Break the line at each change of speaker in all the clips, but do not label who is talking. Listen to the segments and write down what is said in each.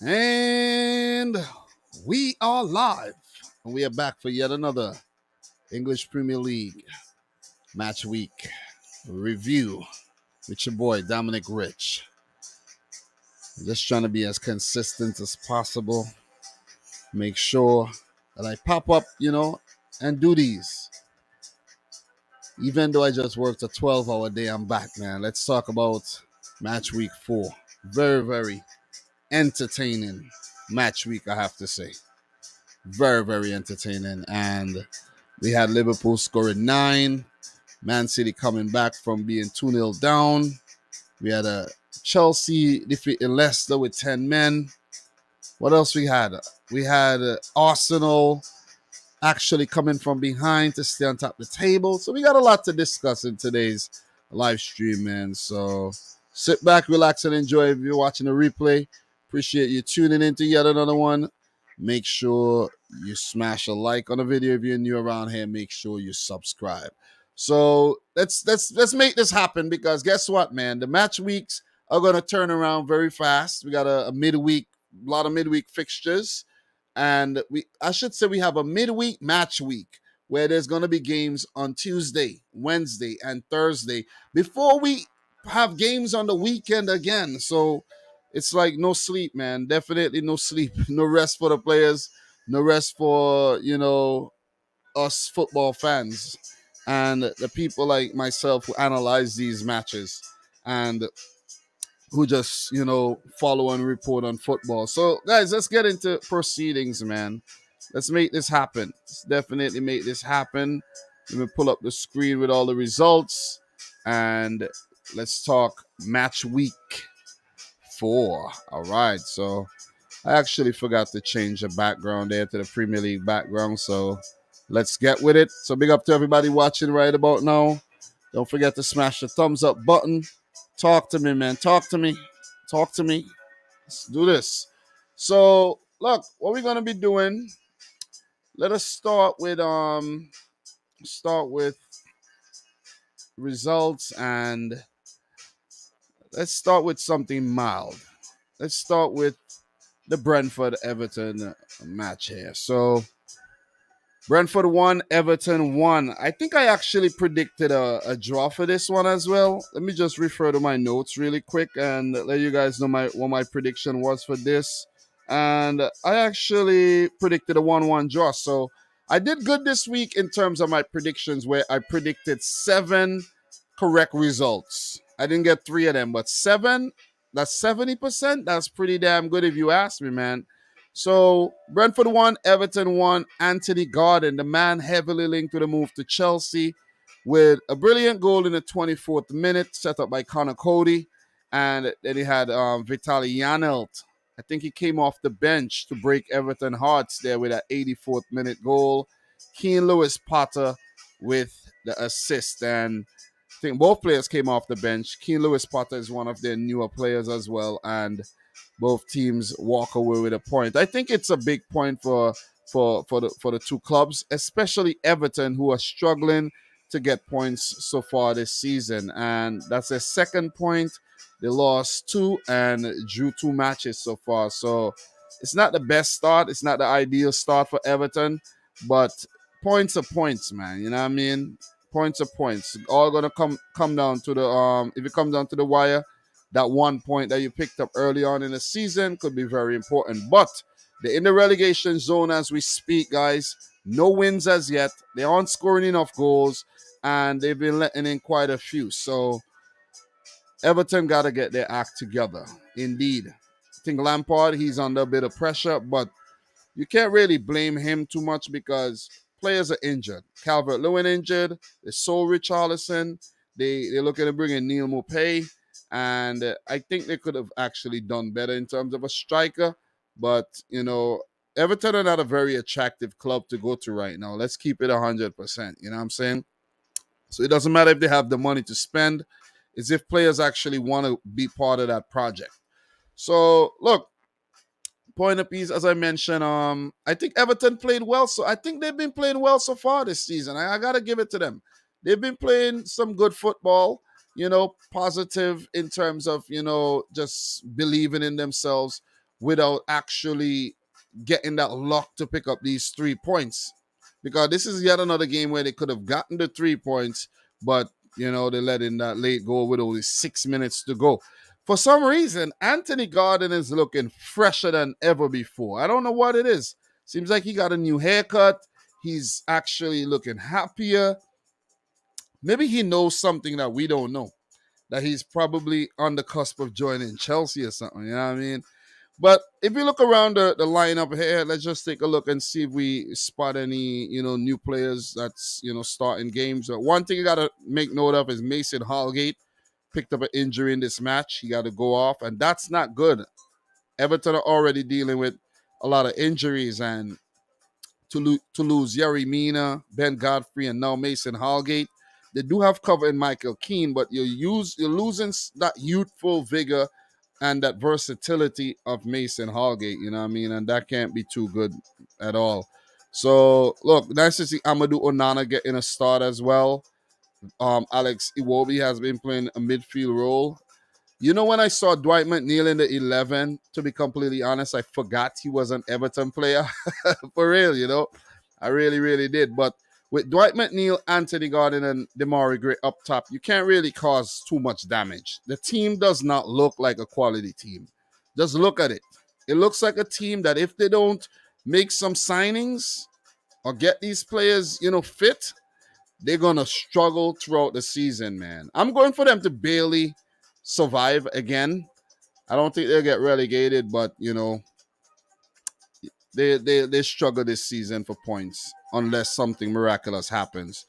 And we are live. And we are back for yet another English Premier League match week review with your boy Dominic Rich. Just trying to be as consistent as possible. Make sure that I pop up, and do these. Even though I just worked a 12-hour day, I'm back, man. Let's talk about match week 4. Very, very entertaining match week, I have to say. Very, very entertaining. And we had Liverpool scoring 9. Man City coming back from being 2-0 down. We had a Chelsea defeating Leicester with 10 men. What else we had? We had Arsenal actually coming from behind to stay on top of the table. So we got a lot to discuss in today's live stream, man. So sit back, relax, and enjoy. If you're watching the replay, appreciate you tuning in to yet another one. Make sure you smash a like on the video. If you're new around here, make sure you subscribe. So let's make this happen, because guess what, man? The match weeks are going to turn around very fast. We got a midweek, a lot of midweek fixtures. And I should say we have a midweek match week where there's going to be games on Tuesday, Wednesday, and Thursday before we have games on the weekend again. So it's like no sleep, man. Definitely no sleep. No rest for the players. No rest for, us football fans and the people like myself who analyze these matches and who just, follow and report on football. So, guys, let's get into proceedings, man. Let's make this happen. Let's definitely make this happen. Let me pull up the screen with all the results, and let's talk match week 4. All right, so I actually forgot to change the background there to the Premier League background, so let's get with it. So big up to everybody watching right about now. Don't forget to smash the thumbs up button. Talk to me, man. Talk to me. Talk to me. Let's do this. So, look, what we're gonna be doing. Let us start with results, and let's start with something mild. Let's start with the Brentford Everton match here. So Brentford 1, Everton 1. I think I actually predicted a draw for this one as well. Let me just refer to my notes really quick and let you guys know what my prediction was for this. And I actually predicted a 1-1 draw. So I did good this week in terms of my predictions, where I predicted 7 correct results. I didn't get 3 of them, but 7, that's 70%. That's pretty damn good if you ask me, man. So Brentford 1, Everton 1. Anthony Gordon, the man heavily linked to the move to Chelsea, with a brilliant goal in the 24th minute set up by Connor Cody. And then he had Vitaly Janelt. I think he came off the bench to break Everton hearts there with that 84th minute goal. Keane Lewis Potter with the assist. And I think both players came off the bench. Keane Lewis Potter is one of their newer players as well. And both teams walk away with a point. I think it's a big point for the two clubs, especially Everton, who are struggling to get points so far this season. And that's their second point. They lost 2 and drew 2 matches so far. So it's not the best start. It's not the ideal start for Everton, but points are points, man. You know what I mean? Points are points. All gonna come down to the if it comes down to the wire, that 1 point that you picked up early on in the season could be very important. But they're in the relegation zone as we speak, guys. No wins as yet. They aren't scoring enough goals, and they've been letting in quite a few. So Everton got to get their act together. Indeed. I think Lampard, he's under a bit of pressure, but you can't really blame him too much because players are injured. Calvert-Lewin injured. They sold Richarlison. They're looking to bring in Neil Maupay. And I think they could have actually done better in terms of a striker. But, Everton are not a very attractive club to go to right now. Let's keep it 100%. You know what I'm saying? So it doesn't matter if they have the money to spend. It's if players actually want to be part of that project. So, look, point apiece, as I mentioned, I think Everton played well. So I think they've been playing well so far this season. I got to give it to them. They've been playing some good football. Positive in terms of, just believing in themselves, without actually getting that luck to pick up these 3 points. Because this is yet another game where they could have gotten the 3 points, but they let in that late goal with only 6 minutes to go. For some reason, Anthony Gordon is looking fresher than ever before. I don't know what it is. Seems like he got a new haircut. He's actually looking happier. Maybe he knows something that we don't know, that he's probably on the cusp of joining Chelsea or something. You know what I mean? But if you look around the lineup here, let's just take a look and see if we spot any, new players that's, starting games. One thing you got to make note of is Mason Holgate picked up an injury in this match. He got to go off, and that's not good. Everton are already dealing with a lot of injuries, and to lose Yerry Mina, Ben Godfrey, and now Mason Holgate. They do have cover in Michael Keane, but you're losing that youthful vigor and that versatility of Mason Holgate, you know what I mean? And that can't be too good at all. So, look, nice to see Amadou Onana getting a start as well. Alex Iwobi has been playing a midfield role. When I saw Dwight McNeil in the 11, to be completely honest, I forgot he was an Everton player. For real, I really, really did. But with Dwight McNeil, Anthony Gordon, and Demarai Gray up top, you can't really cause too much damage. The team does not look like a quality team. Just look at it. It looks like a team that if they don't make some signings or get these players, fit, they're going to struggle throughout the season, man. I'm going for them to barely survive again. I don't think they'll get relegated, but, they struggle this season for points unless something miraculous happens.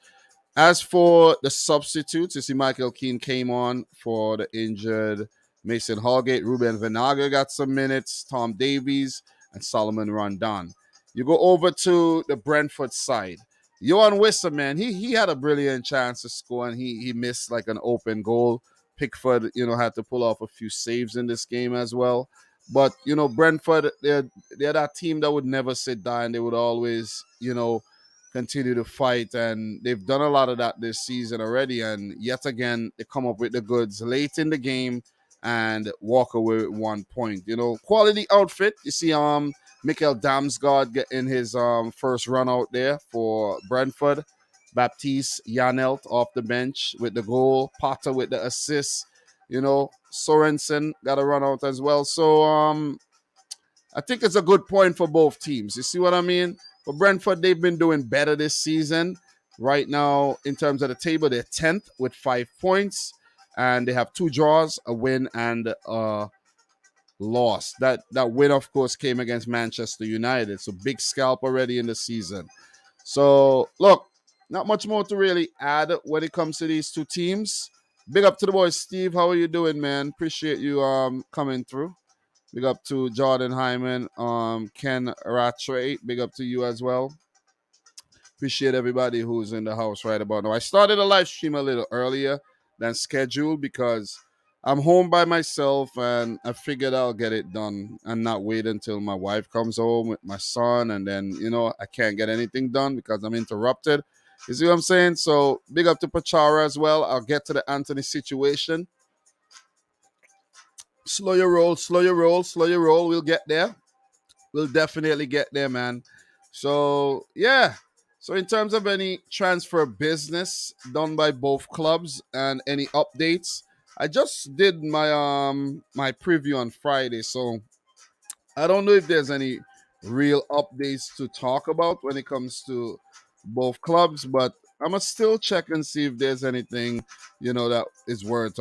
As for the substitutes, you see Michael Keane came on for the injured Mason Holgate. Ruben Venaga got some minutes. Tom Davies and Solomon Rondon. You go over to the Brentford side. Johan Wissa, man, he had a brilliant chance to score, and he missed like an open goal. Pickford, had to pull off a few saves in this game as well. But, Brentford, they're that team that would never sit down. They would always, continue to fight. And they've done a lot of that this season already. And yet again, they come up with the goods late in the game and walk away with 1 point. Quality outfit. You see Mikkel Damsgaard getting his first run out there for Brentford. Baptiste Janelt off the bench with the goal. Potter with the assist. Sorensen got a run out as well. So I think it's a good point for both teams. You see what I mean? For Brentford, they've been doing better this season. Right now, in terms of the table, they're 10th with 5 points. And they have 2 draws, a win, and a loss. That win, of course, came against Manchester United. So big scalp already in the season. So, look, not much more to really add when it comes to these two teams. Big up to the boys. Steve, how are you doing, man? Appreciate you coming through. Big up to Jordan Hyman, Ken Rattray. Big up to you as well. Appreciate everybody who's in the house right about now. I started a live stream a little earlier than scheduled because I'm home by myself and I figured I'll get it done and not wait until my wife comes home with my son, and then, I can't get anything done because I'm interrupted. You see what I'm saying? So big up to Pachara as well. I'll get to the Anthony situation. Slow your roll, slow your roll, slow your roll. We'll get there. We'll definitely get there, man. So, yeah. So in terms of any transfer business done by both clubs and any updates, I just did my preview on Friday. So I don't know if there's any real updates to talk about when it comes to both clubs, but I'm gonna still check and see if there's anything, that is worth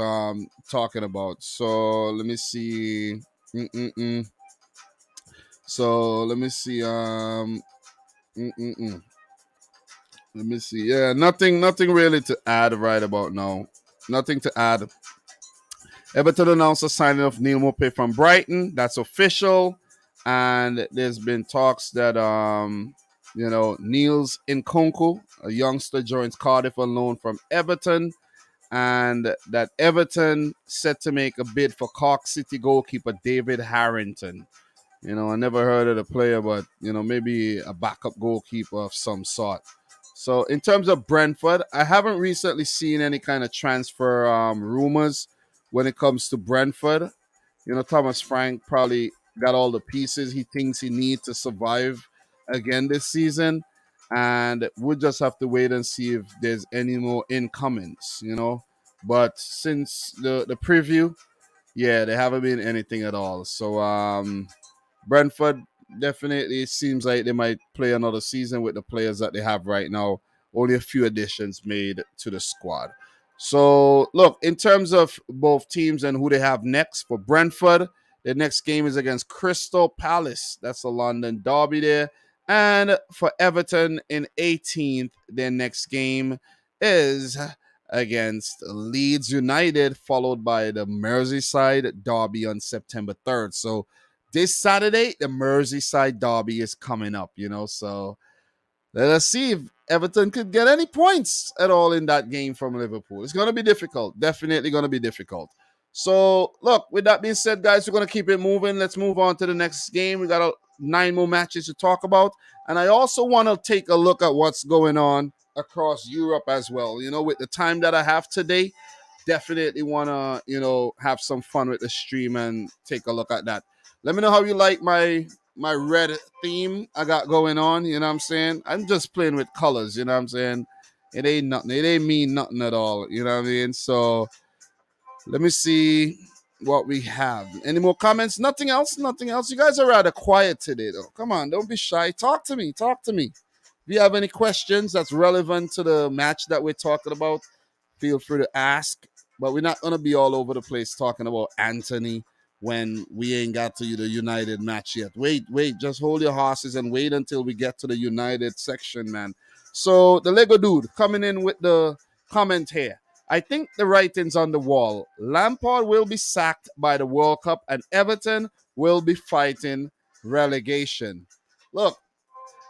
talking about. So let me see. Mm-mm-mm. So let me see. Mm-mm-mm. Let me see. Yeah, nothing really to add right about now. Nothing to add. Everton announced a signing of Neil Maupay from Brighton. That's official. And there's been talks that Niels Nkunku, a youngster, joins Cardiff on loan from Everton, and that Everton set to make a bid for Cork City goalkeeper David Harrington. I never heard of the player, but maybe a backup goalkeeper of some sort. So in terms of Brentford, I haven't recently seen any kind of transfer rumors when it comes to Brentford. Thomas Frank probably got all the pieces he thinks he needs to survive again this season. And we'll just have to wait and see if there's any more incomings, you know. But since the preview, yeah, there haven't been anything at all. So Brentford definitely seems like they might play another season with the players that they have right now. Only a few additions made to the squad. So, look, in terms of both teams and who they have next for Brentford, their next game is against Crystal Palace. That's a London derby there. And for Everton in 18th, their next game is against Leeds United, followed by the Merseyside derby on September 3rd. So, this Saturday, the Merseyside derby is coming up, you know. So let us see if Everton could get any points at all in that game from Liverpool. It's going to be difficult. Definitely going to be difficult. So, look, with that being said, guys, we're going to keep it moving. Let's move on to the next game. We got 9 more matches to talk about. And I also want to take a look at what's going on across Europe as well. You know, with the time that I have today, definitely want to, have some fun with the stream and take a look at that. Let me know how you like my red theme I got going on. You know what I'm saying? I'm just playing with colors. You know what I'm saying? It ain't nothing. It ain't mean nothing at all. You know what I mean? So let me see what we have. Any more comments? Nothing else? Nothing else? You guys are rather quiet today, though. Come on, don't be shy. Talk to me. Talk to me. If you have any questions that's relevant to the match that we're talking about, feel free to ask. But we're not going to be all over the place talking about Anthony when we ain't got to the United match yet. Wait, just hold your horses and wait until we get to the United section, man. So the Lego dude coming in with the comment here. I think the writing's on the wall. Lampard will be sacked by the World Cup and Everton will be fighting relegation. Look,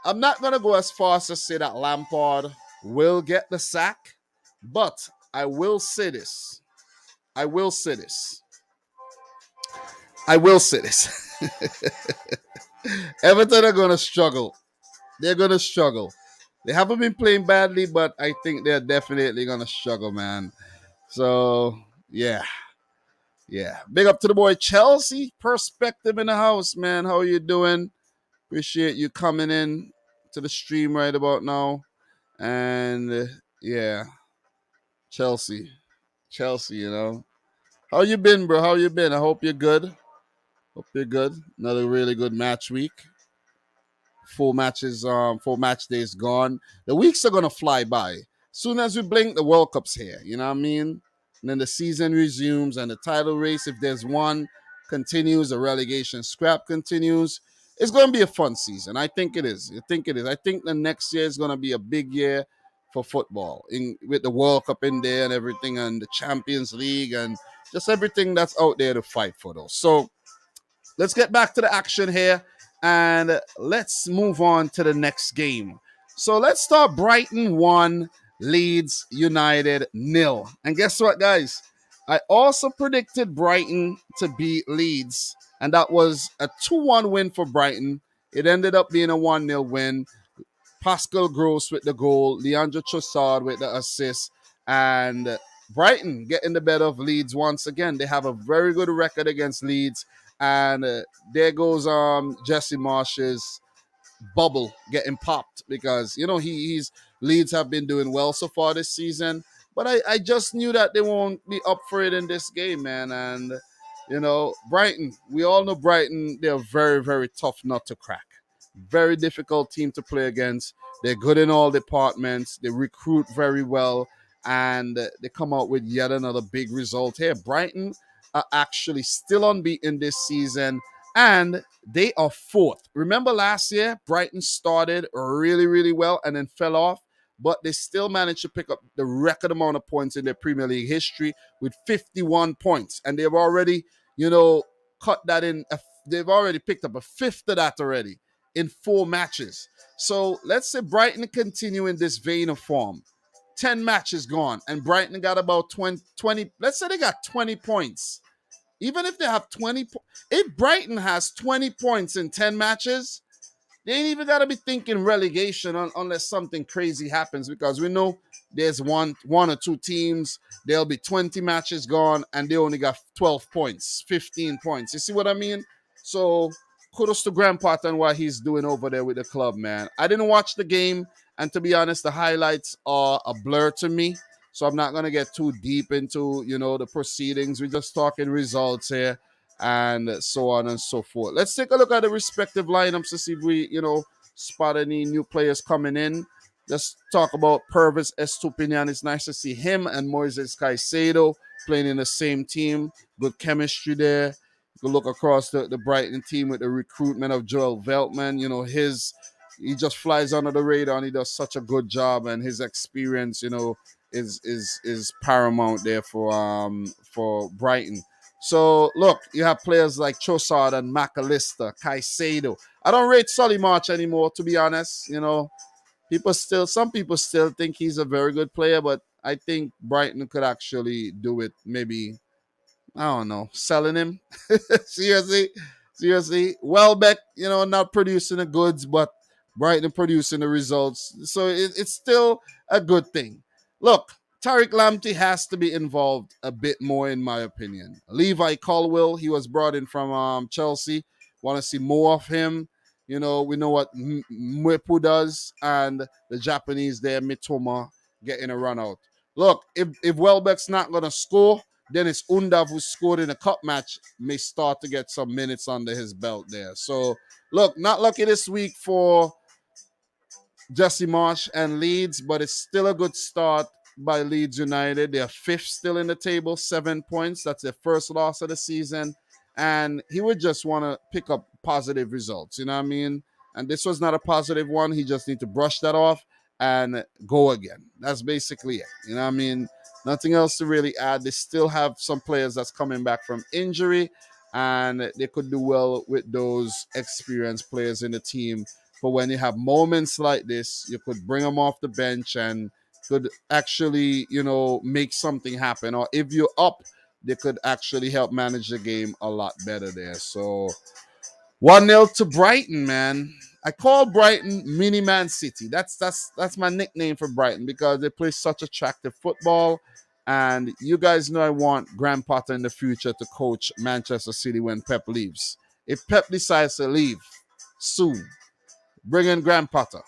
I'm not going to go as far as to say that Lampard will get the sack, but I will say this. I will say this. Everton are going to struggle. They're going to struggle. They haven't been playing badly, but I think they're definitely going to struggle, man. So, yeah. Yeah. Big up to the boy Chelsea. Perspective in the house, man. How are you doing? Appreciate you coming in to the stream right about now. And, yeah. Chelsea, you know. How you been, bro? How you been? I hope you're good. Hope you're good. Another really good match week. 4 match days gone. The weeks are gonna fly by. Soon as we blink, the World Cup's here. You know what I mean? And then the season resumes and the title race, if there's one, continues, the relegation scrap continues. It's gonna be a fun season. I think it is. I think the next year is gonna be a big year for football, with the World Cup in there and everything, and the Champions League and just everything that's out there to fight for those. So let's get back to the action here and let's move on to the next game. So let's start Brighton 1, Leeds United 0. And guess what, guys? I also predicted Brighton to beat Leeds, and that was a 2-1 win for Brighton. It ended up being a 1-0 win. Pascal Gross with the goal, Leandro Trossard with the assist, and Brighton getting the better of Leeds once again. They have a very good record against Leeds, and there goes Jesse Marsh's bubble getting popped because he's Leeds have been doing well so far this season, but I just knew that they won't be up for it in this game, man. And Brighton, we all know Brighton, they're very, very tough nut to crack. Very difficult team to play against. They're good in all departments. They recruit very well, and they come out with yet another big result here. Brighton are actually still unbeaten this season, and they are 4th. Remember last year, Brighton started really, really well and then fell off, but they still managed to pick up the record amount of points in their Premier League history with 51 points, and they've already, cut that in. They've already picked up a fifth of that already in 4 matches. So let's say Brighton continue in this vein of form. 10 matches gone, and Brighton got about 20. Let's say they got 20 points. Even if they have 20, if Brighton has 20 points in 10 matches, they ain't even got to be thinking relegation unless something crazy happens, because we know there's one or two teams, there'll be 20 matches gone, and they only got 12 points, 15 points. You see what I mean? So kudos to Graham Potter and what he's doing over there with the club, man. I didn't watch the game, and to be honest, the highlights are a blur to me. So I'm not gonna get too deep into the proceedings. We're just talking results here and so on and so forth. Let's take a look at the respective lineups to see if we spot any new players coming in. Let's talk about Purvis Estupinian. It's nice to see him and Moises Caicedo playing in the same team. Good chemistry there. You can look across the Brighton team with the recruitment of Joel Veltman. He just flies under the radar and he does such a good job, and his experience, is paramount there for Brighton. So look, you have players like Trossard and McAllister, Caicedo. I don't rate Solly March anymore, to be honest. Some people still think he's a very good player, but I think Brighton could actually do it. Maybe, I don't know, selling him. seriously. Welbeck, not producing the goods, but Brighton producing the results. So it's still a good thing. Look, Tariq Lamptey has to be involved a bit more, in my opinion. Levi Colwill, he was brought in from Chelsea. Want to see more of him. We know what Mwepu does, and the Japanese there, Mitoma, getting a run out. Look, if Welbeck's not going to score, then it's Undav, who scored in a cup match, may start to get some minutes under his belt there. So, look, not lucky this week for Jesse Marsh and Leeds, but it's still a good start by Leeds United. They're fifth still in the table, 7 points. That's their first loss of the season. And he would just want to pick up positive results, you know what I mean? And this was not a positive one. He just need to brush that off and go again. That's basically it, you know what I mean? Nothing else to really add. They still have some players that's coming back from injury, and they could do well with those experienced players in the team. But when you have moments like this, you could bring them off the bench and could actually, make something happen. Or if you're up, they could actually help manage the game a lot better there. So 1-0 to Brighton, man. I call Brighton Mini Man City. That's my nickname for Brighton because they play such attractive football. And you guys know I want Graham Potter in the future to coach Manchester City when Pep leaves. If Pep decides to leave soon, bring in Graham Potter.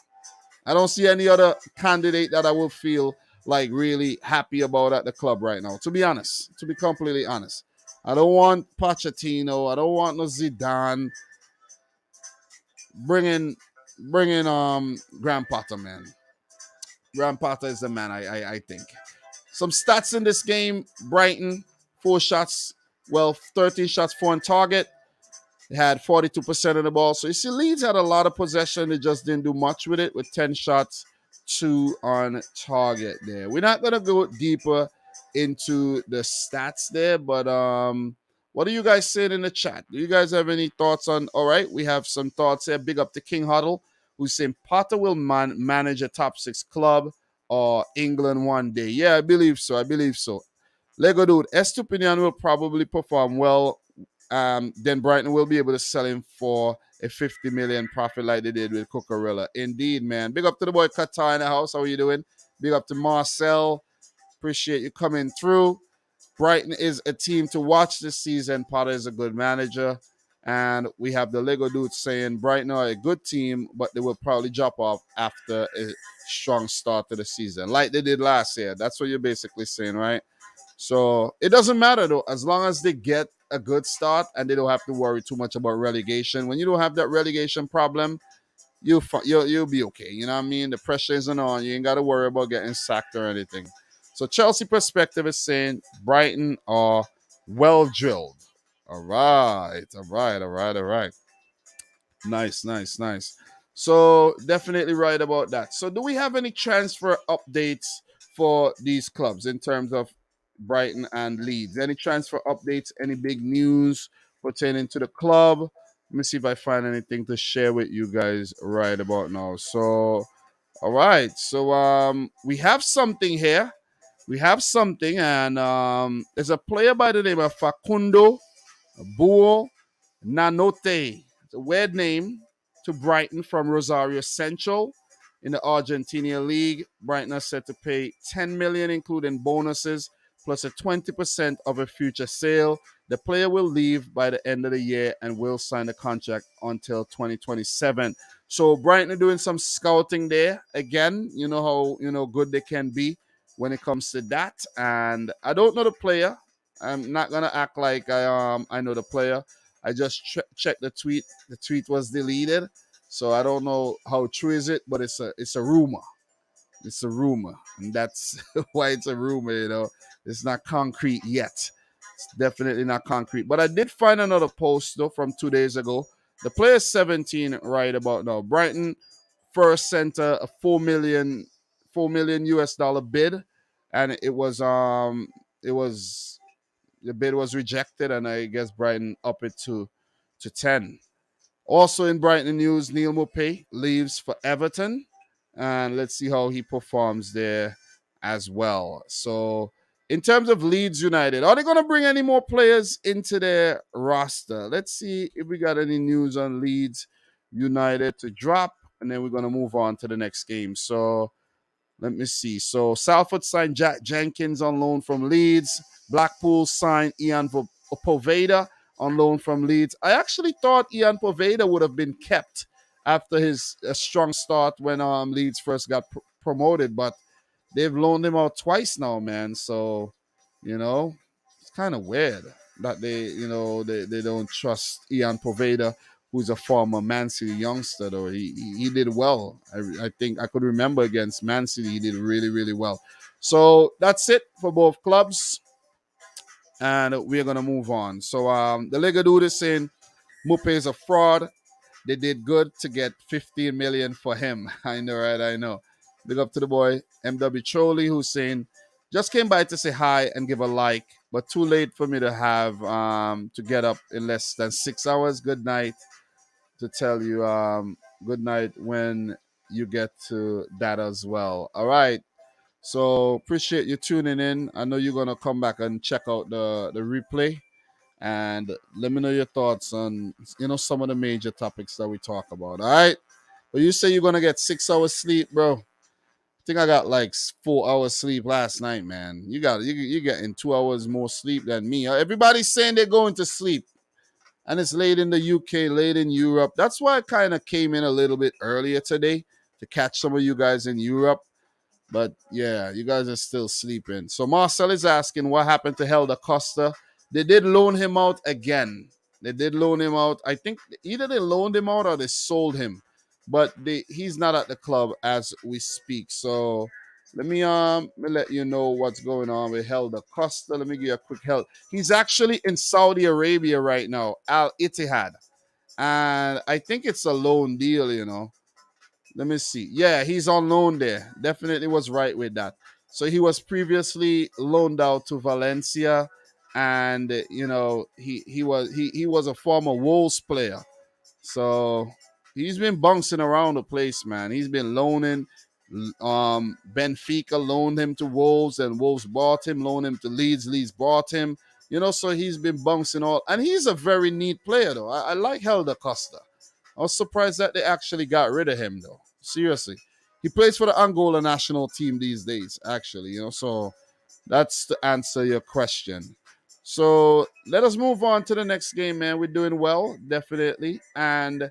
I don't see any other candidate that I will feel like really happy about at the club right now, to be honest, to be completely honest. I don't want Pochettino. I don't want no Zidane. Bring in Graham Potter, man. Graham Potter is the man, I think. Some stats in this game. Brighton, 4 shots. 13 shots, 4 on target. They had 42% of the ball. So you see, Leeds had a lot of possession. They just didn't do much with it with 10 shots, 2 on target there. We're not going to go deeper into the stats there, but what are you guys saying in the chat? Do you guys have any thoughts on? All right, we have some thoughts here. Big up to King Huddle, who's saying Potter will manage a top 6 club or England one day. Yeah, I believe so. Lego Dude, Estupinian will probably perform well. Then Brighton will be able to sell him for a 50 million profit like they did with Cucurella. Indeed, man. Big up to the boy Qatar in the house. How are you doing? Big up to Marcel. Appreciate you coming through. Brighton is a team to watch this season. Potter is a good manager. And we have the Lego Dude saying Brighton are a good team, but they will probably drop off after a strong start to the season, like they did last year. That's what you're basically saying, right? So it doesn't matter, though, as long as they get a good start and they don't have to worry too much about relegation. When you don't have that relegation problem, you'll be okay. You know what I mean? The pressure isn't on. You ain't got to worry about getting sacked or anything. So Chelsea perspective is saying Brighton are well drilled. All right. Nice. So definitely right about that. So do we have any transfer updates for these clubs in terms of Brighton and Leeds? Any transfer updates? Any big news pertaining to the club? Let me see if I find anything to share with you guys right about now. So, all right. So we have something here. And there's a player by the name of Facundo Buo Nanote. It's a weird name to Brighton from Rosario Central in the Argentina League. Brighton are set to pay 10 million, including bonuses, plus a 20% of a future sale. The player will leave by the end of the year and will sign the contract until 2027. So Brighton are doing some scouting there. Again, you know how good they can be when it comes to that. And I don't know the player. I'm not gonna act like I know the player. I just checked the tweet. The tweet was deleted, so I don't know how true is it, but it's a rumor. It's a rumor, and that's why it's a rumor. It's not concrete yet. It's definitely not concrete. But I did find another post though from 2 days ago. The player's 17 right about now. Brighton first sent a 4 million US dollar bid, and it was the bid was rejected, and I guess Brighton up it to 10. Also in Brighton news, Neil Maupay leaves for Everton, and let's see how he performs there as well. So, in terms of Leeds United, are they going to bring any more players into their roster? Let's see if we got any news on Leeds United to drop, and then we're going to move on to the next game. So, let me see. So Salford signed Jack Jenkins on loan from Leeds. Blackpool signed Ian Poveda on loan from Leeds. I actually thought Ian Poveda would have been kept after his strong start when Leeds first got promoted, but they've loaned him out twice now, man. So, it's kind of weird that they don't trust Ian Poveda, who's a former Man City youngster, though. He did well. I think I could remember against Man City, he did really, really well. So that's it for both clubs. And we're going to move on. So the Liga do this saying Mupe is a fraud. They did good to get 15 million for him. I know, right? I know. Big up to the boy, MW Trolley, who's saying, just came by to say hi and give a like, but too late for me to have to get up in less than 6 hours. Good night to tell you good night when you get to that as well. All right. So appreciate you tuning in. I know you're gonna come back and check out the replay, and let me know your thoughts on some of the major topics that we talk about. All right. But you say you're gonna get 6 hours sleep, bro. I think I got like 4 hours sleep last night, man. You getting 2 hours more sleep than me. Everybody's saying they're going to sleep, and it's late in the UK, late in Europe. That's why I kind of came in a little bit earlier today to catch some of you guys in Europe. But yeah, you guys are still sleeping. So Marcel is asking what happened to Helder Costa. They did loan him out again. They did loan him out. I think either they loaned him out or they sold him. But he's not at the club as we speak. So let me let you know what's going on with Helder Costa. Let me give you a quick help. He's actually in Saudi Arabia right now, Al Ittihad. And I think it's a loan deal. Let me see. Yeah, he's on loan there. Definitely was right with that. So he was previously loaned out to Valencia, and he was a former Wolves player. So he's been bouncing around the place, man. He's been loaning. Benfica loaned him to Wolves, and Wolves bought him. Loaned him to Leeds. Leeds bought him. So he's been bouncing all, and he's a very neat player though. I like Helder Costa. I was surprised that they actually got rid of him, though. Seriously. He plays for the Angola national team these days, actually, so that's to answer your question. So let us move on to the next game, man. We're doing well, definitely. And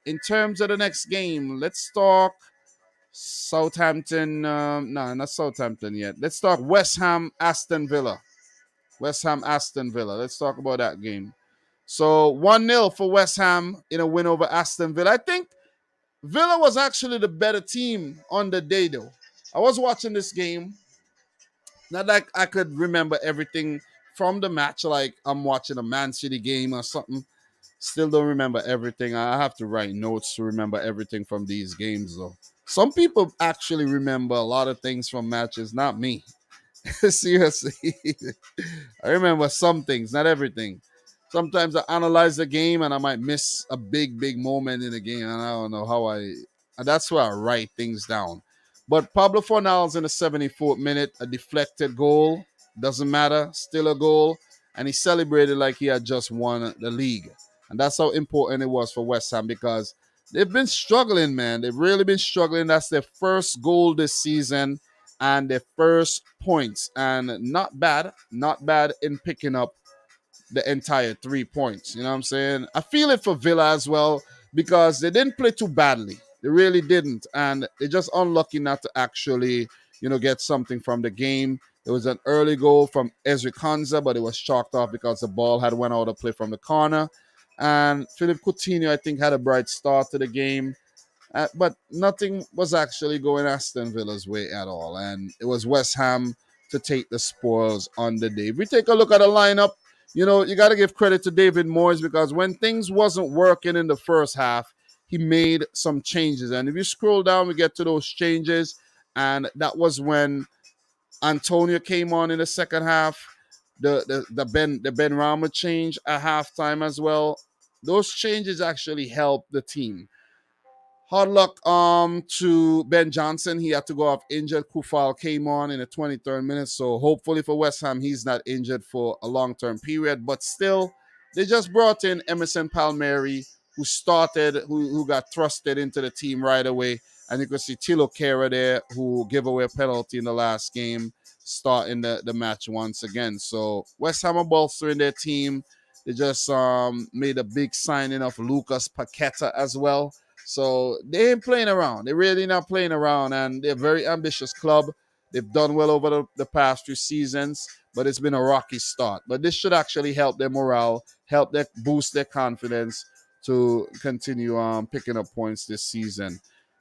in terms of the next game, let's talk Southampton. No, not Southampton yet. Let's talk West Ham, Aston Villa. West Ham, Aston Villa. Let's talk about that game. So 1-0 for West Ham in a win over Aston Villa. I think Villa was actually the better team on the day, though. I was watching this game. Not like I could remember everything from the match, like I'm watching a Man City game or something. Still don't remember everything. I have to write notes to remember everything from these games, though. Some people actually remember a lot of things from matches, not me. Seriously. I remember some things, not everything. Sometimes I analyze the game and I might miss a big, big moment in the game, and I don't know how and that's why I write things down. But Pablo Fornals in the 74th minute, a deflected goal. Doesn't matter, still a goal. And he celebrated like he had just won the league. And that's how important it was for West Ham, because they've been struggling, man. They've really been struggling. That's their first goal this season. and their first points. And not bad in picking up the entire 3 points. You know what I'm saying? I feel it for Villa as well because they didn't play too badly. They really didn't. And they're just unlucky not to actually, get something from the game. There was an early goal from Ezri Konsa, but it was chalked off because the ball had went out of play from the corner. And Philip Coutinho, I think, had a bright start to the game. But nothing was actually going Aston Villa's way at all. And it was West Ham to take the spoils on the day. If we take a look at the lineup, you got to give credit to David Moyes because when things wasn't working in the first half, he made some changes. And if you scroll down, we get to those changes. And that was when Antonio came on in the second half. The Ben Rama change at halftime as well. Those changes actually helped the team. Hard luck to Ben Johnson. He had to go off injured. Kufal came on in the 23rd minute. So hopefully for West Ham, he's not injured for a long-term period. But still, they just brought in Emerson Palmieri, who got thrusted into the team right away. And you could see Tilo Kehrer there, who gave away a penalty in the last game, starting the match once again. So West Ham are bolstering their team. They just made a big signing of Lucas Paqueta as well. So they ain't playing around. They're really not playing around, and they're a very ambitious club. They've done well over the past few seasons, but it's been a rocky start. But this should actually help their morale, help them boost their confidence to continue picking up points this season.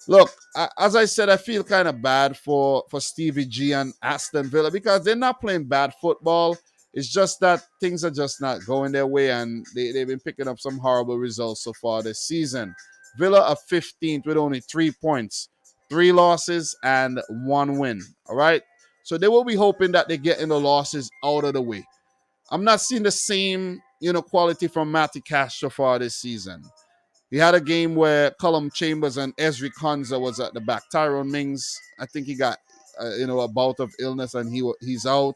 Look, as I said, I feel kind of bad for Stevie G and Aston Villa because they're not playing bad football. It's just that things are just not going their way, and they've been picking up some horrible results so far this season. Villa are 15th with only 3 points, 3 losses, and 1 win. All right? So they will be hoping that they get in the losses out of the way. I'm not seeing the same, quality from Matty Cash so far this season. We had a game where Cullum Chambers and Ezri Konsa was at the back. Tyrone Mings, I think he got, a bout of illness and he's out.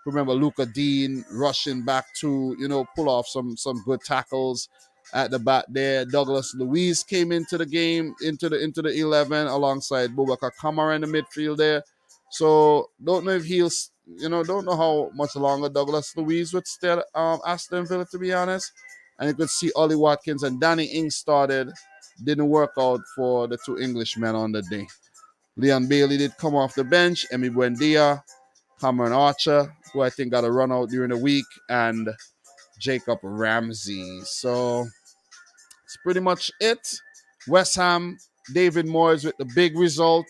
Remember Luca Dean rushing back to, pull off some good tackles at the back there. Douglas Luiz came into the game, into the 11 alongside Boubacar Kamara in the midfield there. So don't know if don't know how much longer Douglas Luiz would stay at Aston Villa, to be honest. And you could see Ollie Watkins and Danny Ings started. Didn't work out for the 2 Englishmen on the day. Leon Bailey did come off the bench. Emi Buendia, Cameron Archer, who I think got a run out during the week, and Jacob Ramsey. So it's pretty much it. West Ham, David Moyes with the big result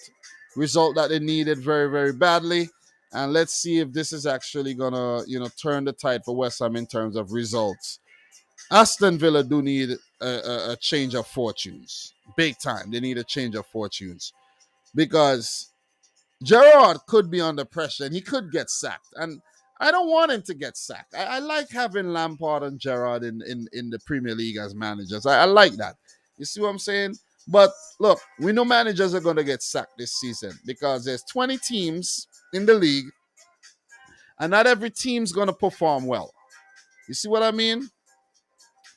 that they needed very, very badly. And let's see if this is actually gonna, turn the tide for West Ham in terms of results. Aston Villa do need a change of fortunes. Big time. They need a change of fortunes. Because Gerrard could be under pressure and he could get sacked. And I don't want him to get sacked. I like having Lampard and Gerrard in the Premier League as managers. I like that. You see what I'm saying? But look, we know managers are going to get sacked this season because there's 20 teams in the league and not every team's going to perform well. You see what I mean?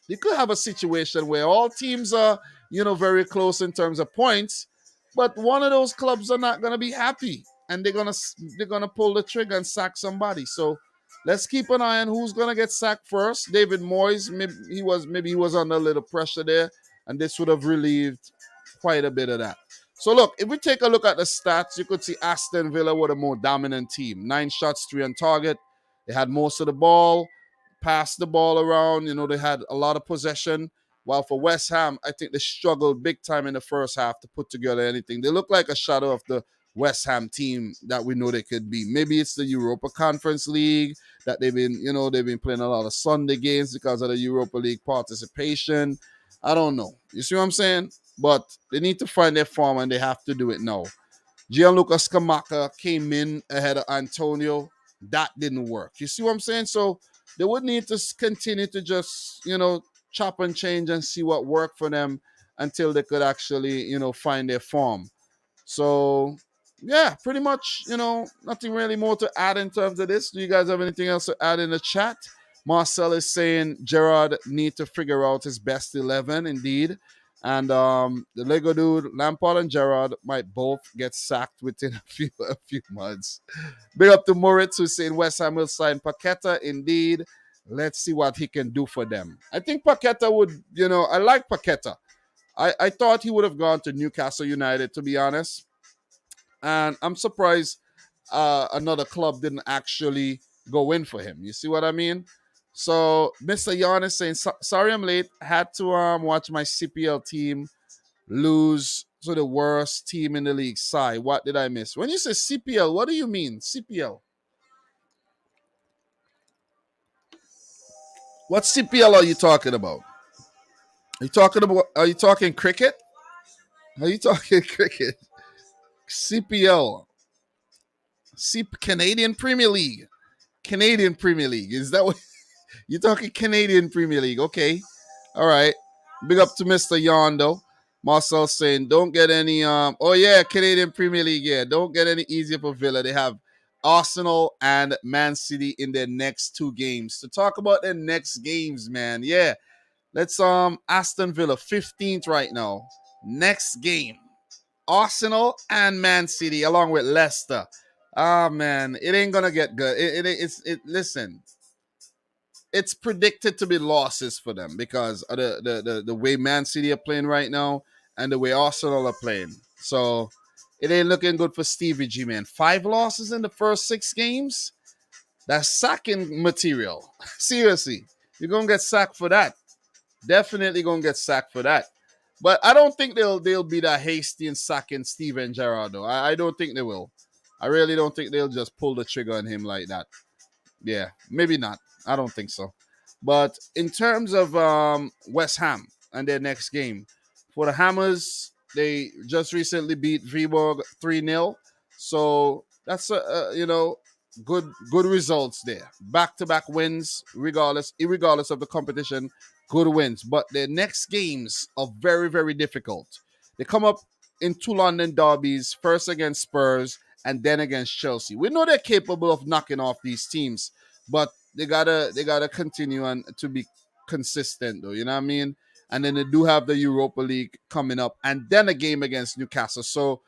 You could have a situation where all teams are, very close in terms of points, but one of those clubs are not going to be happy, and they're gonna pull the trigger and sack somebody. So let's keep an eye on who's going to get sacked first. David Moyes, maybe he was under a little pressure there, and this would have relieved quite a bit of that. So look, if we take a look at the stats, you could see Aston Villa were the more dominant team. 9 shots, 3 on target. They had most of the ball, passed the ball around. They had a lot of possession. While for West Ham, I think they struggled big time in the first half to put together anything. They look like a shadow of the West Ham team that we know they could be. Maybe it's the Europa Conference League that they've been playing a lot of Sunday games because of the Europa League participation. I don't know. You see what I'm saying? But they need to find their form and they have to do it now. Gianluca Scamacca came in ahead of Antonio. That didn't work. You see what I'm saying? So they would need to continue to just, chop and change and see what worked for them until they could actually, find their form. So, yeah, pretty much, nothing really more to add in terms of this. Do you guys have anything else to add in the chat? Marcel is saying Gerard need to figure out his best 11, indeed. And the Lego dude, Lampard and Gerrard might both get sacked within a few months. Big up to Moritz, who's saying West Ham will sign Paqueta. Indeed, let's see what he can do for them. I think Paqueta would, I like Paqueta. I thought he would have gone to Newcastle United, to be honest. And I'm surprised another club didn't actually go in for him. You see what I mean? So Mr. Yarn is saying, sorry I'm late. Had to watch my CPL team lose to the worst team in the league. Sigh, what did I miss? When you say CPL, what do you mean? CPL? What CPL are you talking about? Are you talking cricket? Are you talking cricket? CPL. Canadian Premier League. Canadian Premier League. Is that what you're talking? Canadian Premier League? Okay. All right. Big up to Mr. Yondo. Marcel saying, don't get any oh yeah, Canadian Premier League, yeah. Don't get any easier for Villa. They have Arsenal and Man City in their next two games. To talk about their next games, man. Yeah. Let's Aston Villa 15th right now. Next game. Arsenal and Man City along with Leicester. Ah man, it ain't gonna get good. Listen, it's predicted to be losses for them because of the way Man City are playing right now and the way Arsenal are playing. So it ain't looking good for Stevie G, man. 5 losses in the first 6 games. That's sacking material. Seriously, you're gonna get sacked for that. Definitely gonna get sacked for that. But I don't think they'll be that hasty in sacking Steven Gerrard, though. I don't think they will. I really don't think they'll just pull the trigger on him like that. Yeah, maybe not. I don't think so. But in terms of West Ham and their next game, for the Hammers, they just recently beat Viborg 3-0. So that's good results there. Back-to-back wins, irregardless of the competition, good wins. But their next games are very, very difficult. They come up in 2 London derbies, first against Spurs and then against Chelsea. We know they're capable of knocking off these teams, but they gotta continue and to be consistent, though. You know what I mean? And then they do have the Europa League coming up, and then a game against Newcastle. So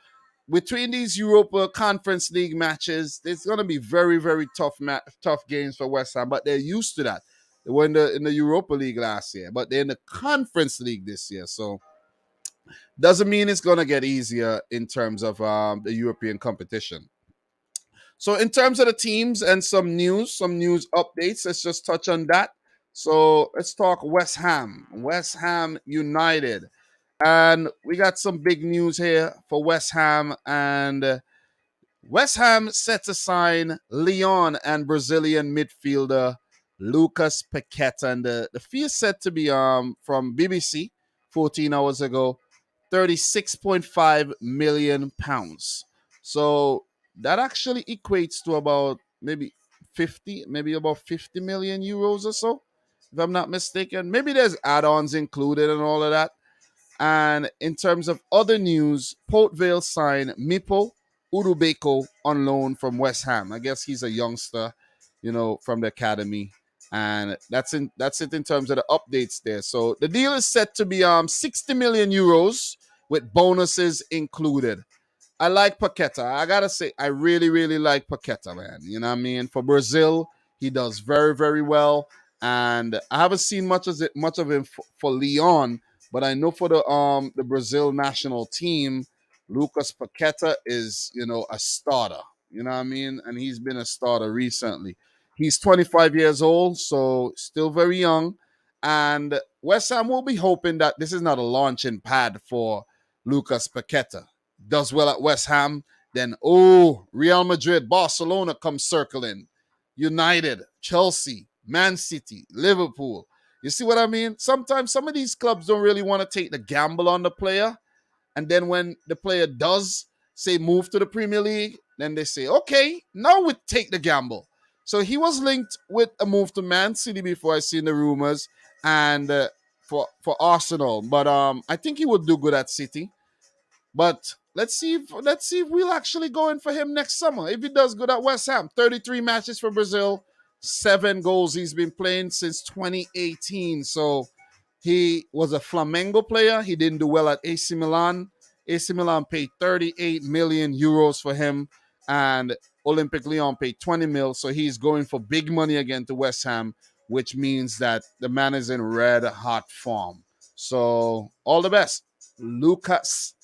between these Europa Conference League matches, it's going to be very, very tough games for West Ham. But they're used to that. They were in the Europa League last year, but they're in the Conference League this year. So doesn't mean it's going to get easier in terms of the European competition. So in terms of the teams and some news updates, let's just touch on that. So let's talk West Ham United. And we got some big news here for West Ham. And West Ham set to sign Leon and Brazilian midfielder Lucas Paqueta. And the fee is set to be from BBC 14 hours ago, £36.5 million. So that actually equates to about maybe about 50 million euros or so, if I'm not mistaken. Maybe there's add-ons included and all of that. And in terms of other news, Port Vale signed Mipo Urubeko on loan from West Ham. I guess he's a youngster, from the academy. And that's it in terms of the updates there. So the deal is set to be 60 million euros with bonuses included. I like Paqueta. I gotta say, I really, really like Paqueta, man. You know what I mean? For Brazil, he does very, very well. And I haven't seen much of him for Lyon, but I know for the Brazil national team, Lucas Paqueta is, a starter. You know what I mean? And he's been a starter recently. He's 25 years old, so still very young. And West Ham will be hoping that this is not a launching pad for Lucas Paqueta. Does well at West Ham, then Real Madrid, Barcelona comes circling, United, Chelsea, Man City, Liverpool. You see what I mean? Sometimes some of these clubs don't really want to take the gamble on the player, and then when the player does say move to the Premier League, then they say, okay, now we take the gamble. So he was linked with a move to Man City before I seen the rumors, and for Arsenal, but I think he would do good at City. But let's see if we'll actually go in for him next summer. If he does good at West Ham, 33 matches for Brazil, 7 goals. He's been playing since 2018. So He was a Flamengo player. He didn't do well at AC Milan. AC Milan paid 38 million euros for him, and Olympic Lyon paid 20 mil. So he's going for big money again to West Ham, which means that the man is in red hot form. So all the best, Lucas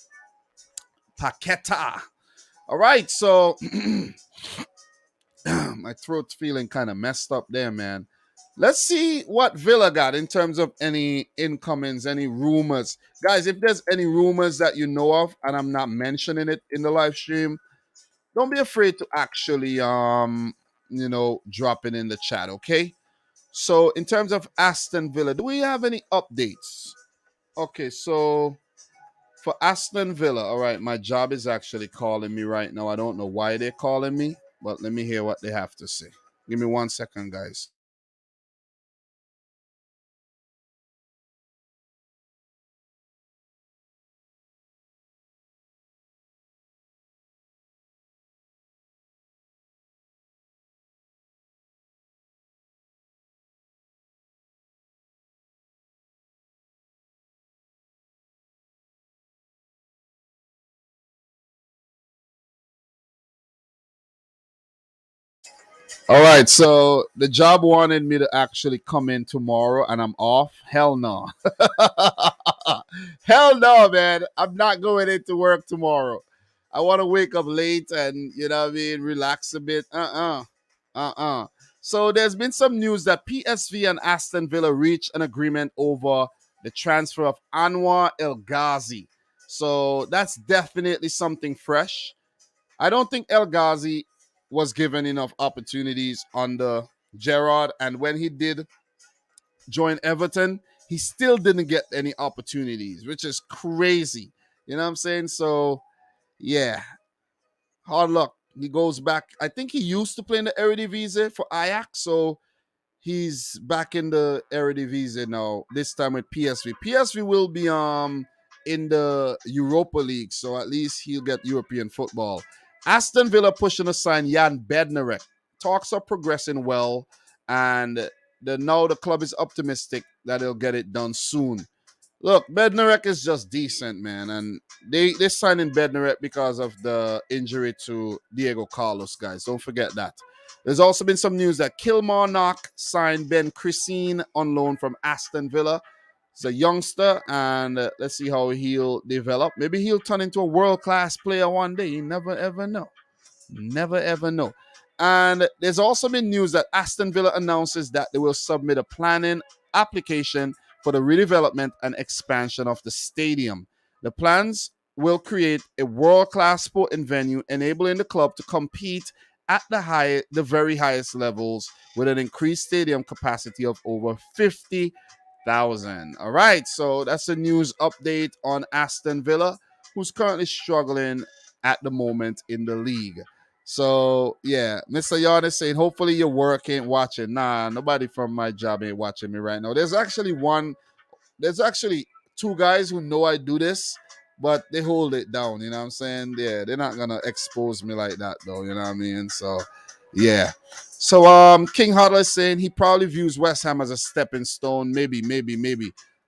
Paqueta. All right, so my throat's feeling kind of messed up there, man. Let's see what Villa got in terms of any incomings, any rumors. Guys, if there's any rumors that you know of and I'm not mentioning it in the live stream, don't be afraid to actually drop it in the chat, okay? So in terms of Aston Villa, do we have any updates? Okay, so for Aston Villa, all right, my job is actually calling me right now. I don't know why they're calling me, but let me hear what they have to say. Give me 1 second, guys. All right, so the job wanted me to actually come in tomorrow and I'm off. Hell no. Hell no, man. I'm not going into work tomorrow. I want to wake up late and, relax a bit. So there's been some news that PSV and Aston Villa reached an agreement over the transfer of Anwar El Ghazi. So that's definitely something fresh. I don't think El Ghazi was given enough opportunities under Gerard, and when he did join Everton, he still didn't get any opportunities, which is crazy. You know what I'm saying? So, yeah, hard luck. He goes back. I think he used to play in the Eredivisie for Ajax, so he's back in the Eredivisie now. This time with PSV. PSV will be in the Europa League, so at least he'll get European football. Aston Villa pushing to sign Jan Bednarek. Talks are progressing well, and now the club is optimistic that they'll get it done soon. Look, Bednarek is just decent, man, and they signed in Bednarek because of the injury to Diego Carlos, guys. Don't forget that. There's also been some news that Kilmarnock signed Ben Christine on loan from Aston Villa. He's a youngster, and let's see how he'll develop. Maybe he'll turn into a world-class player one day. You never ever know. Never ever know. And there's also been news that Aston Villa announces that they will submit a planning application for the redevelopment and expansion of the stadium. The plans will create a world-class sporting venue, enabling the club to compete at the very highest levels with an increased stadium capacity of over 50,000. All right, so that's a news update on Aston Villa, who's currently struggling at the moment in the league. So yeah, Mr. Yarn is saying, hopefully your work ain't watching. Nah, nobody from my job ain't watching me right now. There's actually two guys who know I do this, but they hold it down, you know what I'm saying? Yeah, they're not gonna expose me like that though, you know what I mean? So yeah. So King Hodler is saying he probably views West Ham as a stepping stone, maybe.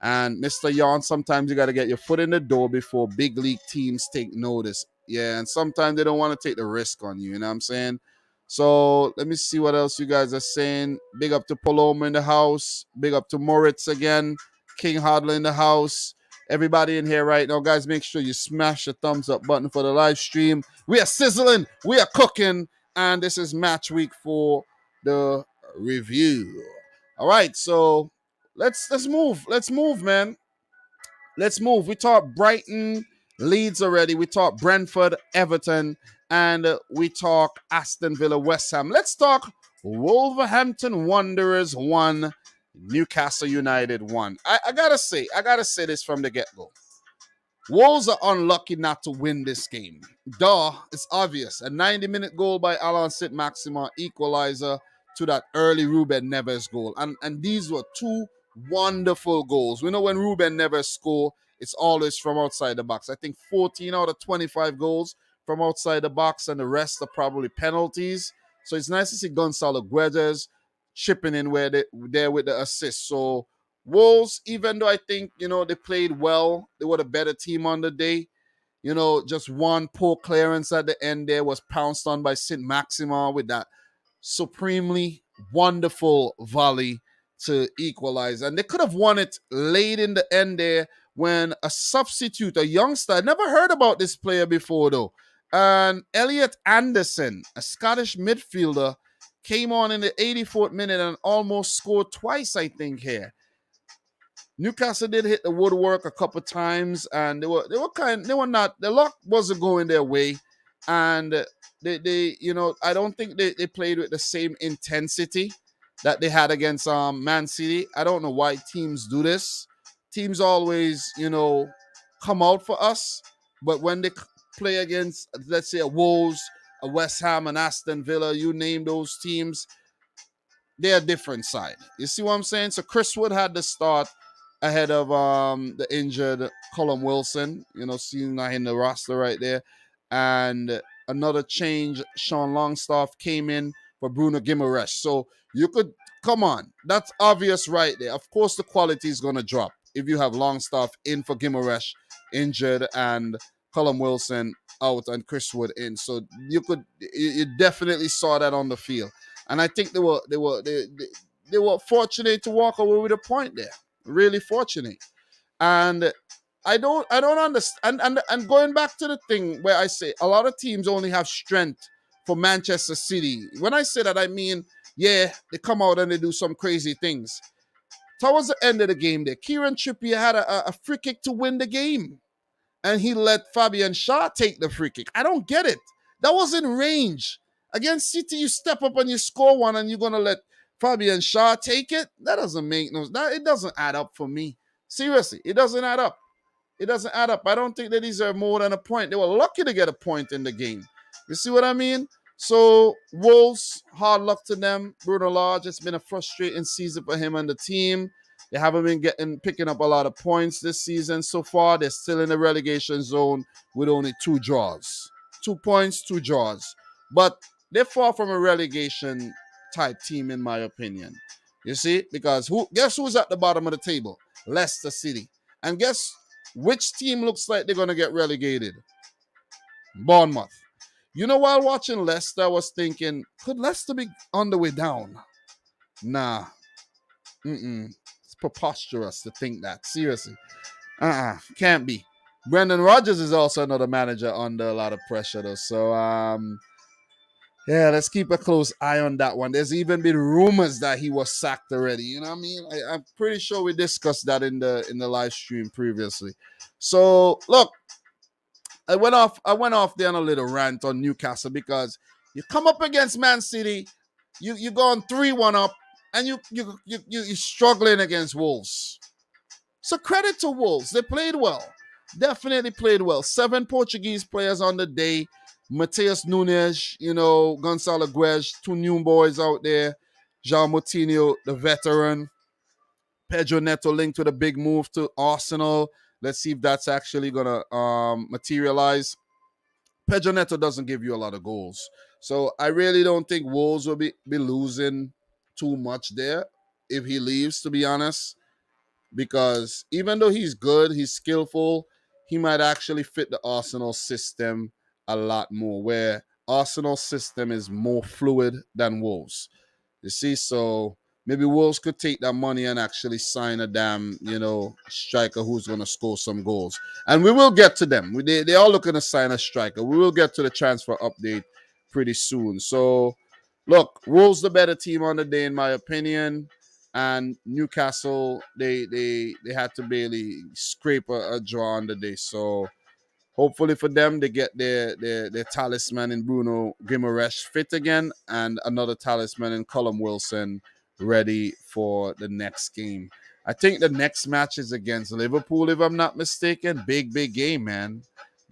And Mr. Yarn, sometimes you gotta get your foot in the door before big league teams take notice. Yeah, and sometimes they don't want to take the risk on you, you know what I'm saying? So let me see what else you guys are saying. Big up to Paloma in the house. Big up to Moritz again. King Hodler in the house. Everybody in here right now, guys, make sure you smash the thumbs up button for the live stream. We are sizzling, we are cooking, and this is match week for the review. All right, so let's move. Let's move, man. Let's move. We talked Brighton, Leeds already. We talked Brentford, Everton, and we talk Aston Villa, West Ham. Let's talk Wolverhampton Wanderers 1, Newcastle United 1. I gotta say this from the get-go. Wolves are unlucky not to win this game. Duh, it's obvious. A 90-minute goal by Alan St-Maximin equalizer to that early Ruben Neves goal. And these were two wonderful goals. We know when Ruben Neves score, it's always from outside the box. I think 14 out of 25 goals from outside the box, and the rest are probably penalties. So it's nice to see Gonzalo Guedes chipping in there with the assist. So Wolves, even though I think, they played well, they were the better team on the day. Just one poor clearance at the end there was pounced on by St. Maximin with that supremely wonderful volley to equalize. And they could have won it late in the end there when a substitute, a youngster, I never heard about this player before though. And Elliot Anderson, a Scottish midfielder, came on in the 84th minute and almost scored twice, I think, here. Newcastle did hit the woodwork a couple times, and they were not, the luck wasn't going their way, and they I don't think they played with the same intensity that they had against Man City. I don't know why teams do this. Teams always come out for us, but when they play against, let's say, a Wolves, a West Ham, an Aston Villa, you name those teams, they're a different side. You see what I'm saying? So Chris Wood had the start ahead of the injured Callum Wilson, seeing that in the roster right there. And another change, Sean Longstaff came in for Bruno Guimaraes. So you could, come on, that's obvious right there. Of course the quality is going to drop if you have Longstaff in for Guimaraes injured and Callum Wilson out and Chris Wood in. So you definitely saw that on the field. And I think they were fortunate to walk away with a point there. Really fortunate. And I don't understand. And going back to the thing where I say a lot of teams only have strength for Manchester City. When I say that, I mean, yeah, they come out and they do some crazy things. Towards the end of the game there, Kieran Trippier had a free kick to win the game. And he let Fabian Schär take the free kick. I don't get it. That was in range. Against City, you step up and you score one and you're going to let Fabian Schär take it? That doesn't make no sense. It doesn't add up for me. Seriously, it doesn't add up. It doesn't add up. I don't think they deserve more than a point. They were lucky to get a point in the game. You see what I mean? So, Wolves, hard luck to them. Bruno Lage, it's been a frustrating season for him and the team. They haven't been picking up a lot of points this season so far. They're still in the relegation zone with only 2 draws. 2 points, 2 draws. But they're far from a relegation type team, in my opinion. You see? Because guess who's at the bottom of the table? Leicester City. And guess which team looks like they're going to get relegated? Bournemouth. While watching Leicester, I was thinking, could Leicester be on the way down? Nah. It's preposterous to think that. Seriously. Can't be. Brendan Rodgers is also another manager under a lot of pressure, though. So, yeah, let's keep a close eye on that one. There's even been rumors that he was sacked already. You know what I mean? I'm pretty sure we discussed that in the live stream previously. So, look, I went off there on a little rant on Newcastle because you come up against Man City, you go on 3-1 up, and you're struggling against Wolves. So credit to Wolves. They played well. Definitely played well. 7 Portuguese players on the day. Mateus Nunes, Gonçalo Guedes, 2 new boys out there. João Moutinho, the veteran. Pedro Neto linked with a big move to Arsenal. Let's see if that's actually going to materialize. Pedro Neto doesn't give you a lot of goals. So I really don't think Wolves will be losing too much there if he leaves, to be honest. Because even though he's good, he's skillful, he might actually fit the Arsenal system a lot more, where Arsenal system is more fluid than Wolves. You see, so maybe Wolves could take that money and actually sign a damn, striker who's going to score some goals. And we will get to them. They are looking to sign a striker. We will get to the transfer update pretty soon. So, look, Wolves the better team on the day, in my opinion. And Newcastle, they had to barely scrape a draw on the day. So, hopefully for them, they get their talisman in Bruno Guimaraes fit again, and another talisman in Callum Wilson ready for the next game. I think the next match is against Liverpool, if I'm not mistaken. Big game, man.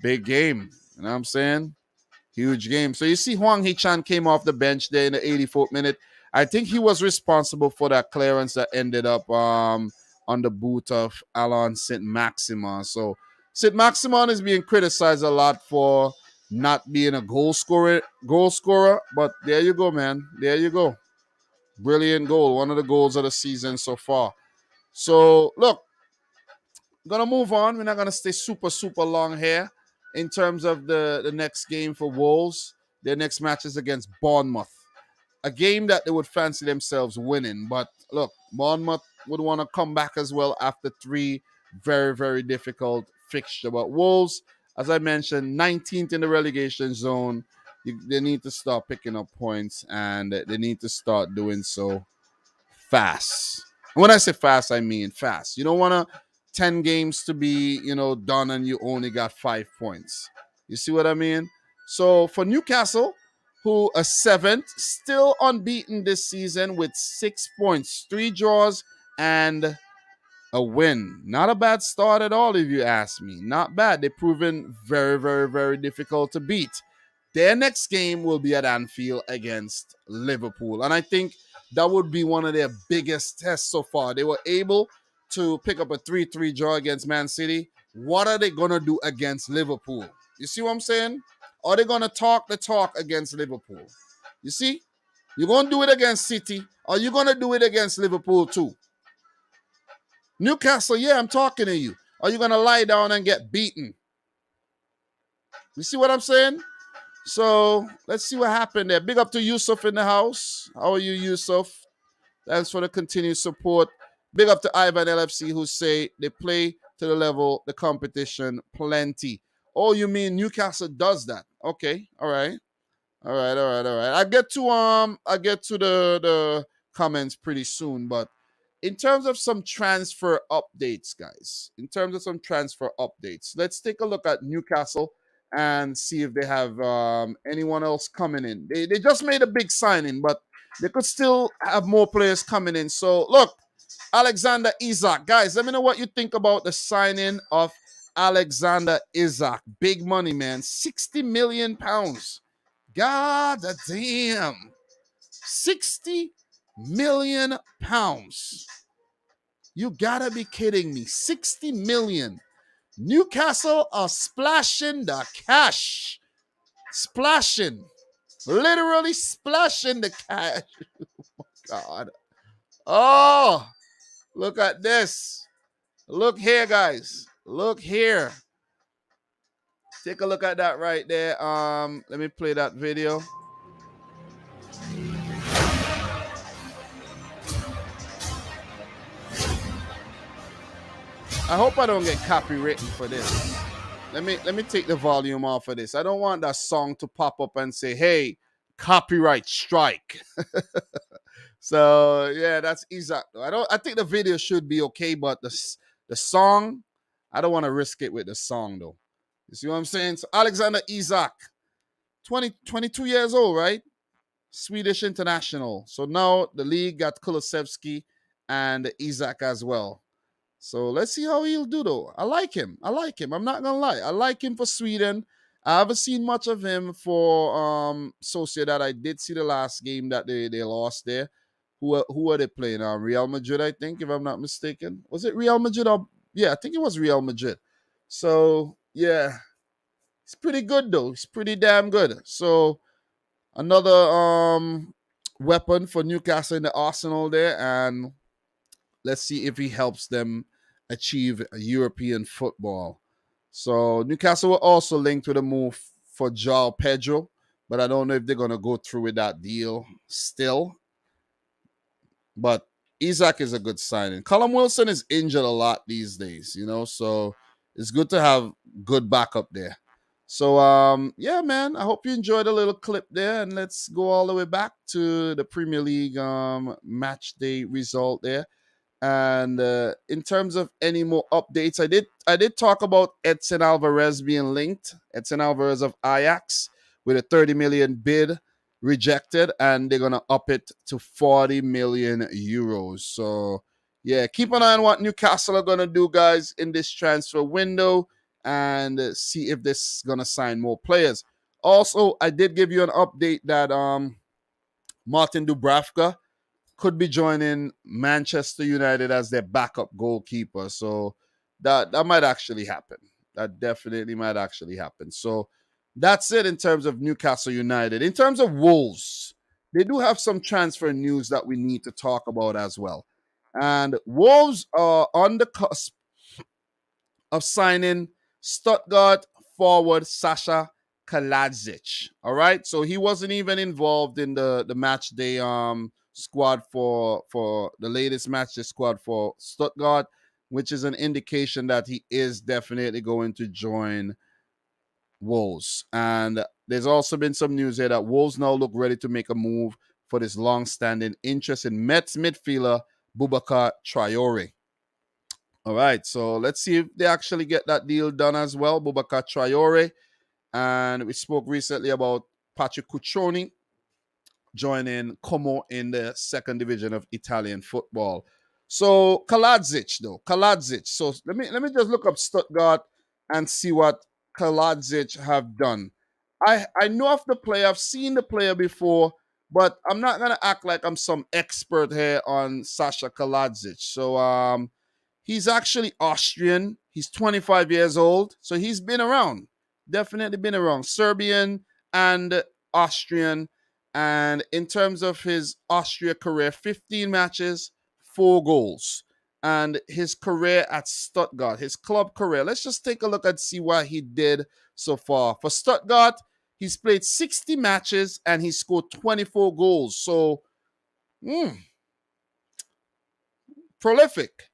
Big game. You know what I'm saying? Huge game. So you see Hwang Hee-chan came off the bench there in the 84th minute. I think he was responsible for that clearance that ended up on the boot of Alain Saint-Maximin. So St. Maximin is being criticized a lot for not being a goal scorer, but there you go, man. There you go. Brilliant goal. One of the goals of the season so far. So look, gonna move on. We're not gonna stay super long here. In terms of the next game for Wolves, their next match is against Bournemouth, a game that they would fancy themselves winning. But look, Bournemouth would want to come back as well after three very difficult fixtures. But Wolves, as I mentioned, 19th in the relegation zone. They need to start picking up points, and they need to start doing so fast. And when I say fast, I mean fast. You don't want to 10 games to be, done and you only got 5 points. You see what I mean? So for Newcastle, who are seventh, still unbeaten this season with 6 points, three draws, and a win. Not a bad start at all, if you ask me. Not bad. They've proven very difficult to beat. Their next game will be at Anfield against Liverpool. And I think that would be one of their biggest tests so far. They were able to pick up a 3-3 draw against Man City. What are they going to do against Liverpool? You see what I'm saying? Are they going to talk the talk against Liverpool? You see? You're going to do it against City. Are you going to do it against Liverpool too? Newcastle, yeah, I'm talking to you. Are you going to lie down and get beaten? You see what I'm saying? So let's see what happened there. Big up to Yusuf in the house. How are you, Yusuf? Thanks for the continued support. Big up to Ivan LFC, who say they play to the level, the competition plenty. Oh, you mean Newcastle does that? Okay, all right. I get to the comments pretty soon, but in terms of some transfer updates, guys, let's take a look at Newcastle and see if they have anyone else coming in. They just made a big signing, but they could still have more players coming in. So, look, Alexander Isak. Guys, let me know what you think about the signing of Alexander Isak. Big money, man. 60 million pounds. God damn. 60 million pounds. You gotta be kidding me. 60 million. Newcastle are splashing the cash. Splashing. Literally splashing the cash. Oh, God. Oh, look at this. Look here, guys. Look here. Take a look at that right there. Let me play that video. I hope I don't get copywritten for this. Let me take the volume off of this. I don't want that song to pop up and say, "Hey, copyright strike." So yeah, that's Isaac. I think the video should be okay, but the song, I don't want to risk it with the song though. You see what I'm saying? So Alexander Isak, 22 years old, right? Swedish international. So now the league got Kulusevski and Isak as well. So let's see how he'll do though. I like him. I'm not gonna lie. I like him for Sweden. I haven't seen much of him for Sociedad. I did see the last game that they lost there. Who are they playing? Real Madrid, I think, if I'm not mistaken. Was it Real Madrid? Yeah, I think it was Real Madrid. So yeah, he's pretty good though. He's pretty damn good. So another weapon for Newcastle in the arsenal there, and let's see if he helps them achieve European football. So Newcastle were also linked with a move for Joao Pedro, but I don't know if they're going to go through with that deal still. But Isaac is a good signing. Callum Wilson is injured a lot these days, so it's good to have good backup there. So, yeah, man, I hope you enjoyed a little clip there, and let's go all the way back to the Premier League match day result there. And in terms of any more updates, I did talk about Edson Alvarez being linked. Edson Alvarez of Ajax with a 30 million bid rejected, and they're gonna up it to 40 million euros. So yeah, keep an eye on what Newcastle are gonna do, guys, in this transfer window, and see if this is gonna sign more players. Also, I did give you an update that Martin Dubravka could be joining Manchester United as their backup goalkeeper. So that might actually happen. That definitely might actually happen. So that's it in terms of Newcastle United. In terms of Wolves, they do have some transfer news that we need to talk about as well. And Wolves are on the cusp of signing Stuttgart forward Sasha Kaladzic. All right, so he wasn't even involved in the match day squad for the latest match day squad for Stuttgart, which is an indication that he is definitely going to join Wolves. And there's also been some news here that Wolves now look ready to make a move for this long-standing interest in Mets midfielder Boubacar Traore. All right, so let's see if they actually get that deal done as well. Boubacar Traore. And we spoke recently about Patrick Cuccioni joining Como in the second division of Italian football. So Kaladzic, though. Kaladzic. So let me just look up Stuttgart and see what Kaladzic have done. I know of the player, I've seen the player before, but I'm not gonna act like I'm some expert here on Sasha Kaladzic. So he's actually Austrian. He's 25 years old. So he's been around. Definitely been around. Serbian and Austrian. And in terms of his Austria career, 15 matches, 4 goals. And his career at Stuttgart, his club career. Let's just take a look and see what he did so far. For Stuttgart, he's played 60 matches and he scored 24 goals. So, prolific.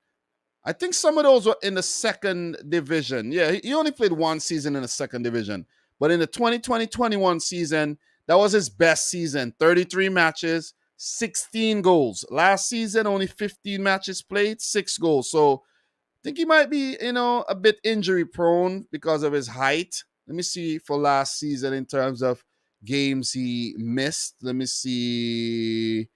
I think some of those were in the second division. Yeah, he only played one season in the second division. But in the 2020-21 season, that was his best season. 33 matches, 16 goals. Last season, only 15 matches played, 6 goals. So I think he might be, a bit injury prone because of his height. Let me see for last season in terms of games he missed. Let me see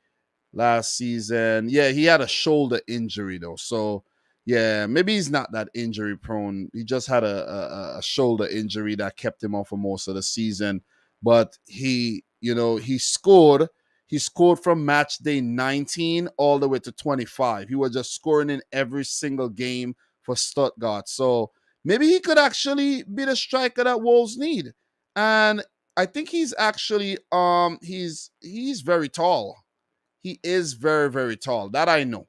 last season. Yeah, he had a shoulder injury though. So yeah, maybe he's not that injury prone. He just had a shoulder injury that kept him off for most of the season. But he scored. He scored from match day 19 all the way to 25. He was just scoring in every single game for Stuttgart. So maybe he could actually be the striker that Wolves need. And I think he's actually he's very tall. He is very, very tall. That I know.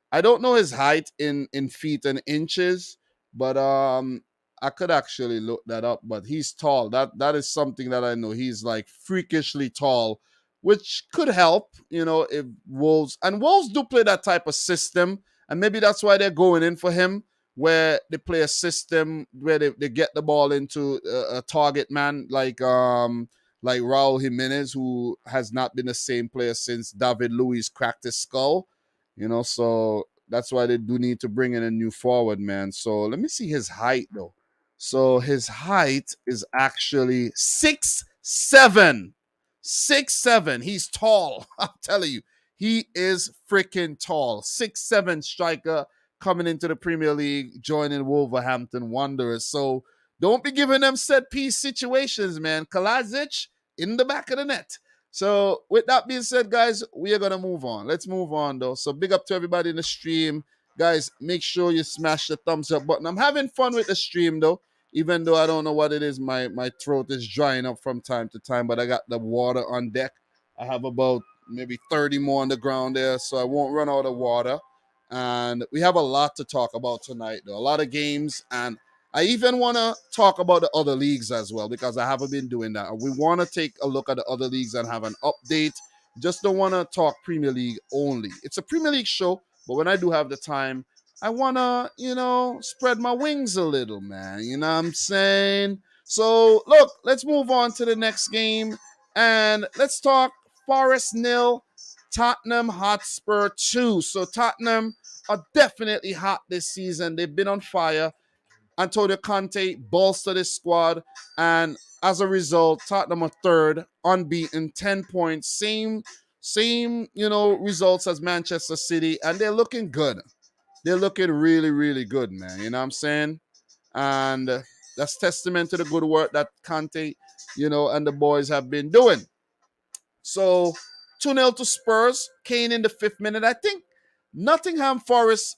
I don't know his height in feet and inches, but I could actually look that up. But he's tall. That is something that I know. He's like freakishly tall, which could help, if Wolves do play that type of system, and maybe that's why they're going in for him, where they play a system where they get the ball into a target man like Raul Jimenez, who has not been the same player since David Luiz cracked his skull. So that's why they do need to bring in a new forward, man. So let me see his height, though. So his height is actually 6'7". 6'7". He's tall. I'm telling you. He is freaking tall. 6'7" striker coming into the Premier League, joining Wolverhampton Wanderers. So don't be giving them set piece situations, man. Kaladzic in the back of the net. So with that being said, guys, we are going to move on. Let's move on, though. So big up to everybody in the stream. Guys, make sure you smash the thumbs up button. I'm having fun with the stream, though, even though I don't know what it is. My throat is drying up from time to time, but I got the water on deck. I have about maybe 30 more on the ground there, so I won't run out of water. And we have a lot to talk about tonight, though. A lot of games, and I even want to talk about the other leagues as well, because I haven't been doing that. We want to take a look at the other leagues and have an update. Just don't want to talk Premier League only. It's a Premier League show, but when I do have the time, I want to, spread my wings a little, man. You know what I'm saying? So, look, let's move on to the next game, and let's talk Forest 0, Tottenham Hotspur 2. So, Tottenham are definitely hot this season. They've been on fire. Antonio Conte bolstered his squad, and as a result, Tottenham are third, unbeaten, 10 points, same results as Manchester City, and they're looking good. They're looking really, really good, man. You know what I'm saying? And that's testament to the good work that Conte, and the boys have been doing. So 2-0 to Spurs, Kane in the 5th minute. I think Nottingham Forest,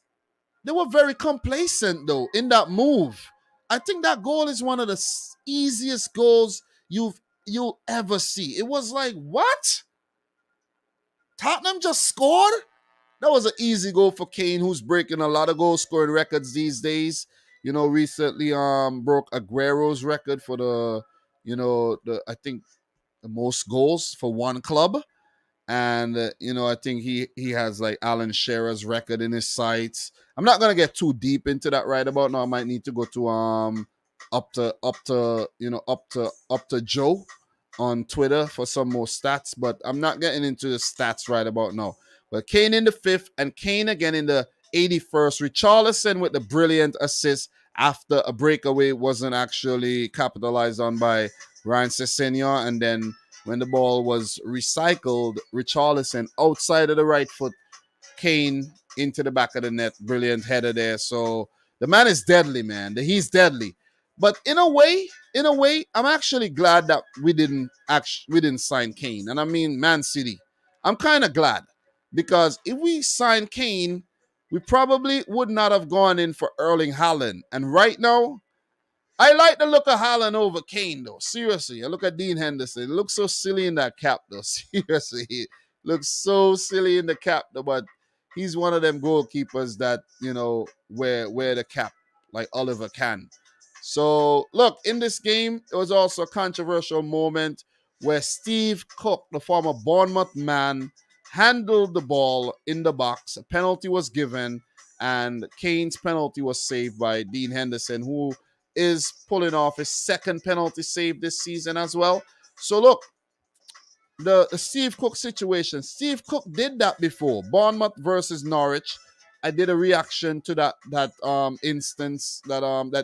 they were very complacent, though, in that move. I think that goal is one of the easiest goals you'll ever see. It was like, what? Tottenham just scored? That was an easy goal for Kane, who's breaking a lot of goal scoring records these days. Recently broke Aguero's record for the I think the most goals for one club. And I think he has like Alan Shearer's record in his sights. I'm not gonna get too deep into that right about now. I might need to go to up to Joe on Twitter for some more stats, but I'm not getting into the stats right about now. But Kane in the fifth and Kane again in the 81st. Richarlison with the brilliant assist after a breakaway wasn't actually capitalized on by Ryan Sessegnon, and then when the ball was recycled, Richarlison outside of the right foot, Kane into the back of the net. Brilliant header there. So the man is deadly, man. He's deadly. But in a way, I'm actually glad that we didn't sign Kane. And I mean Man City. I'm kind of glad because if we signed Kane, we probably would not have gone in for Erling Haaland. And right now, I like the look of Haaland over Kane, though. Seriously, I look at Dean Henderson. It looks so silly in that cap, though. Seriously, he looks so silly in the cap, though. But he's one of them goalkeepers that wear the cap like Oliver can. So look, in this game, it was also a controversial moment where Steve Cook, the former Bournemouth man, handled the ball in the box. A penalty was given, and Kane's penalty was saved by Dean Henderson, who is pulling off his second penalty save this season as well. So look, the Steve Cook situation. Steve Cook did that before. Bournemouth versus Norwich. I did a reaction to that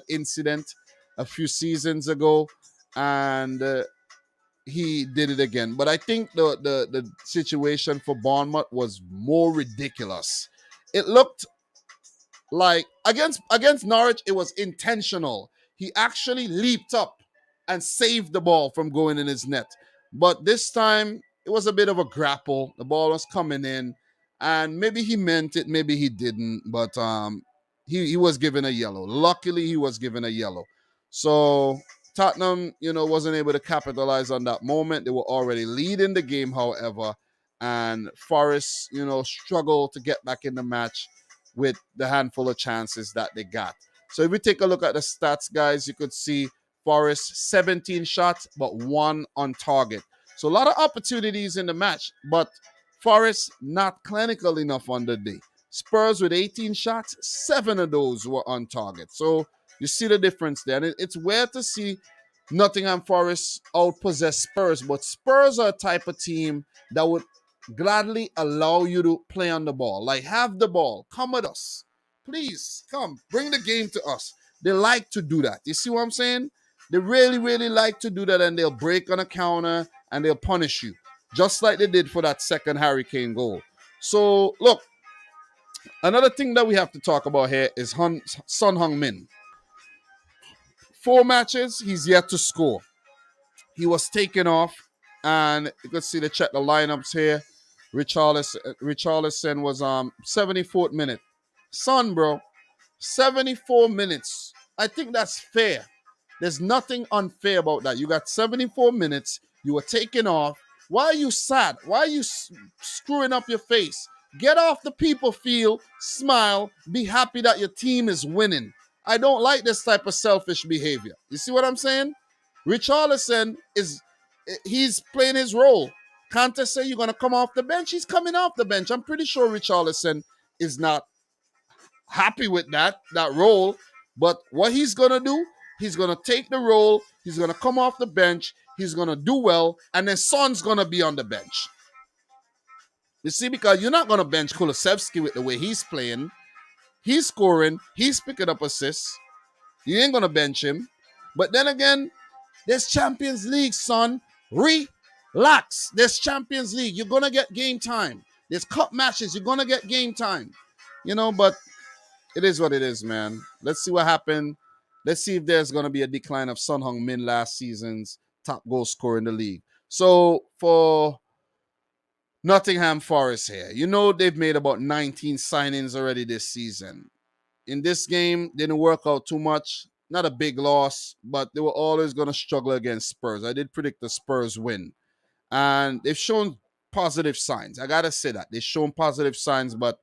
incident a few seasons ago, and he did it again. But I think the situation for Bournemouth was more ridiculous. It looked like against Norwich, it was intentional. He actually leaped up and saved the ball from going in his net. But this time, it was a bit of a grapple. The ball was coming in, and maybe he meant it, maybe he didn't. But he was given a yellow. Luckily, he was given a yellow. So Tottenham, wasn't able to capitalize on that moment. They were already leading the game, however, and Forest, struggled to get back in the match with the handful of chances that they got. So if we take a look at the stats, guys, you could see Forest 17 shots, but one on target. So a lot of opportunities in the match, but Forest not clinical enough on the day. Spurs with 18 shots, 7 of those were on target. So you see the difference there. And it's weird to see Nottingham Forest outpossess Spurs, but Spurs are a type of team that would gladly allow you to play on the ball. Like, have the ball. Come with us. Please, come. Bring the game to us. They like to do that. You see what I'm saying? They really, really like to do that, and they'll break on a counter and they'll punish you, just like they did for that second Harry Kane goal. So, look, another thing that we have to talk about here is Son Heung-min. 4 matches, he's yet to score. He was taken off, and you can see check the lineups here. Richarlison was 74th minute. Son, bro, 74 minutes. I think that's fair. There's nothing unfair about that. You got 74 minutes. You were taken off. Why are you sad? Why are you screwing up your face? Get off the people field, smile, be happy that your team is winning. I don't like this type of selfish behavior. You see what I'm saying? Richarlison he's playing his role. Kante say you're going to come off the bench. He's coming off the bench. I'm pretty sure Richarlison is not happy with that role. But what he's going to do, he's going to take the role. He's going to come off the bench. He's going to do well. And then Son's going to be on the bench. You see, because you're not going to bench Kulusevski with the way he's playing. He's scoring. He's picking up assists. You ain't going to bench him. But then again, there's Champions League, son. Relax. There's Champions League. You're going to get game time. There's cup matches. You're going to get game time. But it is what it is, man. Let's see what happened. Let's see if there's going to be a decline of Son Heung-min, last season's top goal scorer in the league. So for Nottingham Forest here, they've made about 19 signings already this season. In this game, didn't work out too much. Not a big loss, but they were always going to struggle against Spurs. I did predict the Spurs win. And they've shown positive signs. I got to say that. They've shown positive signs, but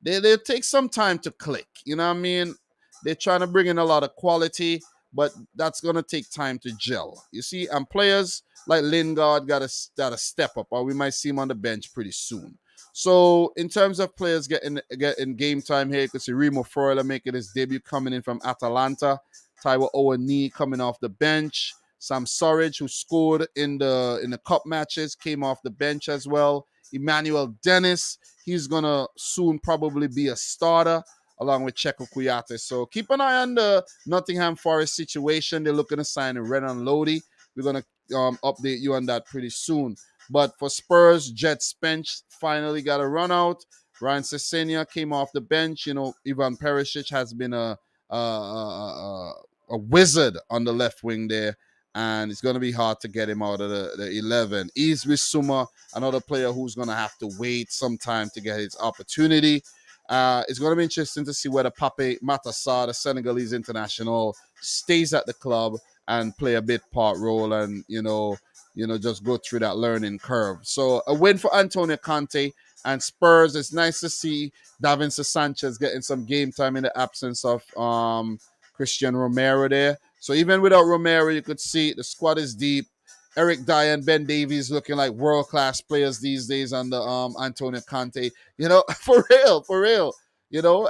they take some time to click. You know what I mean? They're trying to bring in a lot of quality, but that's gonna take time to gel. You see, and players like Lingard gotta step up, or we might see him on the bench pretty soon. So in terms of players getting game time here, you can see Remo Freuler making his debut coming in from Atalanta. Taiwo Owani coming off the bench. Sam Surridge, who scored in the cup matches, came off the bench as well. Emmanuel Dennis, he's gonna soon probably be a starter along with Checo Kuyate. So keep an eye on the Nottingham Forest situation. They're looking to sign Renan Lodi. We're gonna update you on that pretty soon. But for Spurs, Jet Spence finally got a run out. Ryan Sessegnon came off the bench. You know, Ivan Perisic has been a wizard on the left wing there, and it's going to be hard to get him out of the 11. Yves Bissouma, another player who's going to have to wait some time to get his opportunity. It's going to be interesting to see whether Pape Matar, the Senegalese international, stays at the club and play a bit part role, and just go through that learning curve. So a win for Antonio Conte and Spurs. It's nice to see Davinson Sanchez getting some game time in the absence of Christian Romero there. So even without Romero, you could see the squad is deep. Eric Dyer and Ben Davies looking like world-class players these days under Antonio Conte. For real.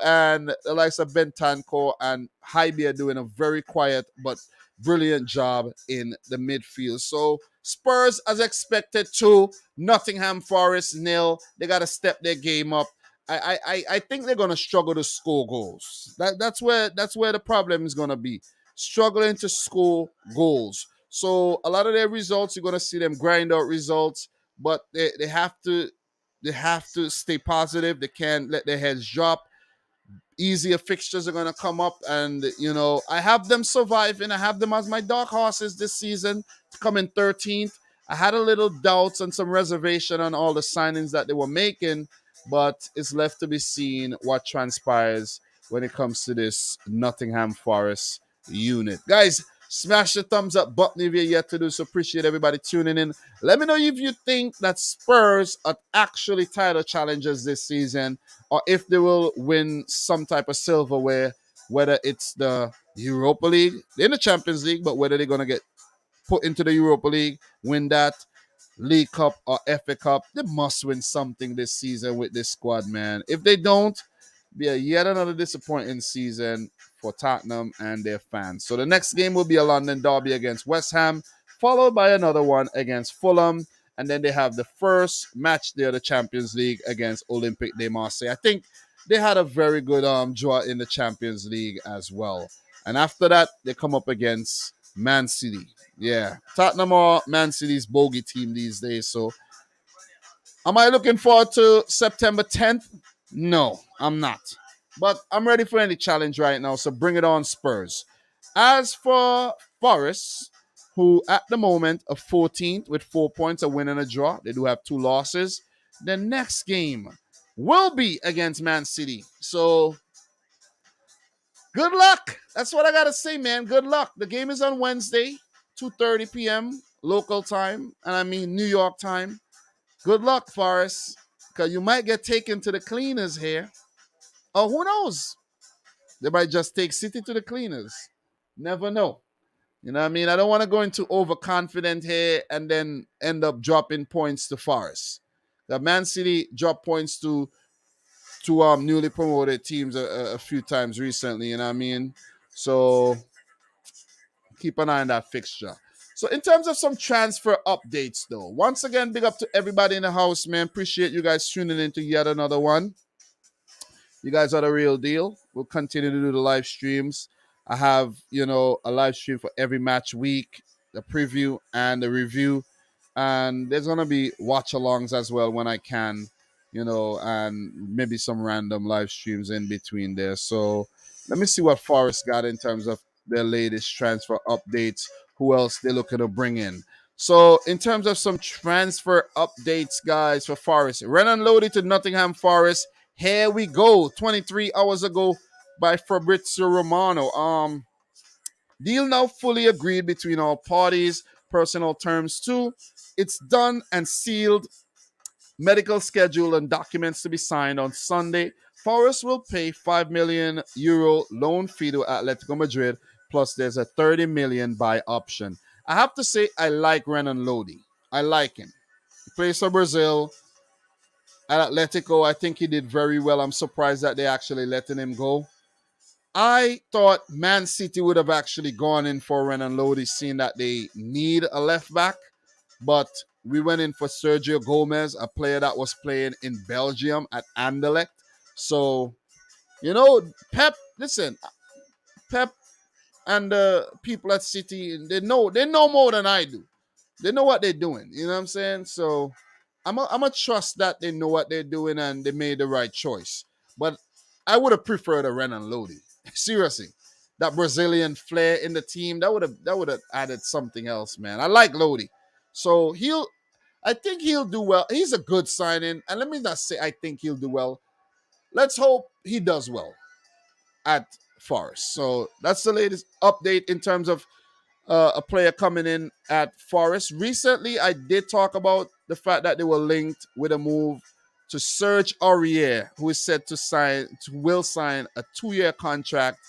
And the likes of Ben Tanco and Hybe are doing a very quiet but brilliant job in the midfield. So Spurs, as expected, 2, Nottingham Forest 0. They got to step their game up. I think they're gonna struggle to score goals. That's where the problem is gonna be. Struggling to score goals. So a lot of their results, you're gonna see them grind out results, but they have to stay positive. They can't let their heads drop. Easier fixtures are going to come up, and I have them surviving. I have them as my dark horses this season to come in 13th. I had a little doubts and some reservation on all the signings that they were making, but it's left to be seen what transpires when it comes to this Nottingham Forest unit. Guys, smash the thumbs up button if you're yet to do so. Appreciate everybody tuning in. Let me know if you think that Spurs are actually title challengers this season, or if they will win some type of silverware, whether it's the Europa League, they're in the Champions League, but whether they're going to get put into the Europa League, win that League Cup or FA Cup, they must win something this season with this squad, man. If they don't, be a yet another disappointing season for Tottenham and their fans. So the next game will be a London derby against West Ham, followed by another one against Fulham, and then they have the first match there, the Champions League against Olympique de Marseille. I think they had a very good draw in the Champions League as well. And after that, they come up against Man City. Yeah, Tottenham are Man City's bogey team these days. So am I looking forward to September 10th? No, I'm not. But I'm ready for any challenge right now, so bring it on, Spurs. As for Forest, who at the moment are 14th with 4 points, a win and a draw. They do have 2 losses. The next game will be against Man City. So good luck. That's what I got to say, man. Good luck. The game is on Wednesday, 2:30 p.m. local time, and I mean New York time. Good luck, Forest, because you might get taken to the cleaners here. Oh, who knows? They might just take City to the cleaners. Never know. You know what I mean? I don't want to go into overconfident here and then end up dropping points to Forest. The Man City dropped points to newly promoted teams a few times recently. You know what I mean? So keep an eye on that fixture. So in terms of some transfer updates, though, once again, big up to everybody in the house, man. Appreciate you guys tuning in to yet another one. You guys are the real deal. We'll continue to do the live streams. I have, a live stream for every match week, the preview and the review. And there's going to be watch-alongs as well when I can, and maybe some random live streams in between there. So let me see what Forest got in terms of their latest transfer updates, who else they're looking to bring in. So in terms of some transfer updates, guys, for Forest, Renan Lodi to Nottingham Forest. Here we go. 23 hours ago by Fabrizio Romano. Deal now fully agreed between all parties. Personal terms too. It's done and sealed. Medical schedule and documents to be signed on Sunday. Forest will pay €5 million loan fee to Atletico Madrid, plus there's a 30 million buy option. I have to say, I like Renan Lodi. I like him. He plays for Brazil. At Atletico, I think he did very well. I'm surprised that they actually letting him go. I thought Man City would have actually gone in for Renan Lodi, seeing that they need a left back. But we went in for Sergio Gomez, a player that was playing in Belgium at Anderlecht. So, Pep, listen, Pep and the people at City, they know more than I do. They know what they're doing. You know what I'm saying? So I'm a trust that they know what they're doing and they made the right choice. But I would have preferred a Renan Lodi. Seriously. That Brazilian flair in the team, that would have added something else, man. I like Lodi. So I think he'll do well. He's a good signing. And let me not say I think he'll do well. Let's hope he does well at Forest. So that's the latest update in terms of a player coming in at Forest. Recently, I did talk about the fact that they were linked with a move to Serge Aurier, who is set to will sign a 2-year contract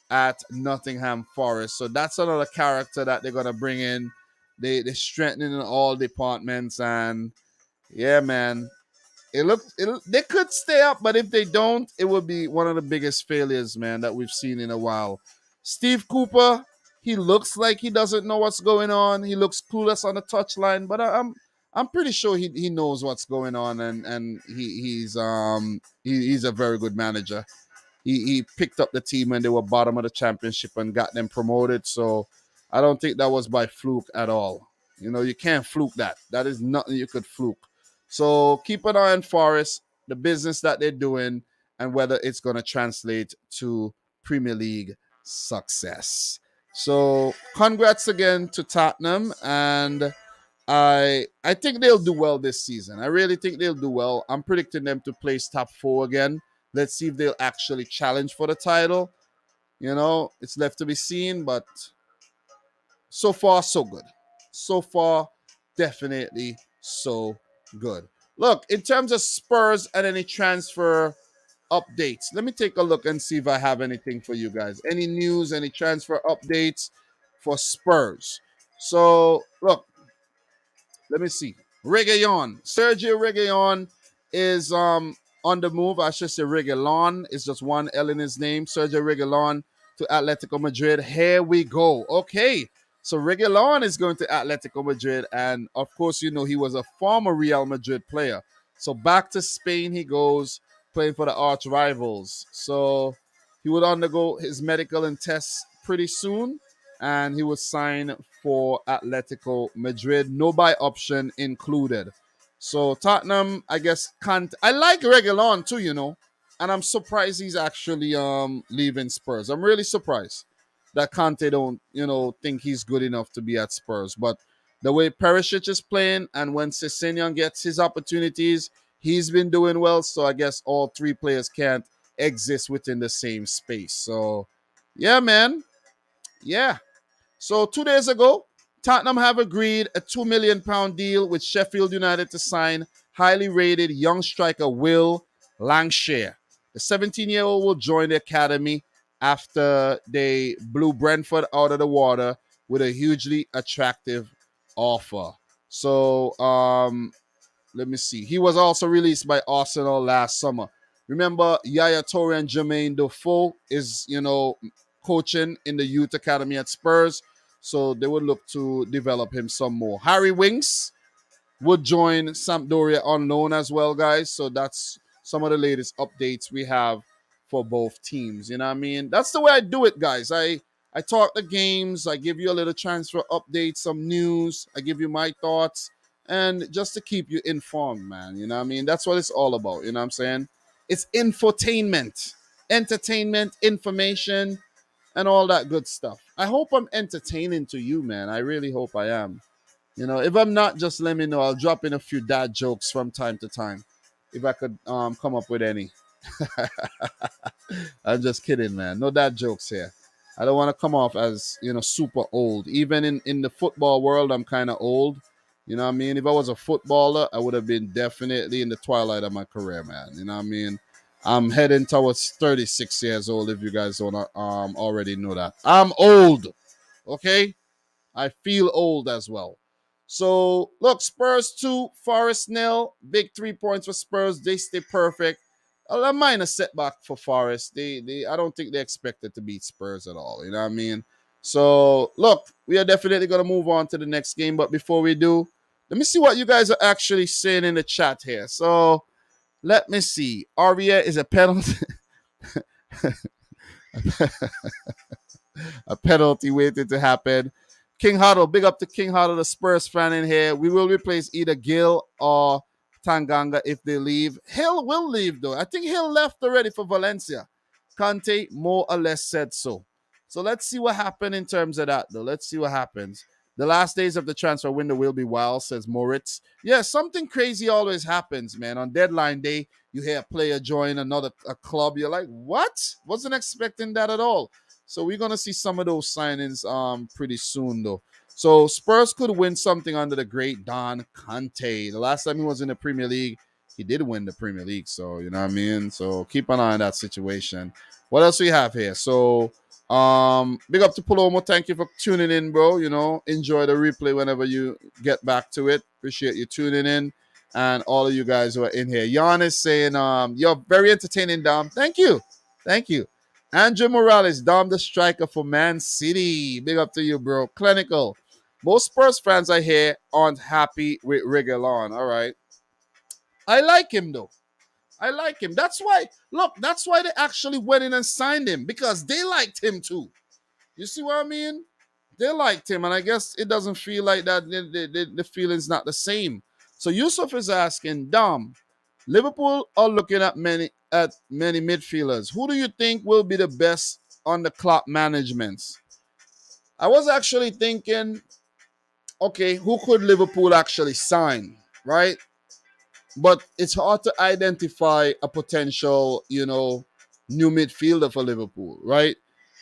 at Nottingham Forest. So that's another character that they're gonna bring in. They're strengthening in all departments, and yeah, man, they could stay up, but if they don't, it would be one of the biggest failures, man, that we've seen in a while. Steve Cooper, he looks like he doesn't know what's going on. He looks clueless on the touchline, but I'm pretty sure he knows what's going on, and he's a very good manager. He picked up the team when they were bottom of the championship and got them promoted. So I don't think that was by fluke at all. You can't fluke that. That is nothing you could fluke. So keep an eye on Forest, the business that they're doing, and whether it's going to translate to Premier League success. So congrats again to Tottenham, and I think they'll do well this season. I really think they'll do well. I'm predicting them to place top 4 again. Let's see if they'll actually challenge for the title. It's left to be seen, but so far, so good. So far, definitely so good. Look, in terms of Spurs and any transfer updates, let me take a look and see if I have anything for you guys. Any news, any transfer updates for Spurs? So, look, let me see. Reguilon. Sergio Reguilon is on the move. I should say Reguilon. It's just one L in his name. Sergio Reguilon to Atletico Madrid. Here we go. Okay. So Reguilon is going to Atletico Madrid. And of course, he was a former Real Madrid player. So back to Spain he goes, playing for the arch rivals. So he would undergo his medical and tests pretty soon, and he was signed for Atletico Madrid. No buy option included. So Tottenham, I guess, can't. I like Reguilon too, and I'm surprised he's actually leaving Spurs. I'm really surprised that Conte don't, think he's good enough to be at Spurs. But the way Perisic is playing, and when Sessegnon gets his opportunities, he's been doing well. So I guess all 3 players can't exist within the same space. So, yeah, man. Yeah. So 2 days ago, Tottenham have agreed a £2 million deal with Sheffield United to sign highly rated young striker Will Lancashire. The 17-year-old will join the academy after they blew Brentford out of the water with a hugely attractive offer. So let me see. He was also released by Arsenal last summer. Remember, Yaya Toure and Jermaine Defoe is, coaching in the youth academy at Spurs. So they would look to develop him some more. Harry Winks would join Sampdoria on loan as well, guys. So that's some of the latest updates we have for both teams. You know what I mean? That's the way I do it, guys. I talk the games. I give you a little transfer update, some news. I give you my thoughts. And just to keep you informed, man. You know what I mean? That's what it's all about. You know what I'm saying? It's infotainment, entertainment, information, and all that good stuff. I hope I'm entertaining to you, man. I really hope I am. If I'm not, just let me know. I'll drop in a few dad jokes from time to time, if I could come up with any. I'm just kidding, man. No dad jokes here. I don't want to come off as, super old. Even in the football world, I'm kind of old. You know what I mean? If I was a footballer, I would have been definitely in the twilight of my career, man. You know what I mean? I'm heading towards 36 years old, if you guys don't already know that. I'm old, okay? I feel old as well. So, look, Spurs 2, Forest nil. Big 3 points for Spurs. They stay perfect. A minor setback for Forest. I don't think they expected to beat Spurs at all. You know what I mean? So, look, we are definitely going to move on to the next game. But before we do, let me see what you guys are actually saying in the chat here. So, let me see. Aria is a penalty. A penalty waiting to happen. King Huddle, big up to King Huddle, the Spurs fan in here. We will replace either Gill or Tanganga if they leave. Hill will leave, though. I think Hill left already for Valencia. Conte more or less said so. So let's see what happens in terms of that, though. Let's see what happens. The last days of the transfer window will be wild, says Moritz. Yeah, something crazy always happens, man. On deadline day, you hear a player join a club. You're like, what? Wasn't expecting that at all. So we're gonna see some of those signings pretty soon though. So Spurs could win something under the great Don Conte. The last time he was in the Premier League, he did win the Premier League. So you know what I mean. So keep an eye on that situation. What else we have here? So big up to Palomo. Thank you for tuning in, bro. You know, enjoy the replay whenever you get back to it. Appreciate you tuning in. And all of you guys who are in here. Jan is saying, you're very entertaining, Dom. Thank you. Thank you. Andrew Morales, Dom the striker for Man City. Big up to you, bro. Clinical. Most Spurs fans I hear aren't happy with Reguilon. All right. I like him, though. I like him. That's why they actually went in and signed him, because they liked him too. You see what I mean? They liked him, and I guess it doesn't feel like that. The feeling's not the same. So Yusuf is asking, Dom, Liverpool are looking at many midfielders. Who do you think will be the best on the Klopp management? I was actually thinking, okay, who could Liverpool actually sign, right? But it's hard to identify a potential, new midfielder for Liverpool, right?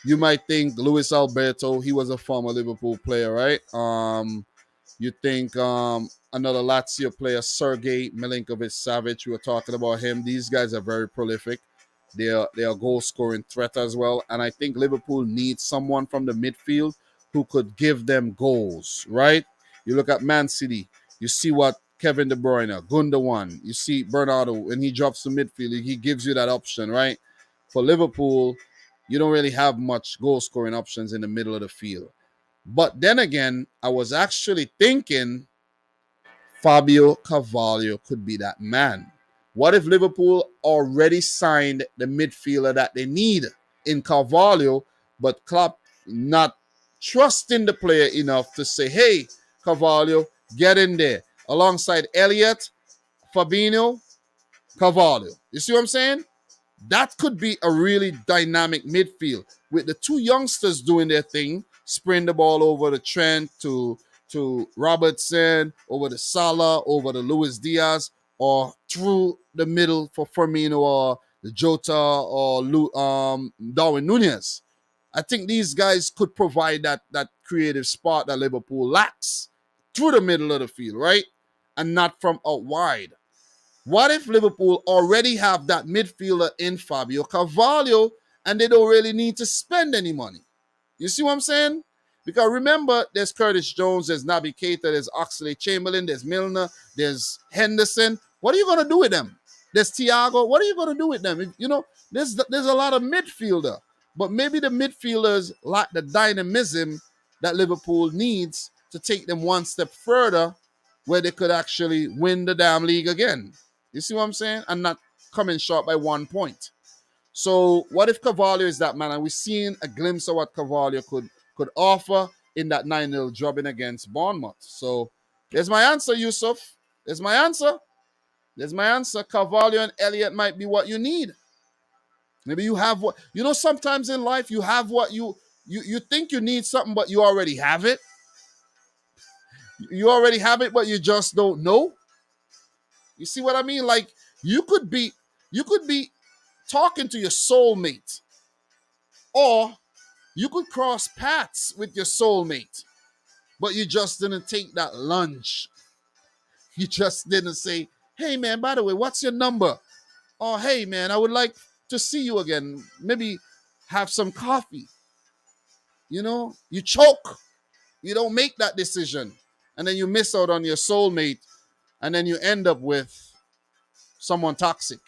You might think Luis Alberto, he was a former Liverpool player, right? You think another Lazio player, Sergei Milinkovic-Savic, we were talking about him. These guys are very prolific. They are a goal-scoring threat as well. And I think Liverpool needs someone from the midfield who could give them goals, right? You look at Man City, you see what Kevin De Bruyne, Gundogan, you see Bernardo, when he drops to midfield, he gives you that option, right? For Liverpool, you don't really have much goal-scoring options in the middle of the field. But then again, I was actually thinking Fabio Carvalho could be that man. What if Liverpool already signed the midfielder that they need in Carvalho, but Klopp not trusting the player enough to say, hey, Carvalho, get in there. Alongside Elliott, Fabinho, Carvalho. You see what I'm saying? That could be a really dynamic midfield with the two youngsters doing their thing, spraying the ball over the Trent to Robertson, over the Salah, over the Luis Diaz, or through the middle for Firmino or the Jota or Darwin Nunez. I think these guys could provide that creative spark that Liverpool lacks through the middle of the field, right? And not from out wide. What if Liverpool already have that midfielder in Fabio Carvalho and they don't really need to spend any money? You see what I'm saying? Because remember, there's Curtis Jones, there's Naby Keita, there's Oxlade-Chamberlain, there's Milner, there's Henderson. What are you going to do with them? There's Thiago. What are you going to do with them? There's a lot of midfielder. But maybe the midfielders lack the dynamism that Liverpool needs to take them one step further where they could actually win the damn league again. You see what I'm saying? And not coming short by 1 point. So what if Carvalho is that man? And we're seeing a glimpse of what Carvalho could offer in that 9-0 drubbing against Bournemouth. So there's my answer, Yusuf. There's my answer. Carvalho and Elliott might be what you need. Maybe you have what, sometimes in life you have what you think you need something, but you already have it. You already have it, but you just don't know. You see what I mean? Like you could be talking to your soulmate, or you could cross paths with your soulmate, but you just didn't take that lunge. You just didn't say, hey man, by the way, what's your number? Oh, hey, man, I would like to see you again. Maybe have some coffee. You choke. You don't make that decision. And then you miss out on your soulmate. And then you end up with someone toxic.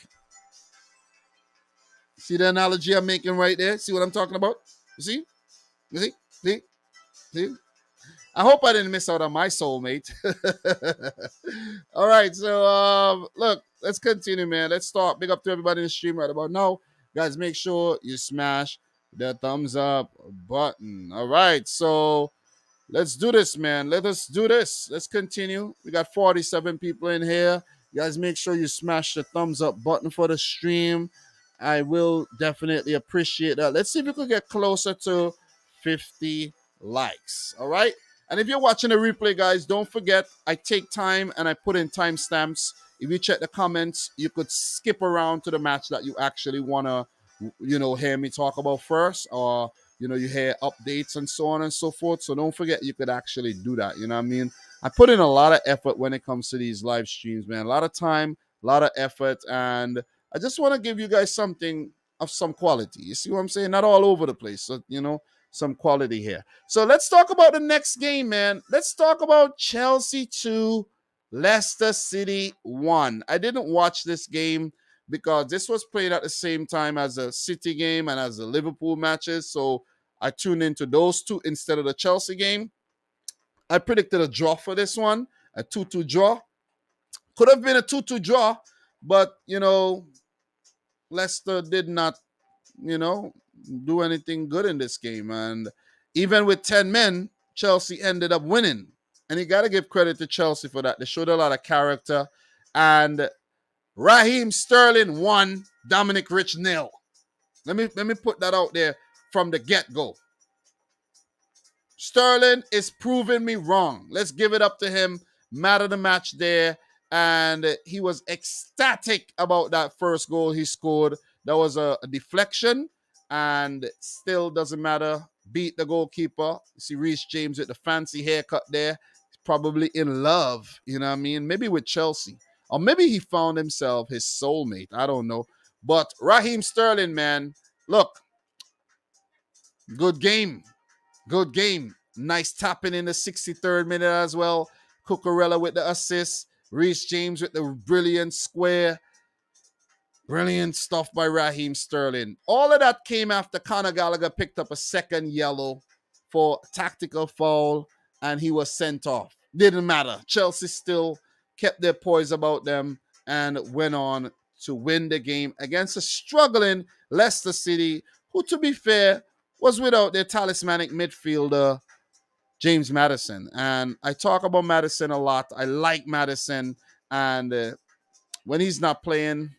See the analogy I'm making right there? See what I'm talking about? You see? You see? See? See? I hope I didn't miss out on my soulmate. All right, so look, let's continue, man. Let's start. Big up to everybody in the stream right about now. Guys, make sure you smash the thumbs up button. All right, so let's do this, man. Let us do this. Let's continue. We got 47 people in here. You guys, make sure you smash the thumbs up button for the stream. I will definitely appreciate that. Let's see if we could get closer to 50 likes. All right. And if you're watching the replay, guys, don't forget I take time and I put in timestamps. If you check the comments, you could skip around to the match that you actually want to, hear me talk about first, or you hear updates and so on and so forth. So don't forget you could actually do that. You know what I mean? I put in a lot of effort when it comes to these live streams, man. A lot of time, a lot of effort, and I just want to give you guys something of some quality. You see what I'm saying? Not all over the place. So, some quality here. So let's talk about the next game, man. Let's talk about Chelsea 2, Leicester City 1. I didn't watch this game because this was played at the same time as a City game and as the Liverpool matches. So I tuned into those two instead of the Chelsea game. I predicted a draw for this one, a 2-2 draw. Could have been a 2-2 draw, but, Leicester did not, do anything good in this game. And even with 10 men, Chelsea ended up winning. And you got to give credit to Chelsea for that. They showed a lot of character. And Raheem Sterling won, Dominic Rich 0. Let me put that out there from the get-go. Sterling is proving me wrong. Let's give it up to him. Man of the match there. And he was ecstatic about that first goal he scored. That was a deflection, and still doesn't matter. Beat the goalkeeper. You see Reece James with the fancy haircut there. He's probably in love, you know what I mean? Maybe with Chelsea. Or maybe he found himself his soulmate. I don't know. But Raheem Sterling, man, look, good game. Good game. Nice tapping in the 63rd minute as well. Cucurella with the assist. Reece James with the brilliant square. Brilliant stuff by Raheem Sterling. All of that came after Conor Gallagher picked up a second yellow for tactical foul, and he was sent off. Didn't matter. Chelsea still kept their poise about them and went on to win the game against a struggling Leicester City, who, to be fair, was without their talismanic midfielder, James Maddison. And I talk about Maddison a lot. I like Maddison. And when he's not playing,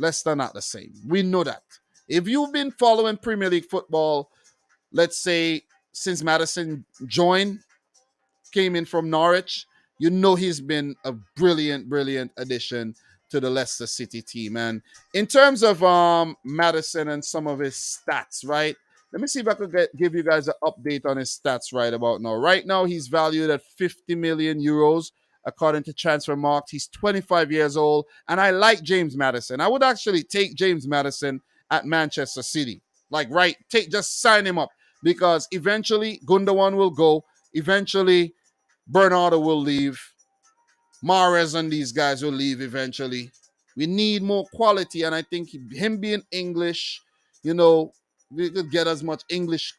Leicester not the same. We know that. If you've been following Premier League football, let's say since Maddison came in from Norwich, you know he's been a brilliant, brilliant addition to the Leicester City team. And in terms of Maddison and some of his stats, right? Let me see if I could give you guys an update on his stats right about now. Right now, he's valued at 50 million euros, according to Transfermarkt. He's 25 years old, and I like James Maddison. I would actually take James Maddison at Manchester City. Just sign him up, because eventually Gundogan will go. Eventually, Bernardo will leave. Mahrez and these guys will leave eventually. We need more quality, and I think him being English, we could get as much English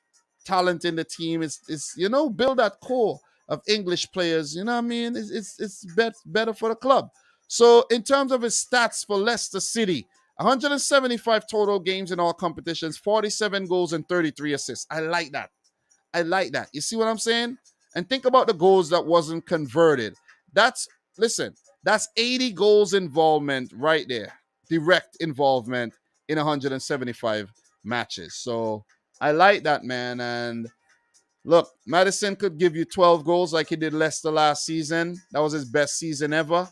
talent in the team. It's build that core of English players. You know what I mean? It's better for the club. So in terms of his stats for Leicester City, 175 total games in all competitions, 47 goals and 33 assists. I like that. You see what I'm saying? And think about the goals that wasn't converted. That's 80 goals involvement right there. Direct involvement in 175 matches. So I like that, man. And look, Maddison could give you 12 goals like he did Leicester last season. That was his best season ever.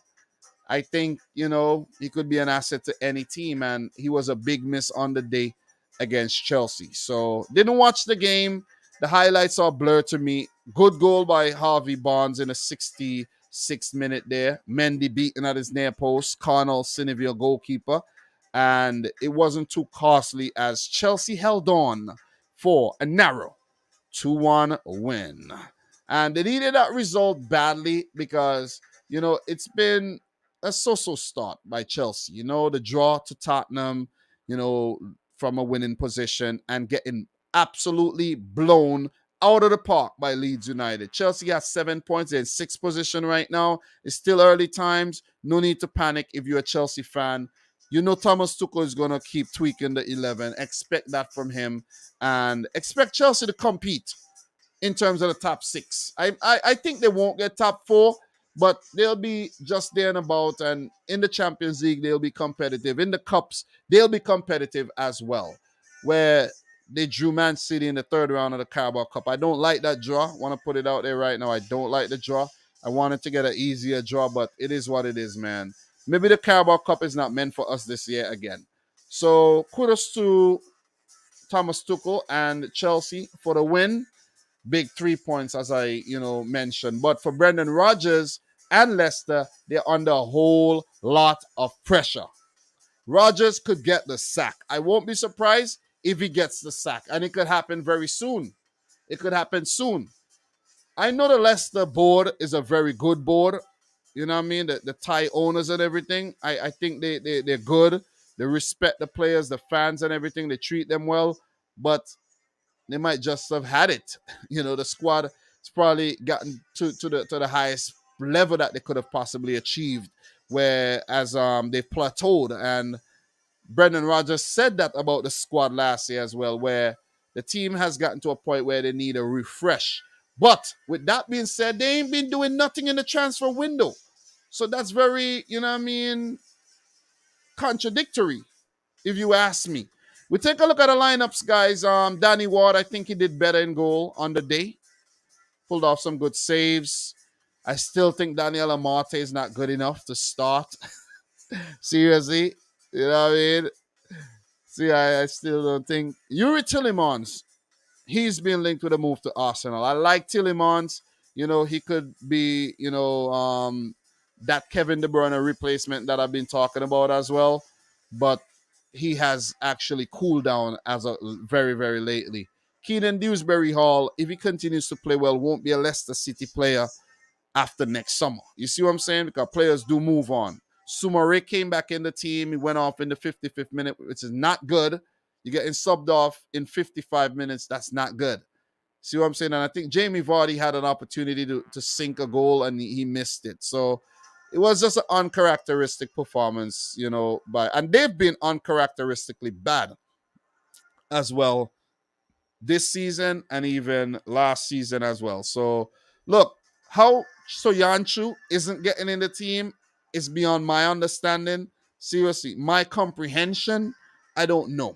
I think, he could be an asset to any team, and he was a big miss on the day against Chelsea. So didn't watch the game. The highlights are blurred to me. Good goal by Harvey Barnes in the 66th minute there. Mendy beaten at his near post. Connell Siniville goalkeeper. and it wasn't too costly as Chelsea held on for a narrow 2-1 win. And they needed that result badly because, it's been a so-so start by Chelsea. The draw to Tottenham, from a winning position and getting absolutely blown out of the park by Leeds United. Chelsea has 7 points. They're in sixth position right now. It's still early times. No need to panic if you're a Chelsea fan. Thomas Tuchel is going to keep tweaking the 11. Expect that from him. And expect Chelsea to compete in terms of the top six. I think they won't get top four, but they'll be just there and about. And in the Champions League, they'll be competitive. In the Cups, they'll be competitive as well, where they drew Man City in the third round of the Carabao Cup. I don't like that draw. Want to put it out there right now. I don't like the draw. I wanted to get an easier draw, but it is what it is, man. Maybe the Carabao Cup is not meant for us this year again. So kudos to Thomas Tuchel and Chelsea for the win. Big 3 points, as I mentioned. But for Brendan Rodgers and Leicester, they're under a whole lot of pressure. Rodgers could get the sack. I won't be surprised if he gets the sack, and it could happen very soon. It could happen soon. I know the Leicester board is a very good board. You know what I mean? The Thai owners and everything. I think they're good. They respect the players, the fans and everything. They treat them well. But they might just have had it. The squad has probably gotten to the highest level that they could have possibly achieved, whereas they've plateaued. And Brendan Rodgers said that about the squad last year as well, where the team has gotten to a point where they need a refresh. But with that being said, they ain't been doing nothing in the transfer window. So that's very, contradictory, if you ask me. We take a look at the lineups, guys. Danny Ward, I think he did better in goal on the day. Pulled off some good saves. I still think Daniel Amate is not good enough to start. Seriously. You know what I mean? See, I still don't think. Yuri Tillemans, he's been linked with a move to Arsenal. I like Tillemans. He could be, that Kevin De Bruyne replacement that I've been talking about as well. But he has actually cooled down as of very, very lately. Keenan Dewsbury Hall, if he continues to play well, won't be a Leicester City player after next summer. You see what I'm saying? Because players do move on. Sumare came back in the team. He went off in the 55th minute, which is not good. You're getting subbed off in 55 minutes. That's not good. See what I'm saying? And I think Jamie Vardy had an opportunity to sink a goal, and he missed it. So it was just an uncharacteristic performance, and they've been uncharacteristically bad as well this season and even last season as well. So, look, how Soyuncu isn't getting in the team is beyond my understanding. Seriously, my comprehension, I don't know.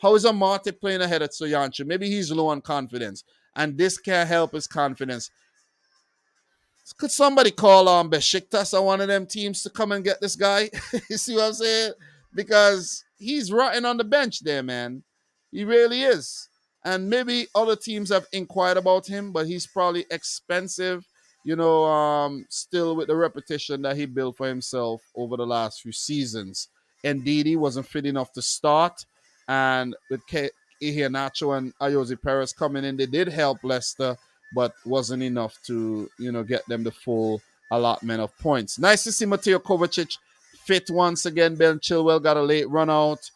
How is Amate playing ahead of Soyuncu? Maybe he's low on confidence, and this can't help his confidence. Could somebody call on Besiktas or one of them teams to come and get this guy? You see what I'm saying? Because he's rotting on the bench there, man. He really is. And maybe other teams have inquired about him, but he's probably expensive, still with the repetition that he built for himself over the last few seasons. Ndidi wasn't fit enough to start. And with Iheanacho and Ayoze Perez coming in, they did help Leicester, but wasn't enough to, get them the full allotment of points. Nice to see Mateo Kovacic fit once again. Ben Chilwell got a late run out.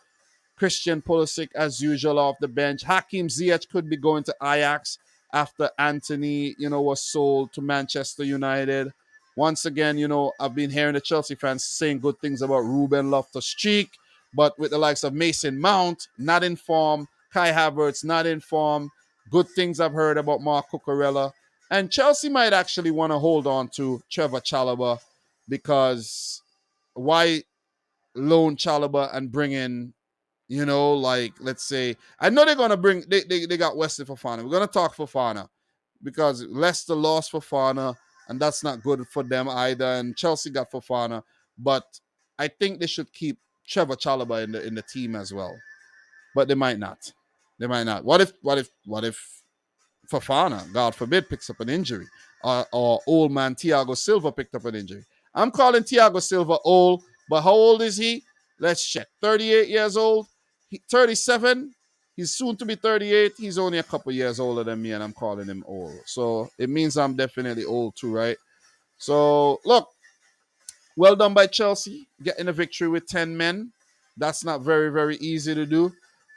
Christian Pulisic, as usual, off the bench. Hakim Ziyech could be going to Ajax after Anthony, was sold to Manchester United. Once again, I've been hearing the Chelsea fans saying good things about Ruben Loftus-Cheek, but with the likes of Mason Mount, not in form, Kai Havertz, not in form. Good things I've heard about Mark Cucurella. And Chelsea might actually want to hold on to Trevor Chalobah, because why loan Chalobah and bring in, let's say, I know they're going to bring, they got Wesley Fofana. We're going to talk Fofana because Leicester lost Fofana, and that's not good for them either. And Chelsea got Fofana, but I think they should keep Trevor Chalobah in the team as well. But they might not. They might not. What if Fofana, God forbid, picks up an injury, or old man Thiago Silva picked up an injury? I'm calling Thiago Silva old, but how old is he? Let's check. 38 years old, 37. He's soon to be 38. He's only a couple years older than me, and I'm calling him old. So it means I'm definitely old too, right? So look, well done by Chelsea, getting a victory with 10 men. That's not very, very easy to do.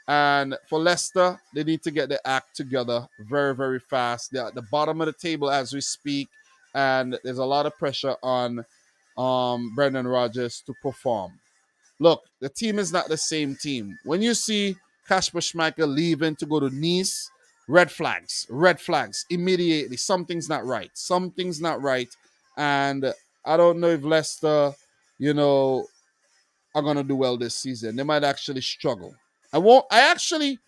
And for Leicester, they need to get their act together very, very fast. They're at the bottom of the table as we speak, and there's a lot of pressure on Brendan Rodgers to perform. Look, the team is not the same team. When you see Kasper Schmeichel leaving to go to Nice, red flags immediately. Something's not right. Something's not right. And I don't know if Leicester, you know, are going to do well this season. They might actually struggle. I actually,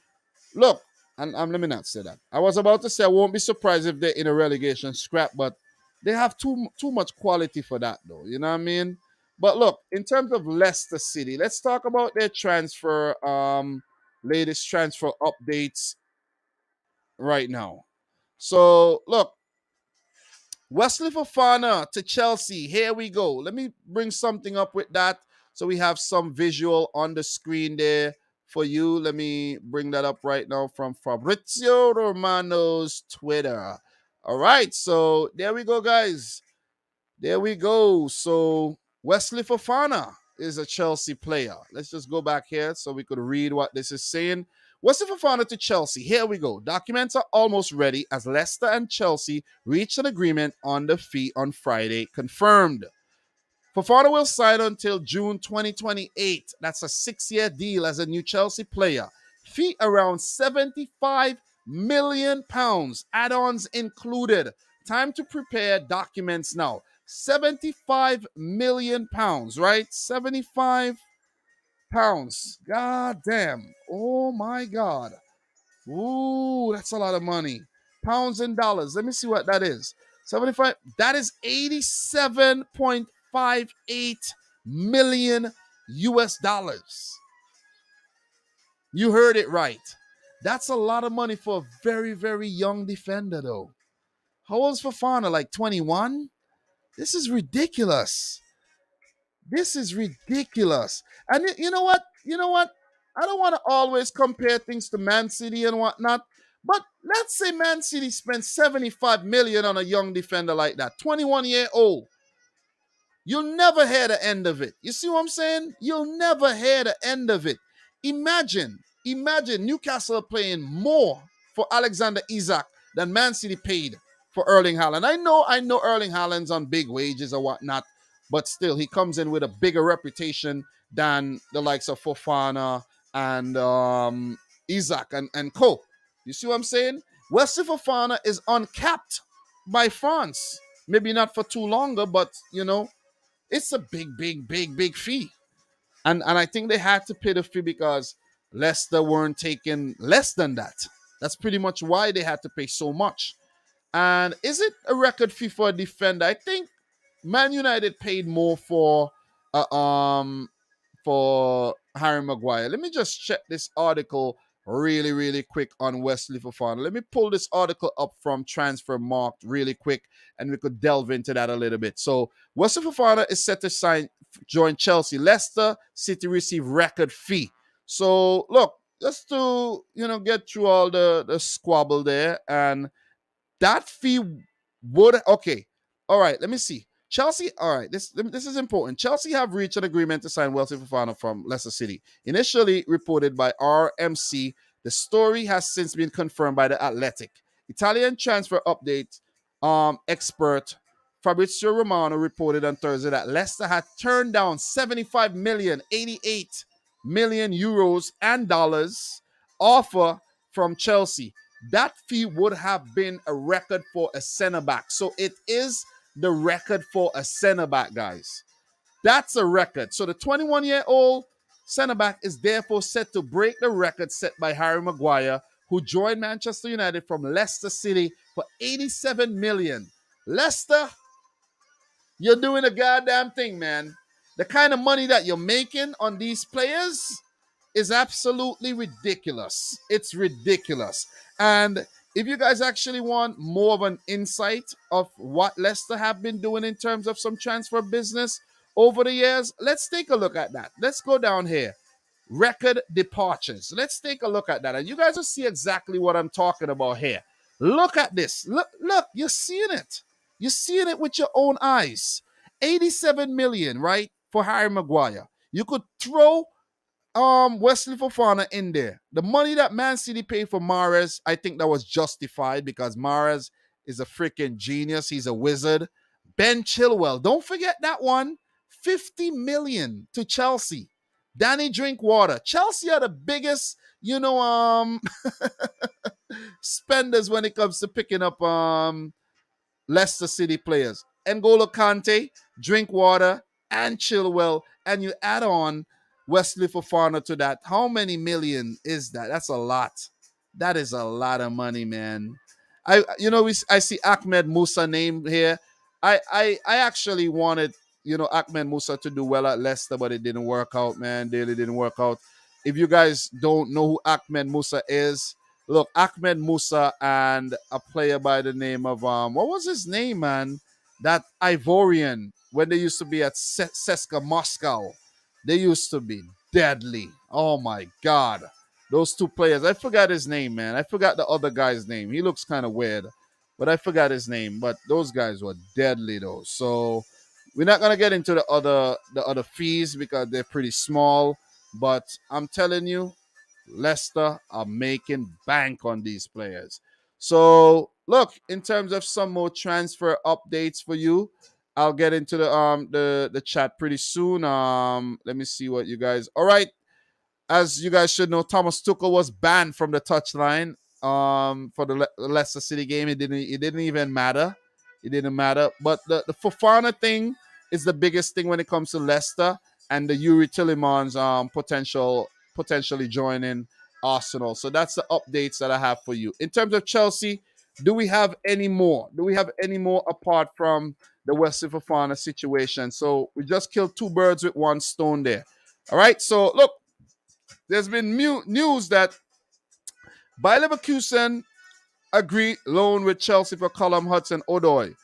look, and let me not say that. I was about to say I won't be surprised if they're in a relegation scrap, but they have too much quality for that, though. You know what I mean? But look, in terms of Leicester City, let's talk about their latest transfer updates right now. So look, Wesley Fofana to Chelsea. Here we go. Let me bring something up with that so we have some visual on the screen there for you. Let me bring that up right now from Fabrizio Romano's Twitter. All right, so there we go, guys. There we go. So Wesley Fofana is a Chelsea player. Let's just go back here so we could read what this is saying. Wesley Fofana to Chelsea. Here we go. Documents are almost ready as Leicester and Chelsea reach an agreement on the fee on Friday. Confirmed. Fofana will sign until June 2028. That's a 6-year deal as a new Chelsea player. Fee around £75 million. Add-ons included. Time to prepare documents now. £75 million, right? 75 pounds. God damn. Oh my God. Ooh, that's a lot of money. Pounds and dollars. Let me see what that is. 75. That is 87.58 million US dollars. You heard it right. That's a lot of money for a very, very young defender, though. How old is Fofana? Like 21? This is ridiculous. This is ridiculous. And you know what? You know what? I don't want to always compare things to Man City and whatnot. But let's say Man City spent 75 million on a young defender like that, 21-year-old. You'll never hear the end of it. You see what I'm saying? You'll never hear the end of it. Imagine Newcastle paying more for Alexander Isak than Man City paid for Erling Haaland. I know Erling Haaland's on big wages or whatnot, but still, he comes in with a bigger reputation than the likes of Fofana and Isak and co. You see what I'm saying? Wesley Fofana is uncapped by France. Maybe not for too longer, but, it's a big fee. And I think they had to pay the fee because Leicester weren't taking less than that. That's pretty much why they had to pay so much. And is it a record fee for a defender? I think Man United paid more for Harry Maguire. Let me just check this article really, really quick on Wesley Fofana. Let me pull this article up from Transfermarkt really quick, and we could delve into that a little bit. So Wesley Fofana is set to join Chelsea. Leicester City receive record fee. So look, just to get through all the squabble there, and that fee would okay. All right, let me see. Chelsea, all right, this is important. Chelsea have reached an agreement to sign Wesley Fofana from Leicester City. Initially reported by RMC, the story has since been confirmed by The Athletic. Italian transfer update expert Fabrizio Romano reported on Thursday that Leicester had turned down 75 million, 88 million euros and dollars offer from Chelsea. That fee would have been a record for a center back. So it is the record for a center back, guys. That's a record. So the 21-year-old center back is therefore set to break the record set by Harry Maguire, who joined Manchester United from Leicester City for 87 million. Leicester, you're doing a goddamn thing, man. The kind of money that you're making on these players is absolutely ridiculous. It's ridiculous. And if you guys actually want more of an insight of what Leicester have been doing in terms of some transfer business, over the years. Let's take a look at that. Let's go down here. Record departures. Let's take a look at that. And you guys will see exactly what I'm talking about here. Look at this. Look, you're seeing it. You're seeing it with your own eyes. 87 million, right? For Harry Maguire. You could throw Wesley Fofana in there. The money that Man City paid for Mahrez, I think that was justified because Mahrez is a freaking genius. He's a wizard. Ben Chilwell, don't forget that one. 50 million to Chelsea. Danny Drinkwater. Chelsea are the biggest, spenders when it comes to picking up Leicester City players. N'Golo Kante, Drinkwater, and Chilwell, and you add on Wesley Fofana to that. How many million is that? That's a lot. That is a lot of money, man. I see Ahmed Musa named here. I actually wanted Ahmed Musa to do well at Leicester, but it didn't work out, man. Really didn't work out. If you guys don't know who Ahmed Musa is, look, Ahmed Musa and a player by the name of what was his name, man? That Ivorian when they used to be at Ceska Moscow. They used to be deadly. Oh my God. Those two players. I forgot his name, man. I forgot the other guy's name. He looks kind of weird, but I forgot his name. But those guys were deadly though. So we're not gonna get into the other fees because they're pretty small. But I'm telling you, Leicester are making bank on these players. So look, in terms of some more transfer updates for you, I'll get into the chat pretty soon. Let me see what you guys. All right, as you guys should know, Thomas Tuchel was banned from the touchline for the Leicester City game. It didn't even matter. It didn't matter. But the Fofana thing is the biggest thing when it comes to Leicester and the Yuri Tillemans potentially joining Arsenal. So that's the updates that I have for you. In terms of Chelsea, do we have any more? Do we have any more apart from the Wesley Fofana situation? So we just killed two birds with one stone there. All right. So look, there's been news that Bayer Leverkusen agreed loan with Chelsea for Callum Hudson-Odoi,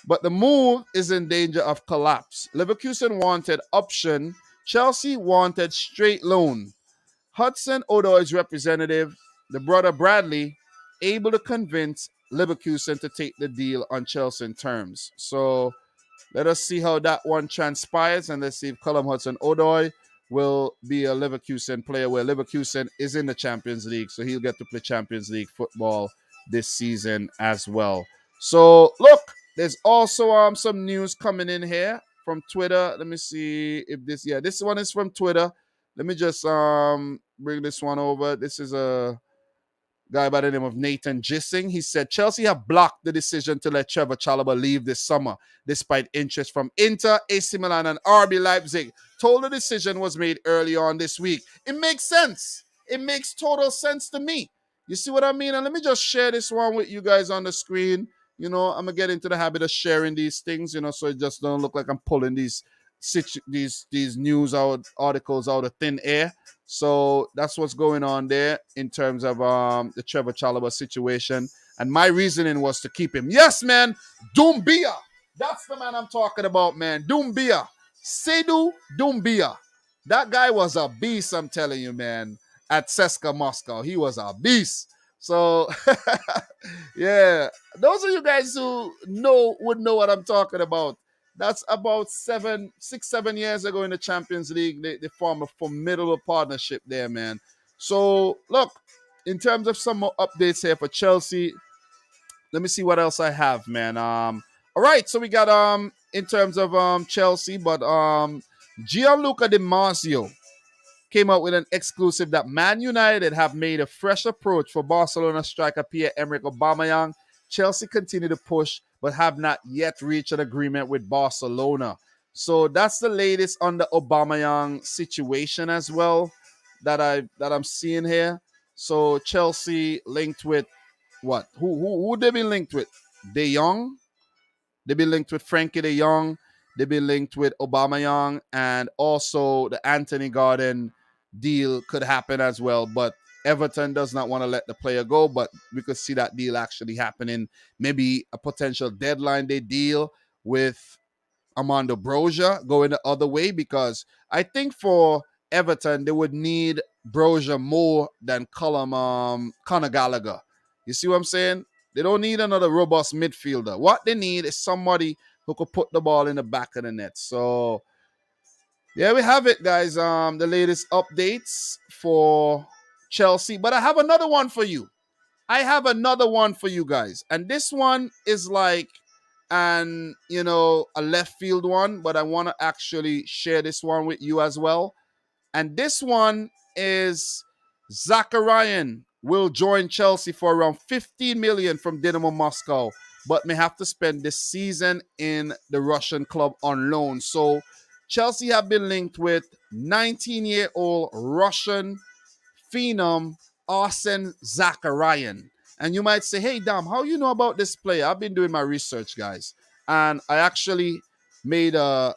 but the move is in danger of collapse. Leverkusen wanted option, Chelsea wanted straight loan. Hudson-Odoi's representative, the brother Bradley, able to convince Leverkusen to take the deal on Chelsea terms. So let us see how that one transpires, and let's see if Callum Hudson-Odoi will be a Leverkusen player, where Leverkusen is in the Champions League, so he'll get to play Champions League football this season as well. So look, there's also some news coming in here from Twitter. Let me see if this one is from Twitter. Let me just bring this one over. This is a guy by the name of Nathan Gissing. He said Chelsea have blocked the decision to let Trevor Chalobah leave this summer, despite interest from Inter, AC Milan, and RB Leipzig. Told the decision was made early on this week. It makes sense. It makes total sense to me. You see what I mean? And let me just share this one with you guys on the screen. I'm gonna get into the habit of sharing these things, so it just don't look like I'm pulling these news articles out of thin air. So that's what's going on there in terms of the Trevor Chalobah situation. And my reasoning was to keep him. Yes, man. Doumbia. That's the man I'm talking about, man. Doumbia. Seydou Doumbia. That guy was a beast, I'm telling you, man. At CSKA Moscow. He was a beast. So, yeah. Those of you guys who would know what I'm talking about. That's about 6, 7 years ago in the Champions League. They formed a formidable partnership there, man. So, look, in terms of some more updates here for Chelsea, let me see what else I have, man. All right, so we got in terms of Chelsea, but Gianluca Di Marzio came out with an exclusive that Man United have made a fresh approach for Barcelona striker Pierre-Emerick Aubameyang. Chelsea continue to push, but have not yet reached an agreement with Barcelona. So that's the latest on the Aubameyang situation as well that I'm seeing here. So Chelsea linked with what? Who they been linked with? De Jong. They've been linked with Frankie De Jong. They've been linked with Aubameyang, and also the Anthony Gordon deal could happen as well. But Everton does not want to let the player go, but we could see that deal actually happening. Maybe a potential deadline day deal with Armando Broja going the other way, because I think for Everton they would need Broja more than Conor Gallagher. You see what I'm saying? They don't need another robust midfielder. What they need is somebody who could put the ball in the back of the net. So yeah, we have it, guys. The latest updates for Chelsea. But I have another one for you. I have another one for you guys. And this one is like a left field one, but I want to actually share this one with you as well. And this one is Zakarian will join Chelsea for around 15 million from Dynamo Moscow, but may have to spend this season in the Russian club on loan. So Chelsea have been linked with 19-year-old Russian phenom Arsen Zakarian. And you might say, hey, Dam, how you know about this player? I've been doing my research, guys. And I actually made a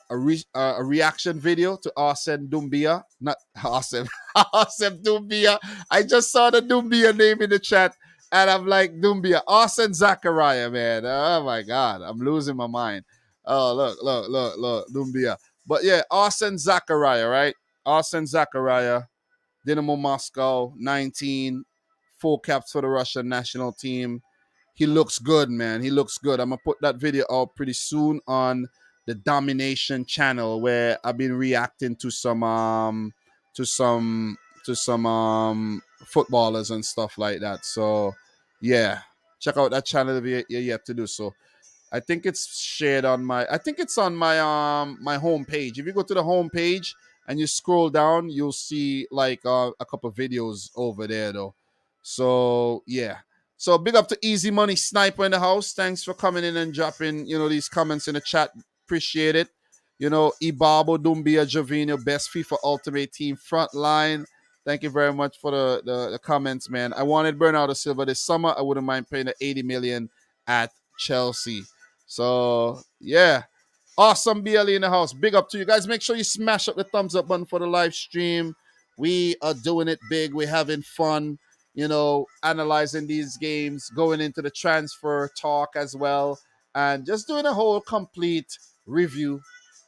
reaction video to Arsene Doumbia. Not Arsene, Arsene Doumbia. I just saw the Doumbia name in the chat, and I'm like, Doumbia, Arsene Zakaria, man. Oh, my God. I'm losing my mind. Oh, look, Doumbia. But yeah, Arsene Zakaria, right? Arsene Zakaria, Dynamo Moscow, 19, 4 caps for the Russian national team. He looks good, man. He looks good. I'm gonna put that video out pretty soon on the Domination channel, where I've been reacting to to some some footballers and stuff like that. So yeah, check out that channel if you have to do so. I think it's shared on my. I think it's on my homepage. If you go to the homepage and you scroll down, you'll see like a couple videos over there though. So yeah. So big up to Easy Money Sniper in the house. Thanks for coming in and dropping these comments in the chat. Appreciate it. Ibabo Dumbia Jovino, best FIFA Ultimate Team front line. Thank you very much for the comments, man. I wanted Bernardo Silva this summer. I wouldn't mind paying the 80 million at Chelsea. So yeah, awesome BLE in the house. Big up to you guys. Make sure you smash up the thumbs up button for the live stream. We are doing it big. We're having fun, analyzing these games, going into the transfer talk as well, and just doing a whole complete review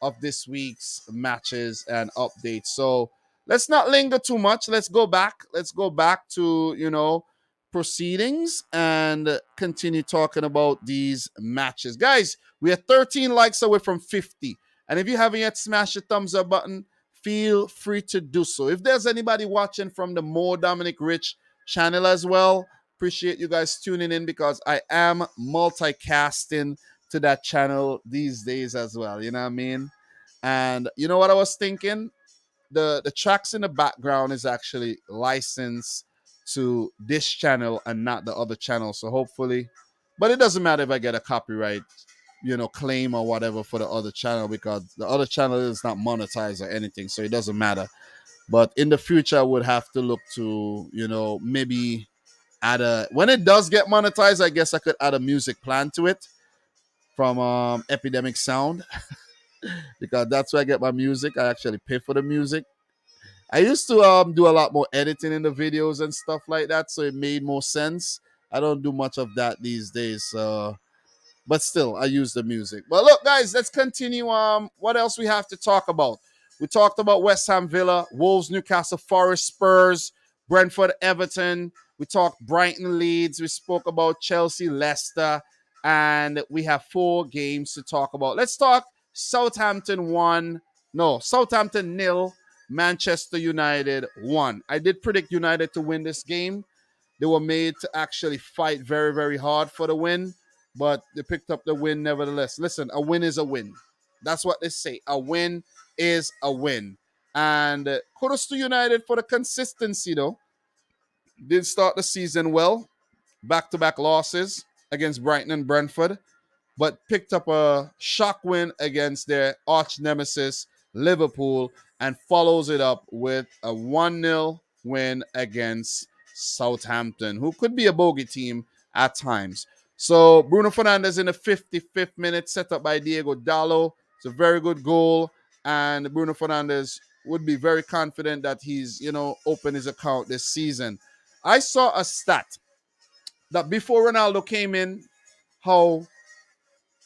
of this week's matches and updates. So let's not linger too much. Let's go back. Let's go back to, proceedings and continue talking about these matches. Guys, we are 13 likes away from 50. And if you haven't yet smashed the thumbs up button, feel free to do so. If there's anybody watching from the More Dominic Rich channel as well, appreciate you guys tuning in, because I am multicasting to that channel these days as well. You know what I mean? And you know what I was thinking? The tracks in the background is actually licensed to this channel and not the other channel. So hopefully, but it doesn't matter if I get a copyright, claim or whatever for the other channel, because the other channel is not monetized or anything. So it doesn't matter. But in the future, I would have to look to, maybe when it does get monetized, I guess I could add a music plan to it from Epidemic Sound, because that's where I get my music. I actually pay for the music. I used to do a lot more editing in the videos and stuff like that, so it made more sense. I don't do much of that these days, but still, I use the music. But look, guys, let's continue. What else we have to talk about? We talked about West Ham, Villa, Wolves, Newcastle, Forest, Spurs, Brentford, Everton. We talked Brighton, Leeds. We spoke about Chelsea, Leicester, and we have 4 games to talk about. Let's talk Southampton 0, Manchester United 1. I did predict United to win this game. They were made to actually fight very, very hard for the win, but they picked up the win nevertheless. Listen, a win is a win. That's what they say. A win is a win. And kudos to United for the consistency, though. Did start the season well. Back-to-back losses against Brighton and Brentford, but picked up a shock win against their arch nemesis, Liverpool, and follows it up with a 1-0 win against Southampton, who could be a bogey team at times. So Bruno Fernandes in the 55th minute, set up by Diego Dallo. It's a very good goal, and Bruno Fernandes would be very confident that he's, opened his account this season. I saw a stat that before Ronaldo came in, how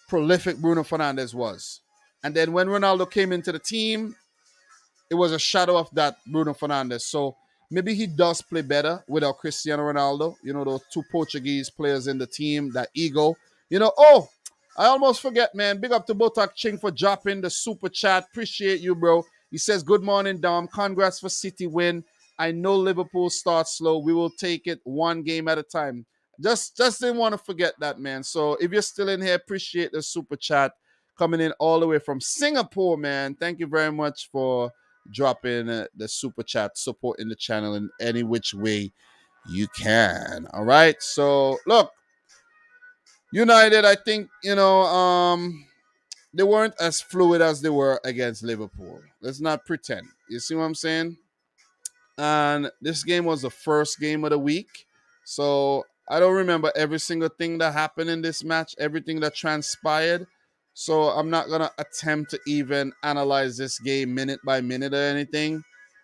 prolific Bruno Fernandes was. And then when Ronaldo came into the team, it was a shadow of that Bruno Fernandes. So maybe he does play better without Cristiano Ronaldo. You know, those two Portuguese players in the team, that ego. Oh, I almost forget, man. Big up to Botak Ching for dropping the super chat. Appreciate you, bro. He says, good morning, Dom. Congrats for City win. I know Liverpool starts slow. We will take it one game at a time. Just didn't want to forget that, man. So if you're still in here, appreciate the super chat coming in all the way from Singapore, man. Thank you very much for dropping the super chat, supporting the channel in any which way you can. All right. So look, United, I think, they weren't as fluid as they were against Liverpool. Let's not pretend. You see what I'm saying? And this game was the first game of the week. So I don't remember every single thing that happened in this match, everything that transpired. So I'm not going to attempt to even analyze this game minute by minute or anything.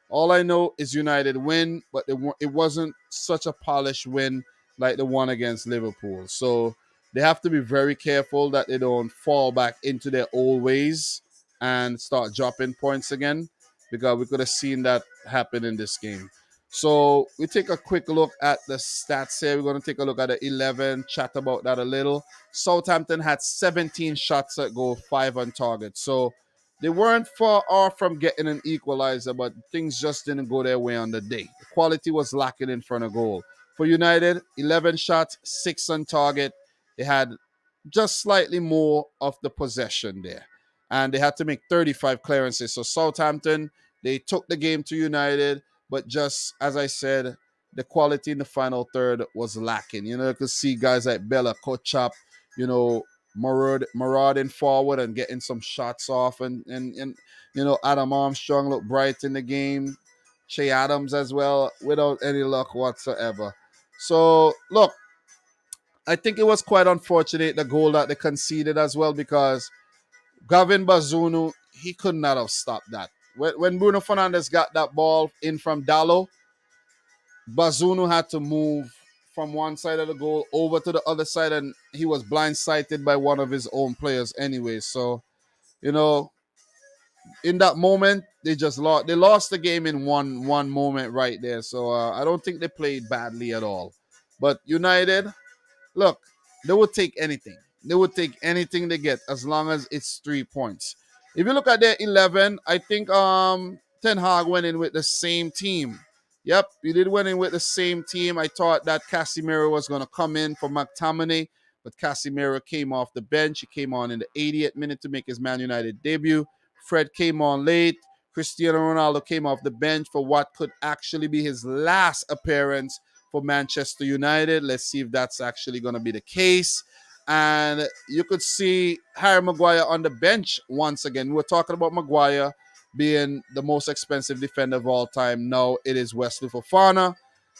All I know is United win, but it wasn't such a polished win like the one against Liverpool. So they have to be very careful that they don't fall back into their old ways and start dropping points again, because we could have seen that happen in this game. So we take a quick look at the stats here. We're going to take a look at the 11, chat about that a little. Southampton had 17 shots at goal, 5 on target. So they weren't far off from getting an equalizer, but things just didn't go their way on the day. The quality was lacking in front of goal. For United, 11 shots, 6 on target. They had just slightly more of the possession there. And they had to make 35 clearances. So Southampton, they took the game to United, but just as I said, the quality in the final third was lacking. You could see guys like Bella Kochap, marauding forward and getting some shots off, and Adam Armstrong looked bright in the game. Che Adams as well, without any luck whatsoever. So look, I think it was quite unfortunate, the goal that they conceded as well, because Gavin Bazunu, he could not have stopped that. When Bruno Fernandes got that ball in from Dallo, Bazunu had to move from one side of the goal over to the other side, and he was blindsided by one of his own players anyway. So, in that moment, they just lost. They lost the game in one moment right there. So I don't think they played badly at all. But United, look, they would take anything. They would take anything they get as long as it's 3 points. If you look at their 11, I think Ten Hag went in with the same team. Yep, he did went in with the same team. I thought that Casemiro was going to come in for McTominay, but Casemiro came off the bench. He came on in the 80th minute to make his Man United debut. Fred came on late. Cristiano Ronaldo came off the bench for what could actually be his last appearance for Manchester United. Let's see if that's actually going to be the case. And you could see Harry Maguire on the bench once again. We were talking about Maguire being the most expensive defender of all time. Now it is Wesley Fofana,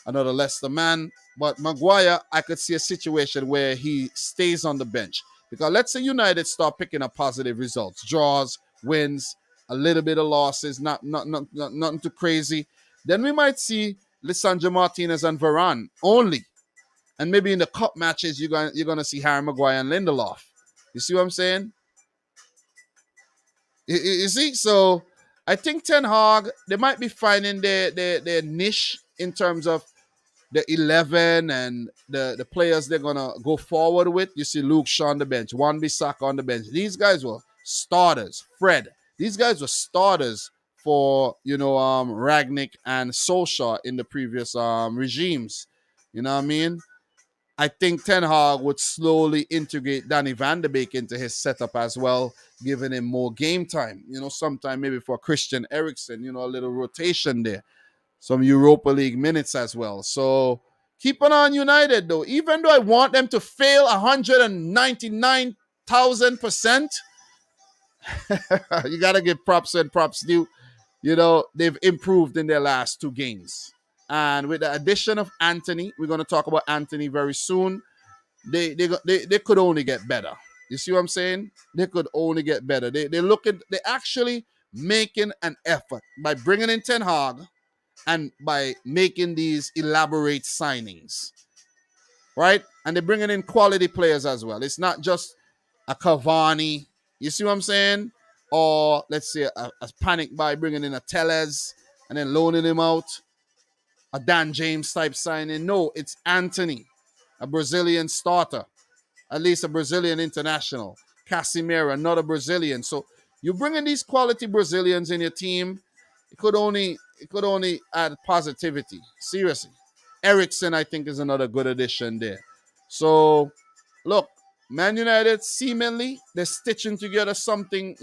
another Leicester man. But Maguire, I could see a situation where he stays on the bench. Because let's say United start picking up positive results, draws, wins, a little bit of losses, nothing too crazy. Then we might see Lisandro Martinez and Varane only. And maybe in the cup matches, you're gonna see Harry Maguire and Lindelof. You see what I'm saying? You see? So I think Ten Hag, they might be finding their niche in terms of the 11 and the players they're going to go forward with. You see Luke Shaw on the bench, Wan-Bissaka on the bench. These guys were starters. Fred, these guys were starters for, Ragnick and Solskjaer in the previous regimes. You know what I mean? I think Ten Hag would slowly integrate Danny Van de Beek into his setup as well, giving him more game time. Sometime maybe for Christian Eriksen, a little rotation there. Some Europa League minutes as well. So keep an eye on United, though. Even though I want them to fail 199,000%, you got to give props and props due. They've improved in their last 2 games. And with the addition of Anthony, we're going to talk about Anthony very soon, they could only get better. You see what I'm saying? They could only get better. They're actually making an effort by bringing in Ten Hag and by making these elaborate signings, right? And they're bringing in quality players as well. It's not just a Cavani. You see what I'm saying? or let's say a panic buy bringing in a Tellez and then loaning him out, a Dan James type signing. No, it's Anthony, a Brazilian starter, at least a Brazilian international. Casemiro, another Brazilian. So you bring in these quality Brazilians in your team, it could only add positivity. Seriously. Ericsson, I think, is another good addition there. So look, Man United seemingly they're stitching together something,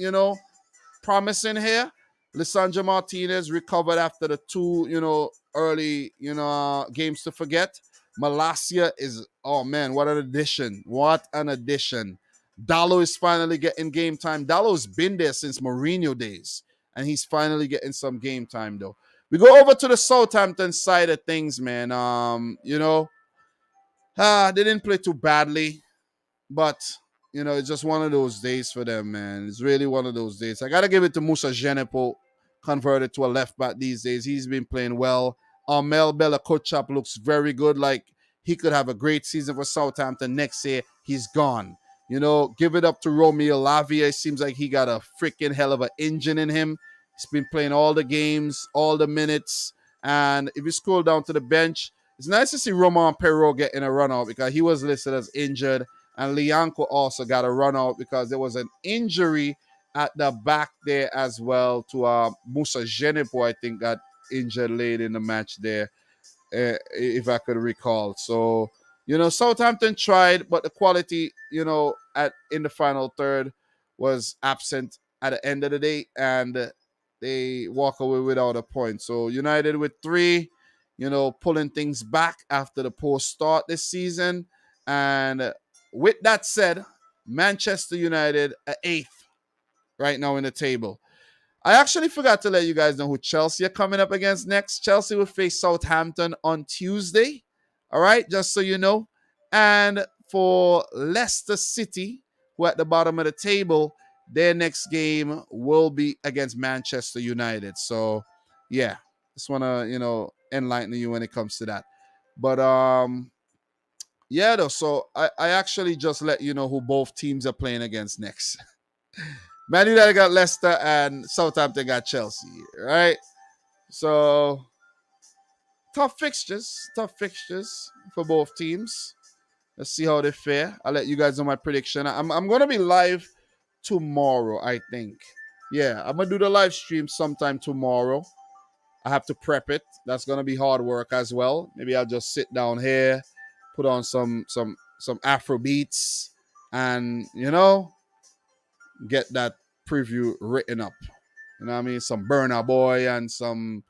promising here. Lisandro Martinez recovered after the two, early, games to forget. Malasia is, oh man, what an addition. What an addition. Dallo is finally getting game time. Dallo's been there since Mourinho days, and he's finally getting some game time, though. We go over to the Southampton side of things, man. They didn't play too badly. But, it's just one of those days for them, man. It's really one of those days. I got to give it to Musa Genepo, converted to a left back these days. He's been playing well. Mel Bella Kotchap looks very good. Like, he could have a great season for Southampton next year. He's gone. Give it up to Romeo Lavia. It seems like he got a freaking hell of an engine in him. He's been playing all the games, all the minutes. And if you scroll down to the bench, it's nice to see Roman Perrault getting a run out because he was listed as injured. And Lianco also got a run out because there was an injury at the back there as well to Musa Genepo, I think, got injured late in the match there, if I could recall. So, Southampton tried, but the quality, in the final third was absent at the end of the day, and they walk away without a point. So United with 3, pulling things back after the poor start this season. And with that said, Manchester United are 8th right now in the table. I actually forgot to let you guys know who Chelsea are coming up against next. Chelsea will face Southampton on Tuesday. All right, just so you know. And for Leicester City, who are at the bottom of the table, their next game will be against Manchester United. So, yeah, just want to, enlighten you when it comes to that. But, yeah, though. So I actually just let you know who both teams are playing against next. Man United got Leicester and Southampton got Chelsea, right? So tough fixtures for both teams. Let's see how they fare. I'll let you guys know my prediction. I'm gonna be live tomorrow, I think. Yeah, I'm gonna do the live stream sometime tomorrow. I have to prep it. That's gonna be hard work as well. Maybe I'll just sit down here, put on some Afro beats, and get that preview written up. You know what I mean? Some Burna Boy and some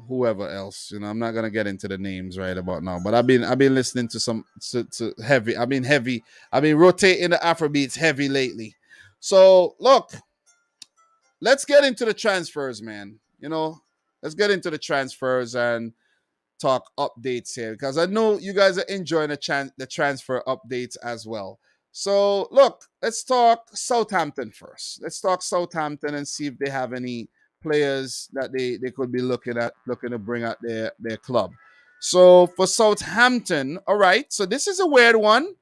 whoever else. I'm not gonna get into the names right about now. But I've been listening to some to heavy. I've been rotating the Afro beats heavy lately. So look, let's get into the transfers, man. Let's get into the transfers and talk updates here because I know you guys are enjoying the transfer updates as well. So look, let's talk Southampton first. Let's talk Southampton and see if they have any players that they could be looking to bring out their club. So for Southampton, all right. So this is a weird one.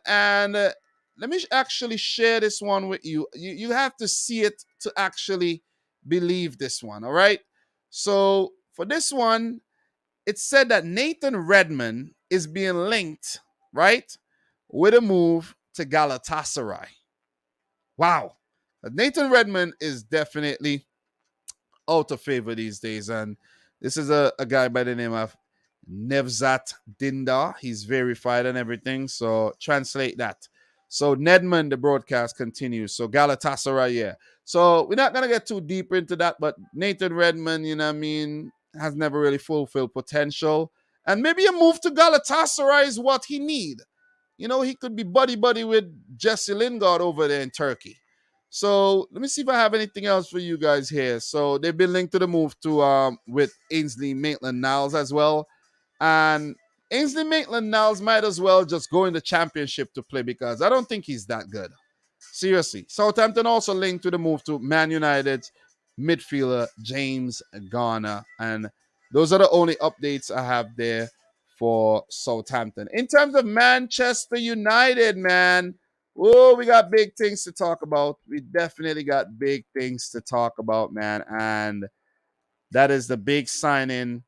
And let me actually share this one with you. You have to see it to actually believe this one. All right. So for this one, it said that Nathan Redmond is being linked, right, with a move to Galatasaray. Wow. Nathan Redmond is definitely out of favor these days. And this is a guy by the name of Nevzat Dindar. He's verified and everything. So translate that. So Nedman, the broadcast continues. So Galatasaray, yeah. So we're not going to get too deep into that. But Nathan Redmond, has never really fulfilled potential. And maybe a move to Galatasaray is what he need. He could be buddy-buddy with Jesse Lingard over there in Turkey. So let me see if I have anything else for you guys here. So they've been linked to the move to with Ainsley Maitland-Niles as well. And Ainsley Maitland-Niles might as well just go in the championship to play because I don't think he's that good. Seriously. Southampton also linked to the move to Man United's midfielder James Garner. And those are the only updates I have there for Southampton. In terms of Manchester United, man, Oh, we got big things to talk about. We definitely got big things to talk about, man. And that is the big signing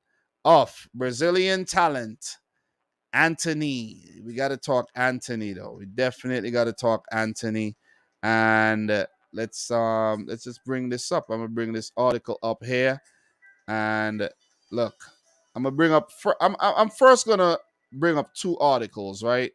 of Brazilian talent, Anthony. We got to talk Anthony, though. We definitely got to talk Anthony. And let's just bring this up. I'm gonna bring this article up here. And look, I'm gonna bring up. I'm first gonna bring up two articles, right?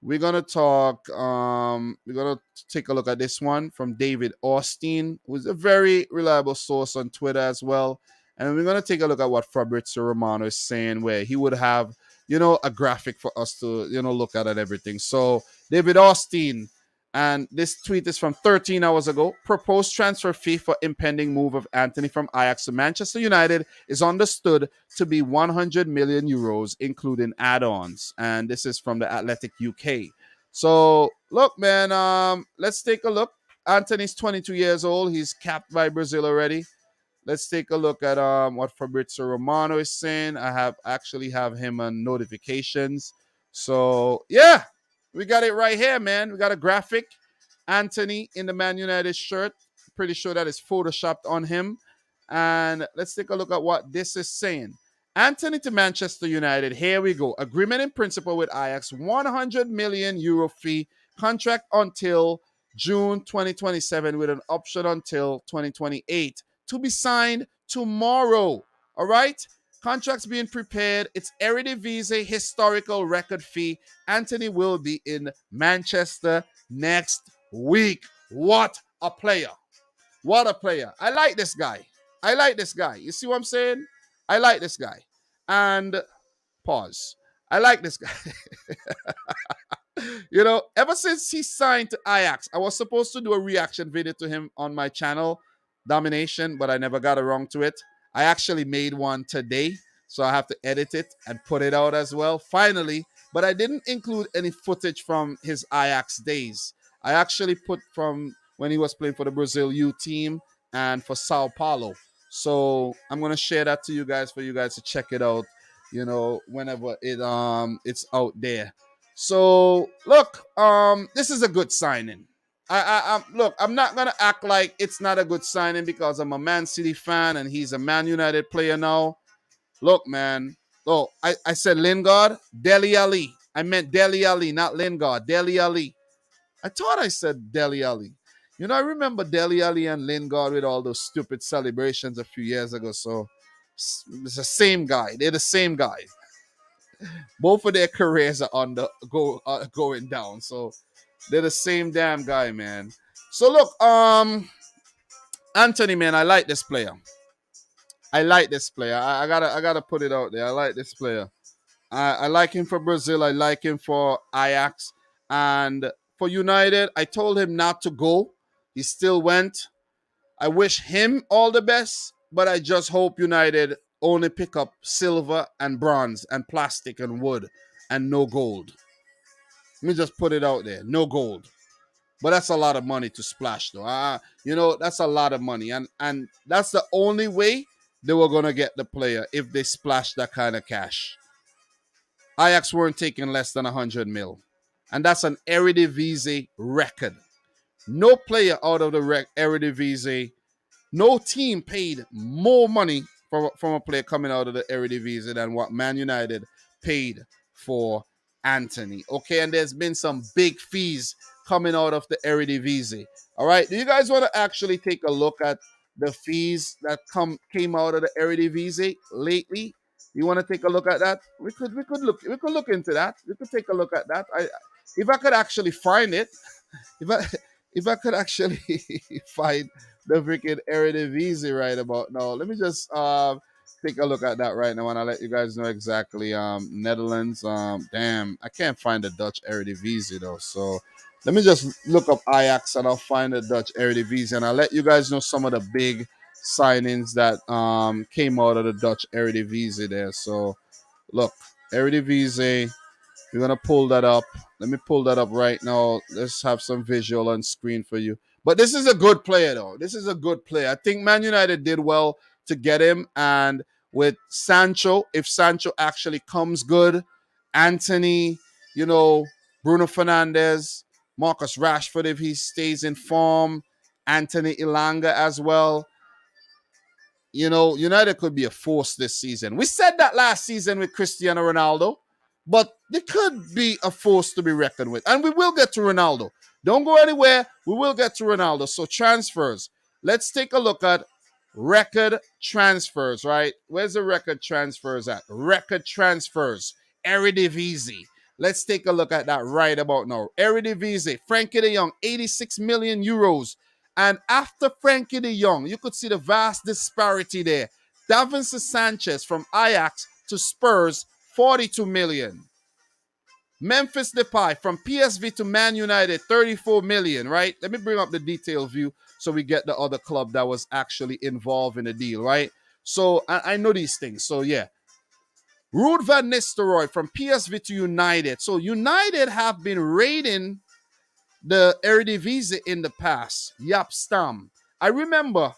We're gonna talk. We're gonna take a look at this one from David Austin, who's a very reliable source on Twitter as well. And we're gonna take a look at what Fabrizio Romano is saying, where he would have, a graphic for us to, look at and everything. So David Austin, and this tweet is from 13 hours ago. Proposed transfer fee for impending move of Anthony from Ajax to Manchester United is understood to be 100 million euros, including add-ons. And this is from the Athletic UK. So look, man, let's take a look. Anthony's 22 years old. He's capped by Brazil already. Let's take a look at what Fabrizio Romano is saying. I actually have him on notifications. So yeah, we got it right here, man. We got a graphic. Anthony in the Man United shirt. Pretty sure that is photoshopped on him. And let's take a look at what this is saying. Anthony to Manchester United. Here we go. Agreement in principle with Ajax. 100 million euro fee. Contract until June 2027 with an option until 2028. To be signed tomorrow. All right? Contracts being prepared. It's Eredivisie historical record fee. Anthony will be in Manchester next week. What a player. What a player. I like this guy. I like this guy. You see what I'm saying? I like this guy. And pause. I like this guy. Ever since he signed to Ajax, I was supposed to do a reaction video to him on my channel, Domination, but I never got around to it. I actually made one today, so I have to edit it and put it out as well, finally. But I didn't include any footage from his Ajax days. I actually put from when he was playing for the Brazil U team and for Sao Paulo. So I'm gonna share that to you guys for you guys to check it out. Whenever it's out there. So look, this is a good signing. Look, I'm not gonna act like it's not a good signing because I'm a Man City fan and he's a Man United player now. Look, man. Oh, I said Lingard, Dele Ali. I meant Dele Ali, not Lingard. Dele Ali. I thought I said Dele Ali. I remember Dele Ali and Lingard with all those stupid celebrations a few years ago. So it's the same guy. They're the same guy. Both of their careers are going down. So they're the same damn guy, man. So look, Anthony, man, I like this player. I like this player. I gotta put it out there. I like this player. I like him for Brazil. I like him for Ajax. And for United, I told him not to go. He still went. I wish him all the best, but I just hope United only pick up silver and bronze and plastic and wood and no gold. Let me just put it out there. No gold. But that's a lot of money to splash, though. That's a lot of money. And that's the only way they were going to get the player if they splash that kind of cash. Ajax weren't taking less than 100 mil. And that's an Eredivisie record. No player out of the Eredivisie, no team paid more money from a player coming out of the Eredivisie than what Man United paid for Anthony. Okay, and there's been some big fees coming out of the Eredivisie. All right, do you guys want to actually take a look at the fees that came out of the Eredivisie lately? You want to take a look at that? We could look into that. We could take a look at that. If I could actually find it, if I could actually find the freaking Eredivisie right about now, let me just take a look at that right now, and I'll let you guys know exactly. Netherlands. Damn, I can't find the Dutch Eredivisie though. So let me just look up Ajax, and I'll find the Dutch Eredivisie, and I'll let you guys know some of the big signings that came out of the Dutch Eredivisie there. So look, Eredivisie. We're gonna pull that up. Let me pull that up right now. Let's have some visual on screen for you. But this is a good player, though. This is a good player. I think Man United did well to get him. And with Sancho, if Sancho actually comes good, Anthony, Bruno Fernandes, Marcus Rashford if he stays in form, Anthony Ilanga as well. United could be a force this season. We said that last season with Cristiano Ronaldo, but they could be a force to be reckoned with. And we will get to Ronaldo. Don't go anywhere. We will get to Ronaldo. So transfers. Let's take a look at record transfers, right? Where's the record transfers at? Record transfers. Eredivisie. Let's take a look at that right about now. Eredivisie. Frankie de Jong, 86 million euros. And after Frankie de Jong, you could see the vast disparity there. Davinson Sanchez from Ajax to Spurs, 42 million. Memphis Depay from PSV to Man United, 34 million, right? Let me bring up the detailed view so we get the other club that was actually involved in the deal, right? So I know these things. So yeah. Ruud van Nistelrooy from PSV to United. So United have been raiding the Eredivisie in the past. Jaap Stam. I remember,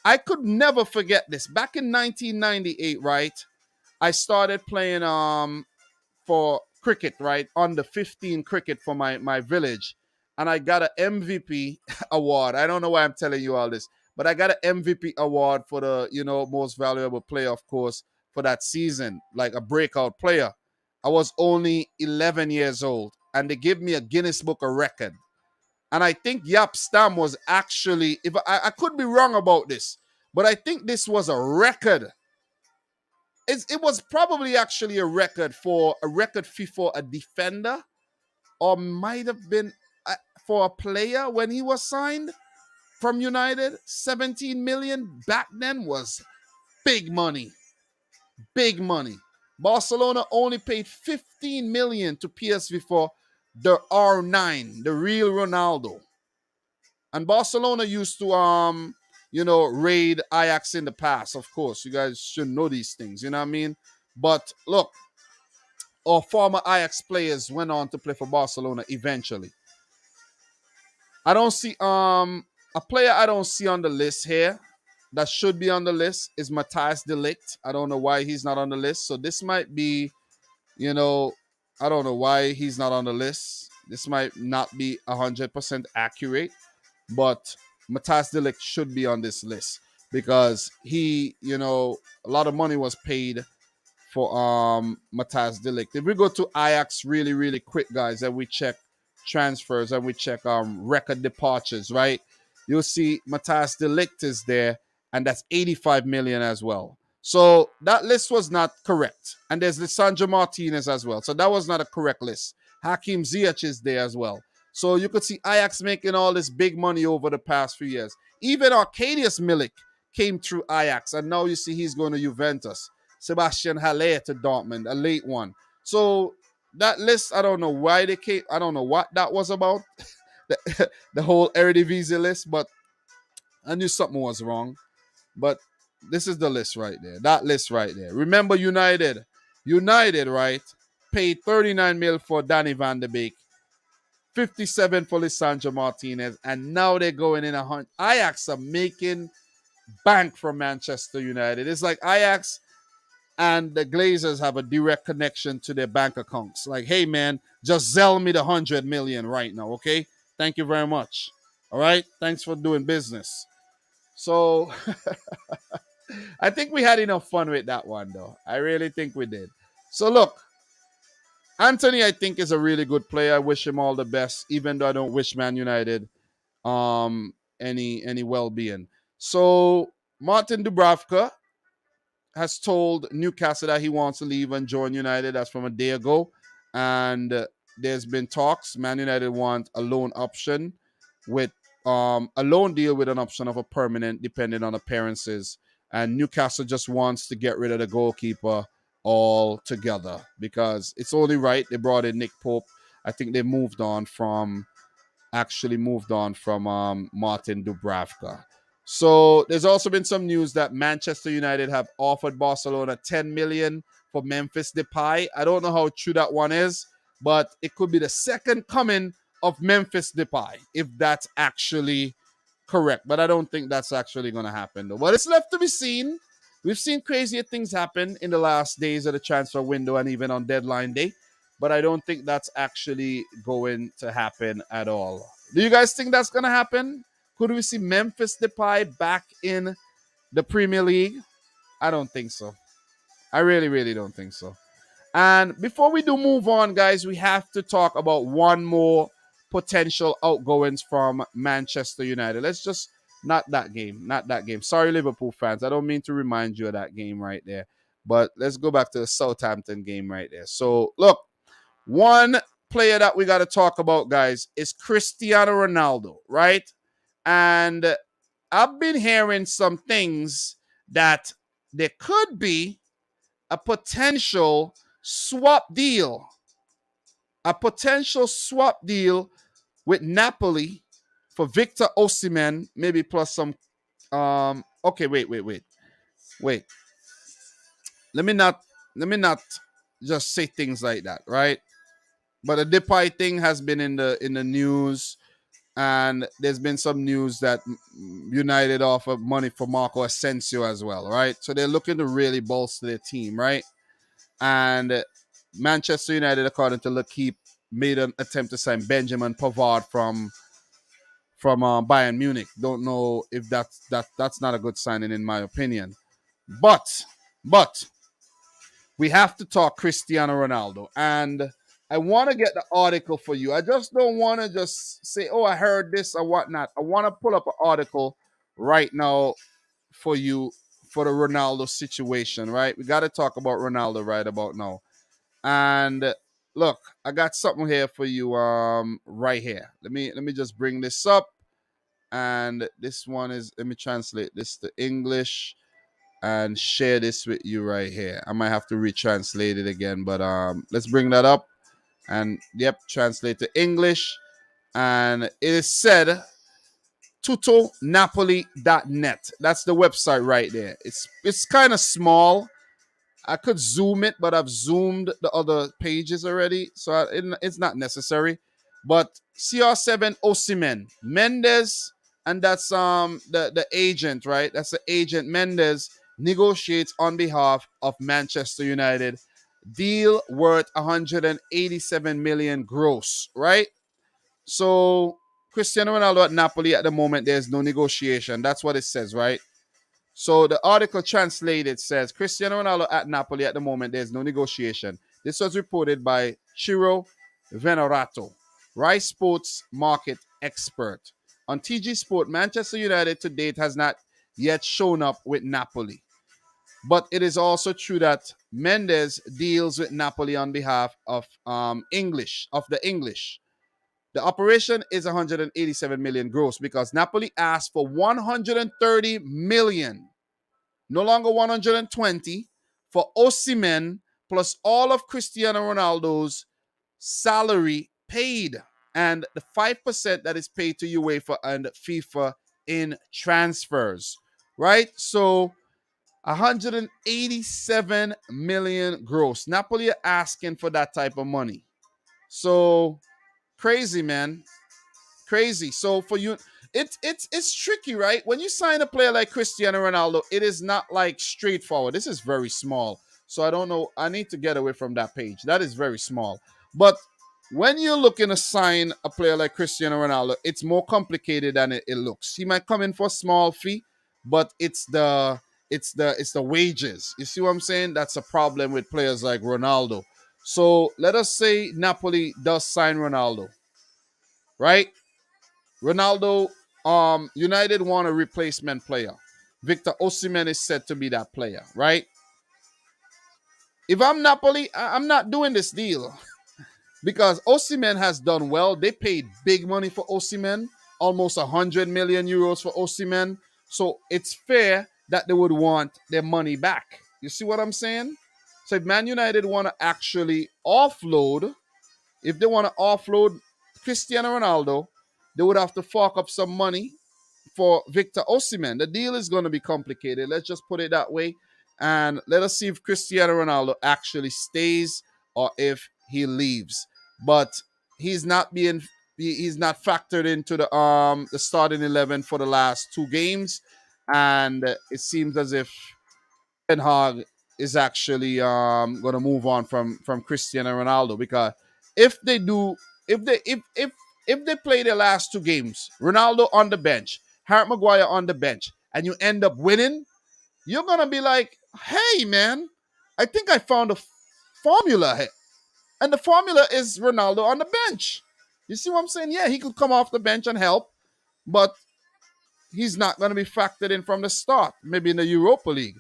I could never forget this. Back in 1998, right? I started playing for cricket, right? Under 15 cricket for my village. And I got an MVP award. I don't know why I'm telling you all this, but I got an MVP award for the, most valuable player, of course, for that season, like a breakout player. I was only 11 years old, and they gave me a Guinness Book of Record. And I think Jaap Stam was actually, if I could be wrong about this, but I think this was a record. It was probably actually a record fee for a defender, or might have been for a player when he was signed from United. 17 million back then was big money. Big money. Barcelona only paid 15 million to PSV for the R9, the real Ronaldo. And Barcelona used to raid Ajax in the past, of course. You guys should know these things, you know what I mean? But look, our former Ajax players went on to play for Barcelona eventually. I don't see a player I don't see on the list here that should be on the list is Matthijs de Ligt. I don't know why he's not on the list. So this might be, I don't know why he's not on the list. This might not be 100% accurate, but Matthijs de Ligt should be on this list because he, a lot of money was paid for Matthijs de Ligt. If we go to Ajax really, really quick, guys, and we check transfers and we check record departures, right? You'll see Matthijs de Ligt is there, and that's 85 million as well. So that list was not correct. And there's Lisandro Martinez as well. So that was not a correct list. Hakim Ziyech is there as well. So you could see Ajax making all this big money over the past few years. Even Arkadiusz Milik came through Ajax, and now you see he's going to Juventus. Sebastian Haller to Dortmund, a late one. So that list, I don't know why they came. I don't know what that was about, the whole Eredivisie list, but I knew something was wrong. But this is the list right there. That list right there. Remember United, right, paid 39 mil for Danny van de Beek, 57 for Lisandro Martinez, and now they're going in 100. Ajax are making bank from Manchester United. It's like Ajax and the Glazers have a direct connection to their bank accounts. Like, hey, man, just sell me the 100 million right now, okay? Thank you very much. All right? Thanks for doing business. So, I think we had enough fun with that one, though. I really think we did. So, look, Anthony, I think, is a really good player. I wish him all the best, even though I don't wish Man United any well-being. So, Martin Dubravka has told Newcastle that he wants to leave and join United. That's from a day ago. And there's been talks. Man United want a loan option with a loan deal with an option of a permanent depending on appearances. And Newcastle just wants to get rid of the goalkeeper altogether because it's only right. They brought in Nick Pope. I think they moved on from Martin Dubravka. So there's also been some news that Manchester United have offered Barcelona 10 million for Memphis Depay. I don't know how true that one is, but it could be the second coming of Memphis Depay if that's actually correct. But I don't think that's actually going to happen, though. But it's left to be seen. We've seen crazier things happen in the last days of the transfer window and even on deadline day. but I don't think that's actually going to happen at all. Do you guys think that's going to happen? Could we see Memphis Depay back in the Premier League? I don't think so. I really, really don't think so. And before we do move on, guys, we have to talk about one more potential outgoings from Manchester United. Let's just not that game, not that game. Sorry, Liverpool fans. I don't mean to remind you of that game right there. But let's go back to the Southampton game right there. So, look, one player that we got to talk about, guys, is Cristiano Ronaldo, right? And I've been hearing some things that there could be a potential swap deal. A potential swap deal with Napoli for Victor Osimhen, maybe plus some okay, wait. Let me not just say things like that, right? But the Depay thing has been in the news, and there's been some news that United offer money for Marco Asensio as well, right? So they're looking to really bolster their team, right? And Manchester United, according to L'Equipe, made an attempt to sign Benjamin Pavard from Bayern Munich. Don't know if that's not a good signing in my opinion. But we have to talk Cristiano Ronaldo, and I want to get the article for you. I just don't want to just say, "Oh, I heard this" or whatnot. I want to pull up an article right now for you for the Ronaldo situation. Right, we got to talk about Ronaldo right about now. And look, I got something here for you right here. Let me just bring this up. And this one is, let me translate this to English and share this with you right here. I might have to retranslate it again, but let's bring that up. And yep, translate to English. And it is said tutonapoli.net. That's the website right there. It's kind of small. I could zoom it, but I've zoomed the other pages already, so it's not necessary. But CR7 Osimhen Mendes, and that's the agent, right? That's the agent. Mendes negotiates on behalf of Manchester United. Deal worth 187 million gross, right? So Cristiano Ronaldo at Napoli at the moment, there's no negotiation. That's what it says, right? So the article translated says Cristiano Ronaldo at Napoli at the moment, there's no negotiation. This was reported by Ciro Venorato, Rice Sports market expert. On TG Sport, Manchester United to date has not yet shown up with Napoli. But it is also true that Mendes deals with Napoli on behalf of the English. The operation is 187 million gross because Napoli asked for 130 million, no longer 120, for Osimhen plus all of Cristiano Ronaldo's salary paid and the 5% that is paid to UEFA and FIFA in transfers, right? So 187 million gross. Napoli are asking for that type of money. So crazy, man. Crazy. So for you, it's tricky, right? When you sign a player like Cristiano Ronaldo, it is not like straightforward. This is very small. So I don't know. I need to get away from that page. That is very small. But when you're looking to sign a player like Cristiano Ronaldo, it's more complicated than it looks. He might come in for a small fee, but it's the wages. You see what I'm saying? That's a problem with players like Ronaldo. So let us say Napoli does sign Ronaldo, right? Ronaldo, United want a replacement player. Victor Osimhen is said to be that player, right? If I'm Napoli, I'm not doing this deal because Osimhen has done well. They paid big money for Osimhen, almost 100 million euros for Osimhen. So it's fair that they would want their money back. You see what I'm saying? So if Man United want to actually offload, if they want to offload Cristiano Ronaldo, they would have to fork up some money for Victor Osimhen. The deal is going to be complicated. Let's just put it that way. And let us see if Cristiano Ronaldo actually stays or if he leaves. But he's not factored into the starting 11 for the last two games. And it seems as if Ten Hag is actually going to move on from Cristiano Ronaldo, because if they do, if they play their last two games, Ronaldo on the bench, Harry Maguire on the bench, and you end up winning, you're going to be like, hey, man, I think I found a formula here. And the formula is Ronaldo on the bench. You see what I'm saying? Yeah, he could come off the bench and help, but he's not going to be factored in from the start, maybe in the Europa League.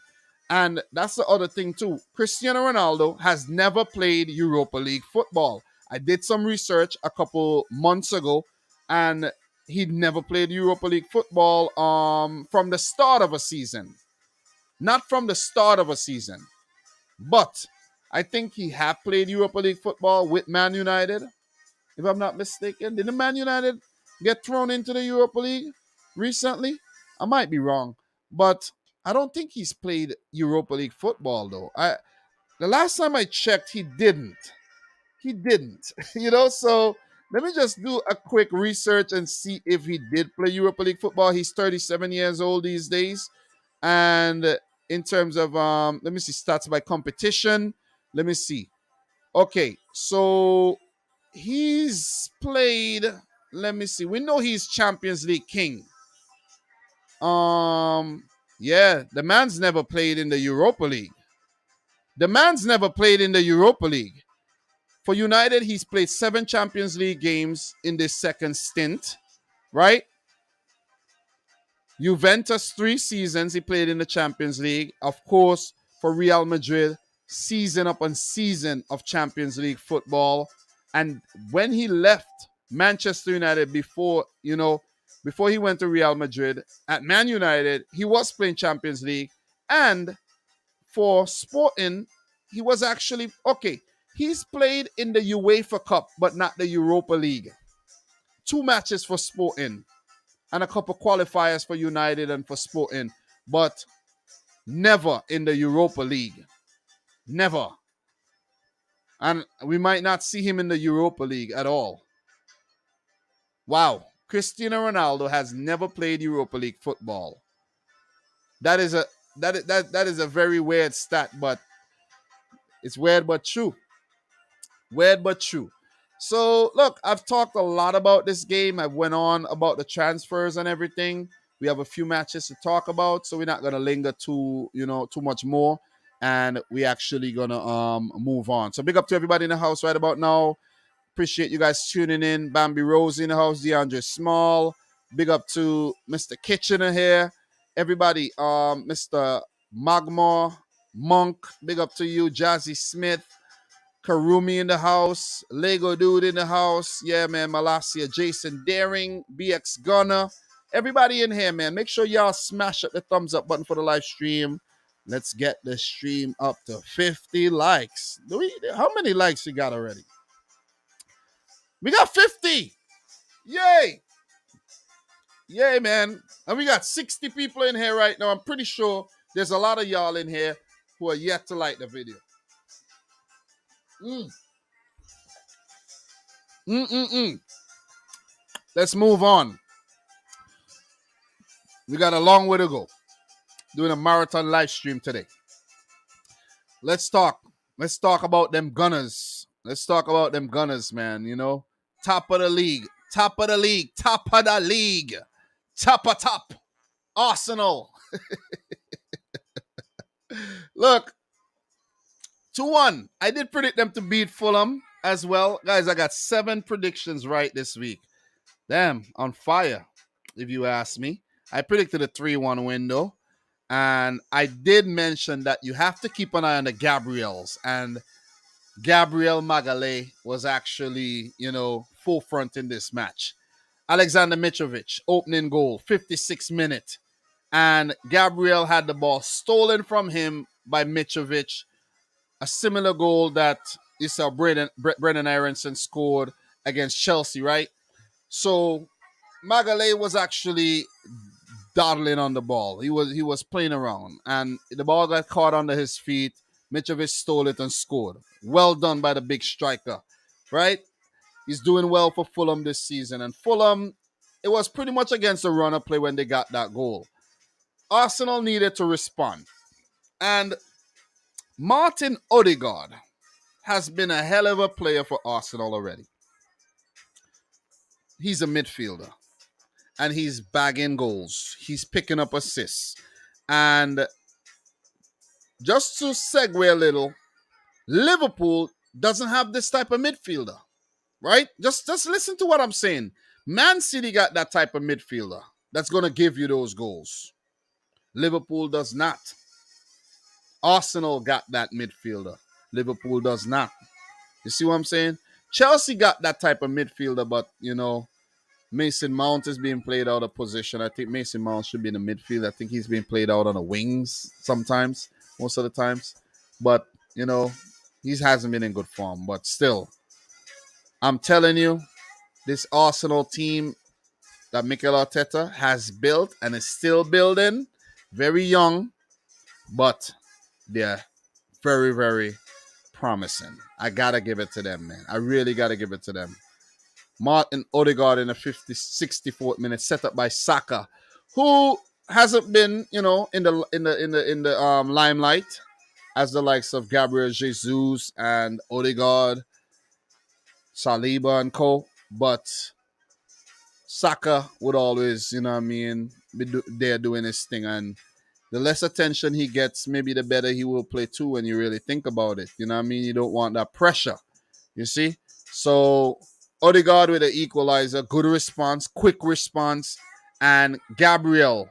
And that's the other thing too. Cristiano Ronaldo has never played Europa League football. I did some research a couple months ago, and he'd never played Europa League football from the start of a season. Not from the start of a season. But I think he had played Europa League football with Man United, if I'm not mistaken. Did the Man United get thrown into the Europa League recently? I might be wrong, but I don't think he's played Europa League football though. The last time I checked, he didn't. He didn't. So let me just do a quick research and see if he did play Europa League football. He's 37 years old these days. And in terms of let me see, stats by competition. Let me see. Okay, so he's played, let me see. We know he's Champions League king. Yeah, the man's never played in the Europa League. The man's never played in the Europa League. For United, he's played 7 Champions League games in this second stint, right? Juventus, 3 seasons he played in the Champions League. Of course, for Real Madrid, season upon season of Champions League football. And when he left Manchester United before he went to Real Madrid, at Man United, he was playing Champions League. And for Sporting, he was actually, okay, he's played in the UEFA Cup, but not the Europa League. 2 matches for Sporting and a couple qualifiers for United and for Sporting, but never in the Europa League. Never. And we might not see him in the Europa League at all. Wow. Cristiano Ronaldo has never played Europa League football. That is a very weird stat, but it's weird but true. Weird but true. So, look, I've talked a lot about this game. I went on about the transfers and everything. We have a few matches to talk about, so we're not going to linger too much more. And we actually going to move on. So, big up to everybody in the house right about now. Appreciate you guys tuning in. Bambi Rose in the house. DeAndre Small. Big up to Mr. Kitchener here. Everybody, Mr. Magmore, Monk. Big up to you. Jazzy Smith. Karumi in the house, Lego Dude in the house, yeah, man, Malasia, Jason Daring, BX Gunner, everybody in here, man. Make sure y'all smash up the thumbs up button for the live stream. Let's get the stream up to 50 likes. How many likes we got already? We got 50. Yay. Yay, man. And we got 60 people in here right now. I'm pretty sure there's a lot of y'all in here who are yet to like the video. Let's move on. We got a long way to go. Doing a marathon live stream today. Let's talk. Let's talk about them Gunners. Let's talk about them Gunners, man. Top of the league. Top of the league. Top of the league. Top of top. Arsenal. Look. 2-1. I did predict them to beat Fulham as well. Guys, I got 7 predictions right this week. Damn, on fire, if you ask me. I predicted a 3-1 win, though. And I did mention that you have to keep an eye on the Gabriels. And Gabriel Magalhaes was actually, full front in this match. Alexander Mitrovic, opening goal, 56th minute. And Gabriel had the ball stolen from him by Mitrovic. A similar goal that you saw Brendan Aronson scored against Chelsea, right? So Magalhaes was actually dawdling on the ball. He was playing around, and the ball got caught under his feet. Mitrovic stole it and scored. Well done by the big striker, right? He's doing well for Fulham this season. And Fulham, it was pretty much against the runner play when they got that goal. Arsenal needed to respond. And Martin Odegaard has been a hell of a player for Arsenal already. He's a midfielder, and he's bagging goals. He's picking up assists. And just to segue a little, Liverpool doesn't have this type of midfielder, right? Just listen to what I'm saying. Man City got that type of midfielder that's going to give you those goals. Liverpool does not. Arsenal got that midfielder. Liverpool does not. You see what I'm saying? Chelsea got that type of midfielder, but, Mason Mount is being played out of position. I think Mason Mount should be in the midfield. I think he's being played out on the wings sometimes, most of the times. But, he hasn't been in good form. But still, I'm telling you, this Arsenal team that Mikel Arteta has built and is still building, very young, but they're very, very promising. I got to give it to them, man. I really got to give it to them. Martin Odegaard in the 64th minute, set up by Saka, who hasn't been, in the limelight as the likes of Gabriel Jesus and Odegaard, Saliba and co. But Saka would always, be there doing his thing. And the less attention he gets, maybe the better he will play too when you really think about it. You know what I mean? You don't want that pressure. You see? So Odegaard with an equalizer, good response, quick response, and Gabriel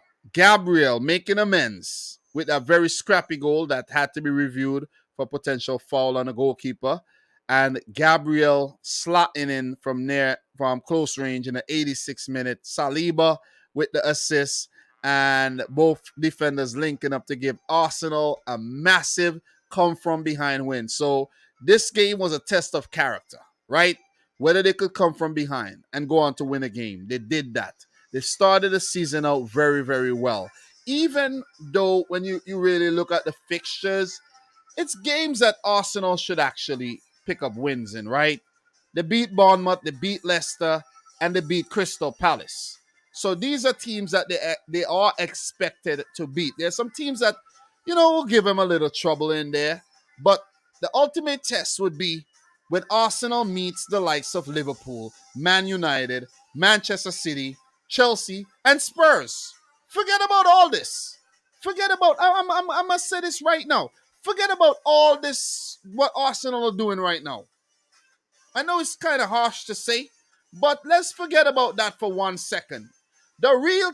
making amends with a very scrappy goal that had to be reviewed for potential foul on a goalkeeper, and Gabriel slotting in from close range in the 86th minute. Saliba with the assist, and both defenders linking up to give Arsenal a massive come from behind win. So this game was a test of character, right? Whether they could come from behind and go on to win a game. They did that. They started the season out very, very well. Even though when you really look at the fixtures, it's games that Arsenal should actually pick up wins in, right? They beat Bournemouth, they beat Leicester, and they beat Crystal Palace. So these are teams that they are expected to beat. There's some teams that, will give them a little trouble in there. But the ultimate test would be when Arsenal meets the likes of Liverpool, Man United, Manchester City, Chelsea, and Spurs. Forget about all this. Forget about, I must say this right now. Forget about all this, what Arsenal are doing right now. I know it's kind of harsh to say, but let's forget about that for 1 second. The real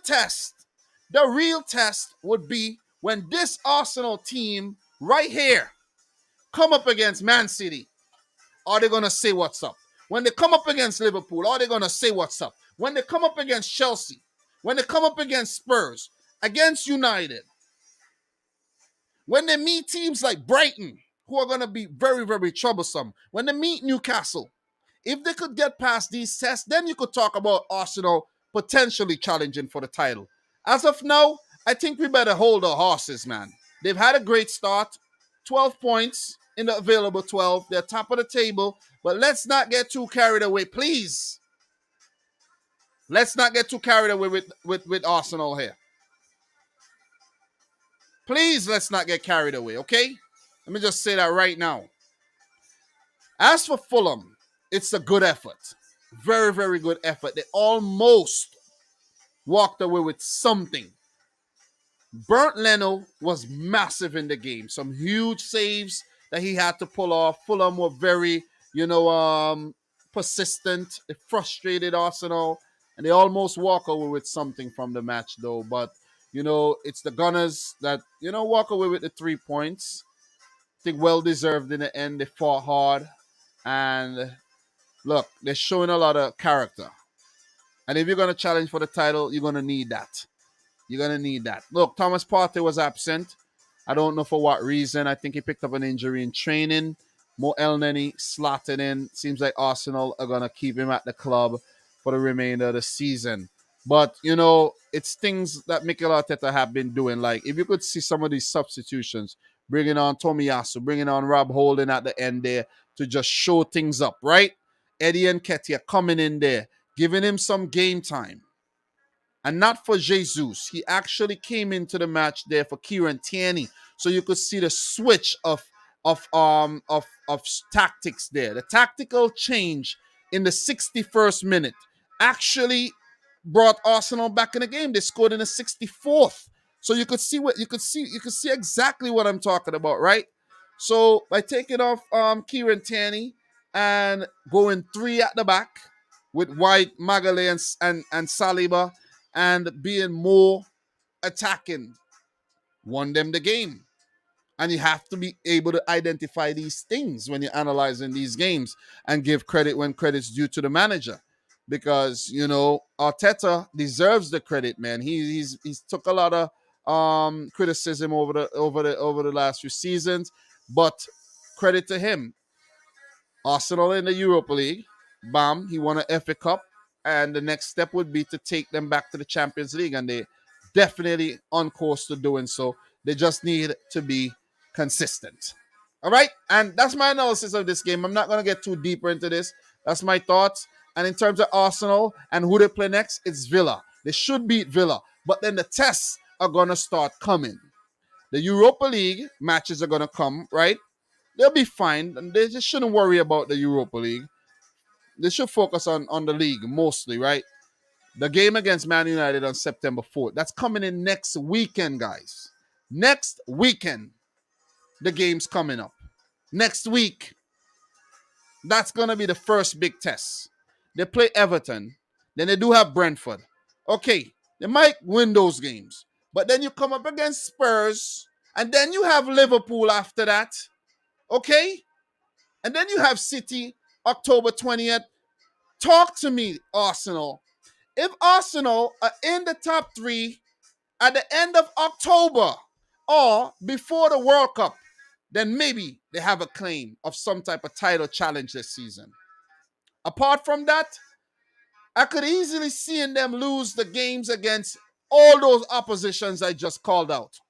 test would be when this Arsenal team right here come up against Man City. Are they going to say what's up? When they come up against Liverpool, are they going to say what's up? When they come up against Chelsea, when they come up against Spurs, against United, when they meet teams like Brighton, who are going to be very, very troublesome, when they meet Newcastle, if they could get past these tests, then you could talk about Arsenal potentially challenging for the title. As of now, I think we better hold our horses, man. They've had a great start, 12 points in the available 12. They're top of the table, but let's not get too carried away, please. Let's not get too carried away with Arsenal here. Please, let's not get carried away, okay? Let me just say that right now. As for Fulham, it's a good effort. Very, very good effort. They almost walked away with something. Bernd Leno was massive in the game. Some huge saves that he had to pull off. Fulham were very, persistent. They frustrated Arsenal, and they almost walk away with something from the match, though. But, it's the Gunners that, walk away with the 3 points. I think well-deserved in the end. They fought hard. And, look, they're showing a lot of character. And if you're going to challenge for the title, you're going to need that. You're going to need that. Look, Thomas Partey was absent. I don't know for what reason. I think he picked up an injury in training. Mo Elneny slotted in. Seems like Arsenal are going to keep him at the club for the remainder of the season. But, it's things that Mikel Arteta have been doing. Like, if you could see some of these substitutions, bringing on Tomiyasu, bringing on Rob Holding at the end there to just show things up, right? Eddie Nketiah coming in there, giving him some game time. And not for Jesus. He actually came into the match there for Kieran Tierney. So you could see the switch of of tactics there. The tactical change in the 61st minute actually brought Arsenal back in the game. They scored in the 64th. So you could see exactly what I'm talking about, right? So by taking off Kieran Tierney and going three at the back with White, Magalhaes, and Saliba, and being more attacking, won them the game. And you have to be able to identify these things when you're analyzing these games and give credit when credit's due to the manager. Because, Arteta deserves the credit, man. He's took a lot of criticism over the last few seasons, but credit to him. Arsenal in the Europa League. Bam, he won an FA Cup. And the next step would be to take them back to the Champions League. And they definitely on course to doing so. They just need to be consistent. All right? And that's my analysis of this game. I'm not going to get too deeper into this. That's my thoughts. And in terms of Arsenal and who they play next, it's Villa. They should beat Villa. But then the tests are going to start coming. The Europa League matches are going to come, right? They'll be fine. And they just shouldn't worry about the Europa League. They should focus on the league mostly, right? The game against Man United on September 4th. That's coming in next weekend, guys. Next weekend, the game's coming up. Next week, that's going to be the first big test. They play Everton. Then they do have Brentford. Okay, they might win those games. But then you come up against Spurs. And then you have Liverpool after that. Okay? And then you have City, October 20th. Talk to me, Arsenal. If Arsenal are in the top three at the end of October or before the World Cup, then maybe they have a claim of some type of title challenge this season. Apart from that, I could easily see them lose the games against all those oppositions I just called out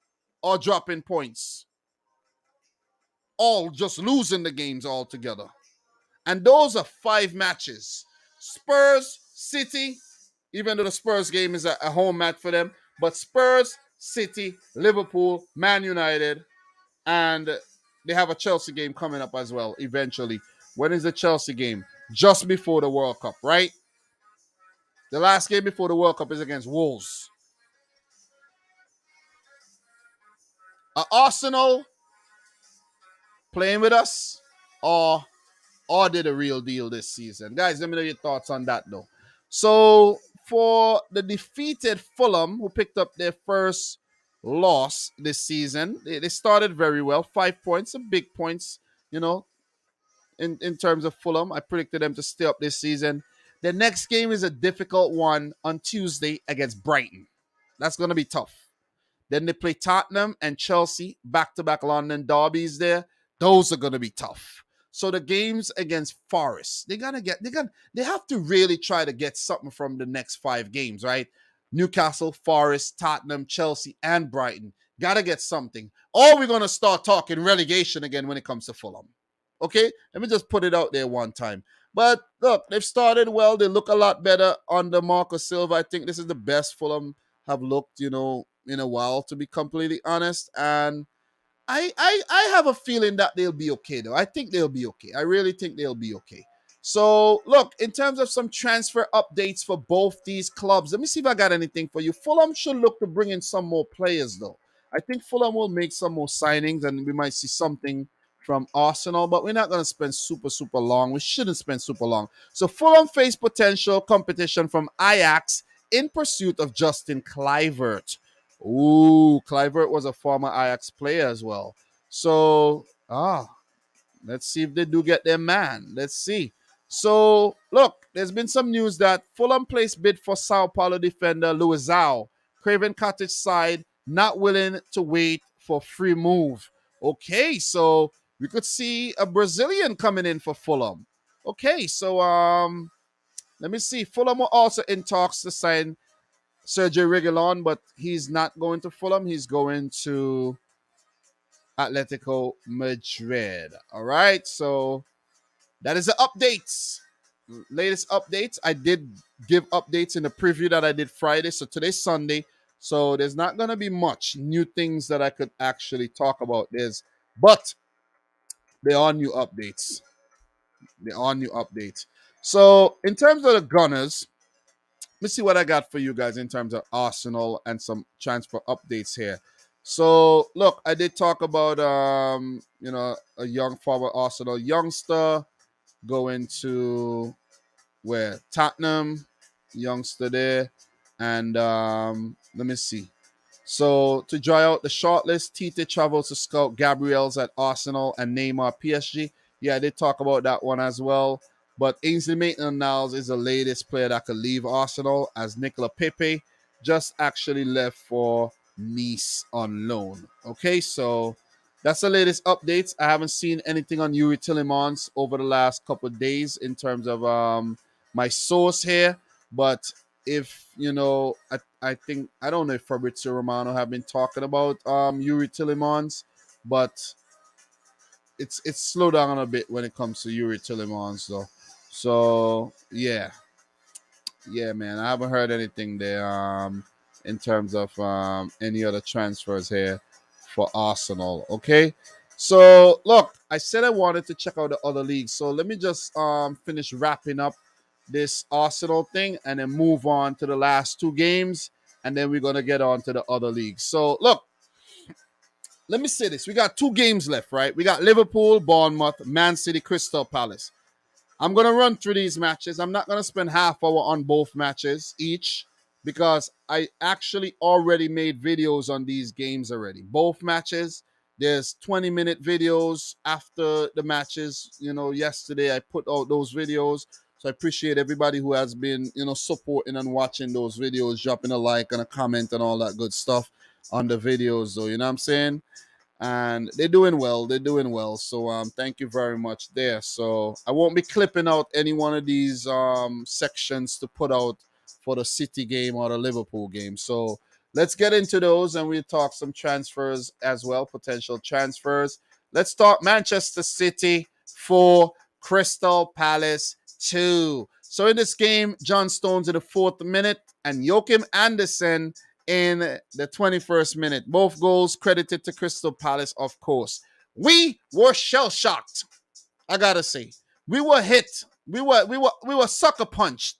or dropping points. All just losing the games altogether. And those are 5 matches. Spurs, City, even though the Spurs game is a home match for them, but Spurs, City, Liverpool, Man United, and they have a Chelsea game coming up as well eventually. When is the Chelsea game? Just before the World Cup, right? The last game before the World Cup is against Wolves. Arsenal playing with us or did a real deal this season? Guys, let me know your thoughts on that though. So for the defeated Fulham, who picked up their first loss this season, they started very well. 5 points, some big points, in terms of Fulham. I predicted them to stay up this season. The next game is a difficult one on Tuesday against Brighton. That's going to be tough. Then they play Tottenham and Chelsea, back-to-back London derbies there. Those are going to be tough. So the games against Forest, they have to really try to get something from the next 5 games, right? Newcastle, Forest, Tottenham, Chelsea, and Brighton. Got to get something. Or we're going to start talking relegation again when it comes to Fulham. Okay? Let me just put it out there one time. But look, they've started well. They look a lot better under Marco Silva. I think this is the best Fulham have looked, in a while, to be completely honest. And I have a feeling that they'll be okay, though. I think they'll be okay. I really think they'll be okay. So, look, in terms of some transfer updates for both these clubs, let me see if I got anything for you. Fulham should look to bring in some more players, though. I think Fulham will make some more signings, and we might see something from Arsenal, but we're not going to spend super long. We shouldn't spend super long. So, Fulham face potential competition from Ajax in pursuit of Justin Kluivert. Ooh, Kluivert was a former Ajax player as well. So, let's see if they do get their man. Let's see. So, look, there's been some news that Fulham placed bid for Sao Paulo defender Luizão. Craven Cottage side not willing to wait for free move. Okay, so we could see a Brazilian coming in for Fulham. Okay, so let me see. Fulham were also in talks to sign Sergio Reguilon, but he's not going to Fulham. He's going to Atletico Madrid. All right, so that is the updates. Latest updates. I did give updates in the preview that I did Friday. So today's Sunday. So there's not going to be much new things that I could actually talk about. But There are new updates. There are new updates. So in terms of the Gunners, let me see what I got for you guys in terms of Arsenal and some transfer updates here. So look, I did talk about a young former Arsenal youngster going to where Tottenham, youngster there, and let me see. So to dry out the shortlist, Tite travels to scout Gabriels at Arsenal and Neymar PSG. Yeah, I did talk about that one as well. But Ainsley Maitland-Niles is the latest player that could leave Arsenal, as Nicola Pepe just actually left for Nice on loan. Okay, so that's the latest updates. I haven't seen anything on Yuri Tillemans over the last couple of days in terms of my source here, but if I think I don't know if Fabrizio Romano have been talking about Yuri Tillemans, but it's slowed down a bit when it comes to Yuri Tillemans though. So yeah, man, I haven't heard anything there in terms of any other transfers here for Arsenal. Okay, so look, I said I wanted to check out the other leagues, so let me just finish wrapping up this Arsenal thing and then move on to the last two games, and then we're gonna get on to the other leagues. So look, let me say this: we got two games left, right? We got Liverpool, Bournemouth, Man City, Crystal Palace. I'm going to run through these matches. I'm not going to spend half hour on both matches each because I actually already made videos on these games already. Both matches, there's 20-minute videos after the matches. Yesterday I put out those videos. So I appreciate everybody who has been, supporting and watching those videos, dropping a like and a comment and all that good stuff on the videos, though. You know what I'm saying? And they're doing well. They're doing well. So thank you very much there. So I won't be clipping out any one of these sections to put out for the City game or the Liverpool game. So let's get into those and we'll talk some transfers as well, potential transfers. Let's talk Manchester City 4, Crystal Palace 2. So in this game, John Stones in the 4th minute and Joachim Andersen in the 21st minute. Both goals credited to Crystal Palace, of course. We were shell-shocked, I gotta say. We were hit. We were sucker punched.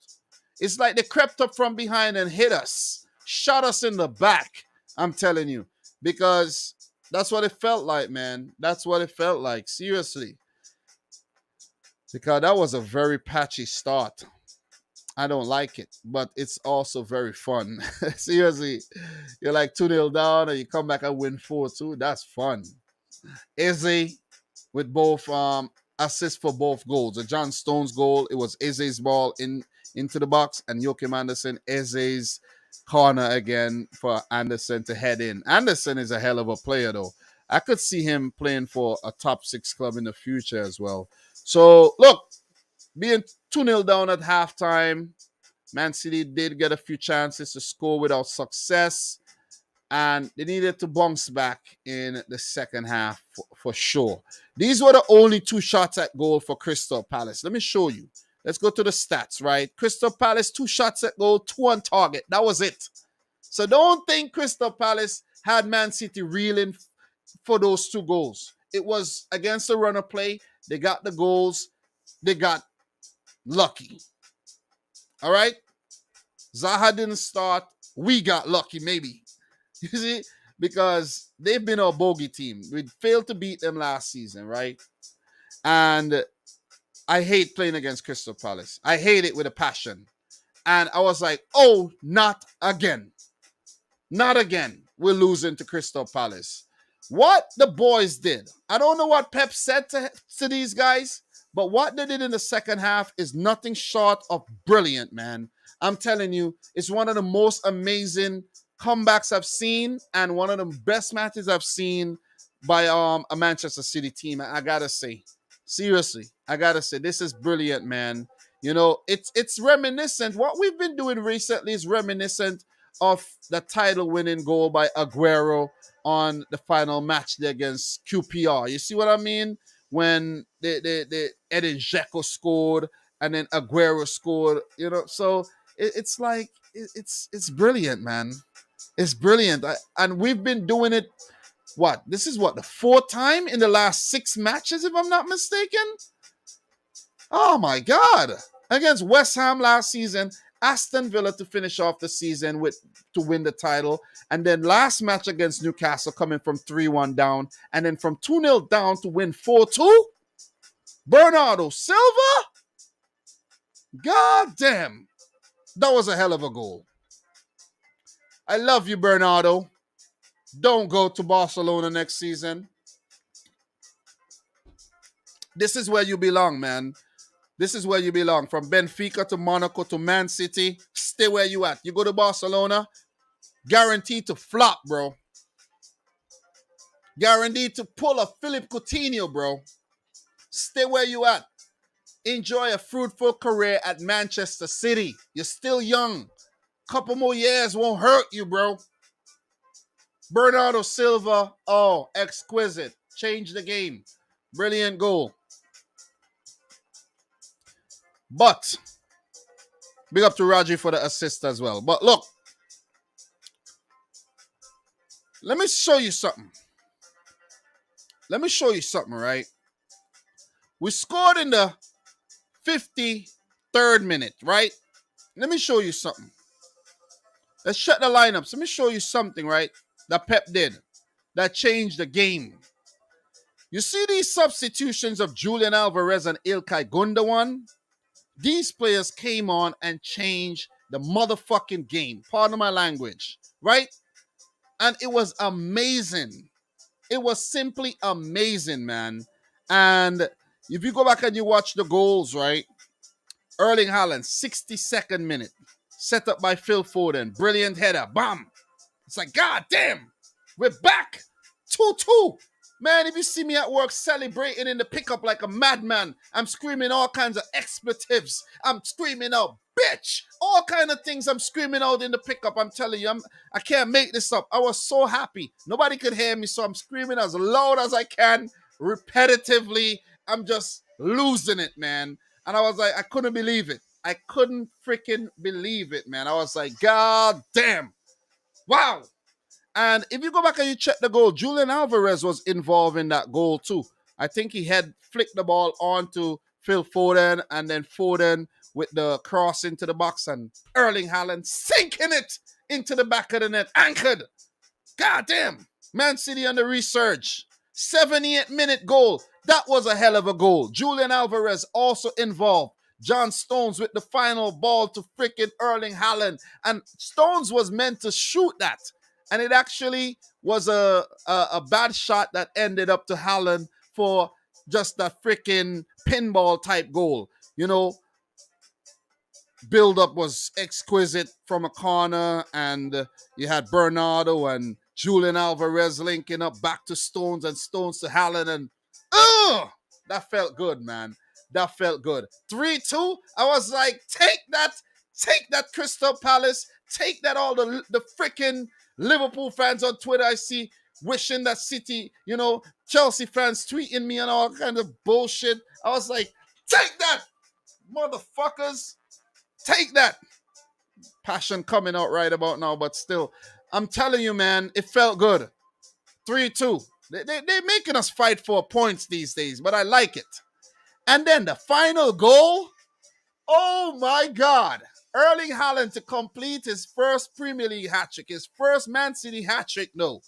It's like they crept up from behind and hit us, shot us in the back. I'm telling you, because that's what it felt like, man. That's what it felt like, seriously. Because that was a very patchy start. I don't like it, but it's also very fun. Seriously, you're like 2-0 down and you come back and win 4-2. That's fun. Izzy with both assists for both goals. The John Stones goal, it was Izzy's ball into the box, and Joachim Andersen, Izzy's corner again for Andersen to head in. Andersen is a hell of a player, though. I could see him playing for a top 6 club in the future as well. So, look, being 2-0 down at halftime, Man City did get a few chances to score without success, and they needed to bounce back in the second half for sure. These were the only 2 shots at goal for Crystal Palace. Let me show you. Let's go to the stats, right? Crystal Palace, 2 shots at goal, 2 on target. That was it. So don't think Crystal Palace had Man City reeling for those 2 goals. It was against the runner play. They got the goals. They got lucky. All right? Zaha didn't start. We got lucky, maybe. You see? Because they've been our bogey team. We failed to beat them last season, right? And I hate playing against Crystal Palace. I hate it with a passion. And I was like, oh, not again. Not again. We're losing to Crystal Palace. What the boys did, I don't know what Pep said to these guys, but what they did in the second half is nothing short of brilliant, man. I'm telling you, it's one of the most amazing comebacks I've seen and one of the best matches I've seen by a Manchester City team. I gotta say, seriously, I gotta say, this is brilliant, man. It's reminiscent. What we've been doing recently is reminiscent of the title-winning goal by Aguero on the final match there against QPR. You see what I mean? When the Edin Dzeko scored and then Aguero scored, so it's like it's brilliant, man. It's brilliant, and we've been doing it what? This is what, the fourth time in the last 6 matches, if I'm not mistaken? Oh my God. Against West Ham last season, Aston Villa to finish off the season with to win the title. And then last match against Newcastle coming from 3-1 down. And then from 2-0 down to win 4-2. Bernardo Silva? God damn. That was a hell of a goal. I love you, Bernardo. Don't go to Barcelona next season. This is where you belong, man. This is where you belong. From Benfica to Monaco to Man City, stay where you at. You go to Barcelona, guaranteed to flop, bro. Guaranteed to pull a Philippe Coutinho, bro. Stay where you at. Enjoy a fruitful career at Manchester City. You're still young. Couple more years won't hurt you, bro. Bernardo Silva, oh, exquisite. Change the game. Brilliant goal. But, big up to Raji for the assist as well. But look, let me show you something. Right? We scored in the 53rd minute, right? Let me show you something. Let's check the lineups. Let me show you something, right, that Pep did that changed the game. You see these substitutions of Julian Alvarez and Ilkay Gundogan? These players came on and changed the motherfucking game. Pardon my language, right? And it was amazing. It was simply amazing, man. And if you go back and you watch the goals, right? Erling Haaland, 62nd minute. Set up by Phil Foden. Brilliant header. Bam. It's like, God damn. We're back. 2-2. Man, if you see me at work celebrating in the pickup like a madman, I'm screaming all kinds of expletives. I'm screaming out, bitch. All kind of things I'm screaming out in the pickup. I'm telling you, I can't make this up. I was so happy. Nobody could hear me, so I'm screaming as loud as I can, repetitively. I'm just losing it, man. And I was like, I couldn't believe it. I couldn't freaking believe it, man. I was like, God damn. Wow. And if you go back and you check the goal, Julian Alvarez was involved in that goal too. I think he had flicked the ball onto Phil Foden, and then Foden with the cross into the box, and Erling Haaland sinking it into the back of the net, anchored. God damn. Man City on the resurge. 78-minute goal. That was a hell of a goal. Julian Alvarez also involved. John Stones with the final ball to freaking Erling Haaland. And Stones was meant to shoot that. And it actually was a bad shot that ended up to Haaland for just that freaking pinball type goal. You know, build-up was exquisite from a corner, and you had Bernardo and Julian Alvarez linking up back to Stones and Stones to Haaland, and that felt good, man. That felt good. 3-2, I was like, take that Crystal Palace, take that. All the freaking Liverpool fans on Twitter I see wishing that City, you know, Chelsea fans tweeting me and all kind of bullshit. I was like, take that, motherfuckers. Take that. Passion coming out right about now, but still, I'm telling you, man, it felt good. 3-2. They're making us fight for points these days, but I like it. And then the final goal, oh my God. Erling Haaland to complete his first Premier League hat-trick, his first Man City hat-trick, no.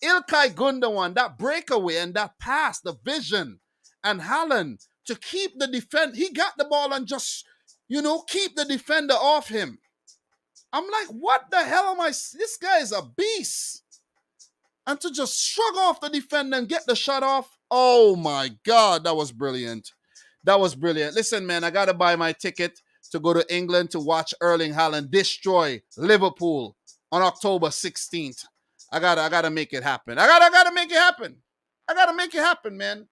Ilkay Gundogan, that breakaway and that pass, the vision. And Haaland to keep the defense. He got the ball and just, you know, keep the defender off him. I'm like, what the hell am I? This guy is a beast. And to just shrug off the defender and get the shot off. Oh my God, that was brilliant. That was brilliant. Listen, man, I got to buy my ticket to go to England to watch Erling Haaland destroy Liverpool on October 16th. I gotta make it happen. I gotta make it happen. I gotta make it happen, man.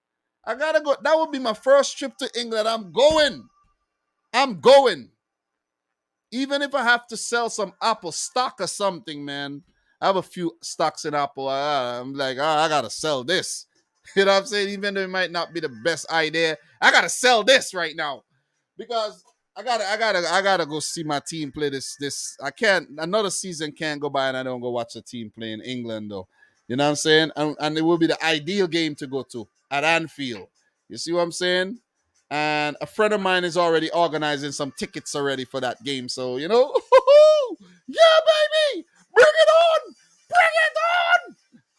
I gotta go. That would be my first trip to England. I'm going. Even if I have to sell some Apple stock or something, man. I have a few stocks in Apple. I'm like, I gotta sell this. You know what I'm saying? Even though it might not be the best idea, I gotta sell this right now because I gotta go see my team play this. I can't. Another season can't go by and I don't go watch the team play in England though. You know what I'm saying? And it will be the ideal game to go to at Anfield. You see what I'm saying? And a friend of mine is already organizing some tickets already for that game. So, you know, yeah, baby, bring it on, bring it on.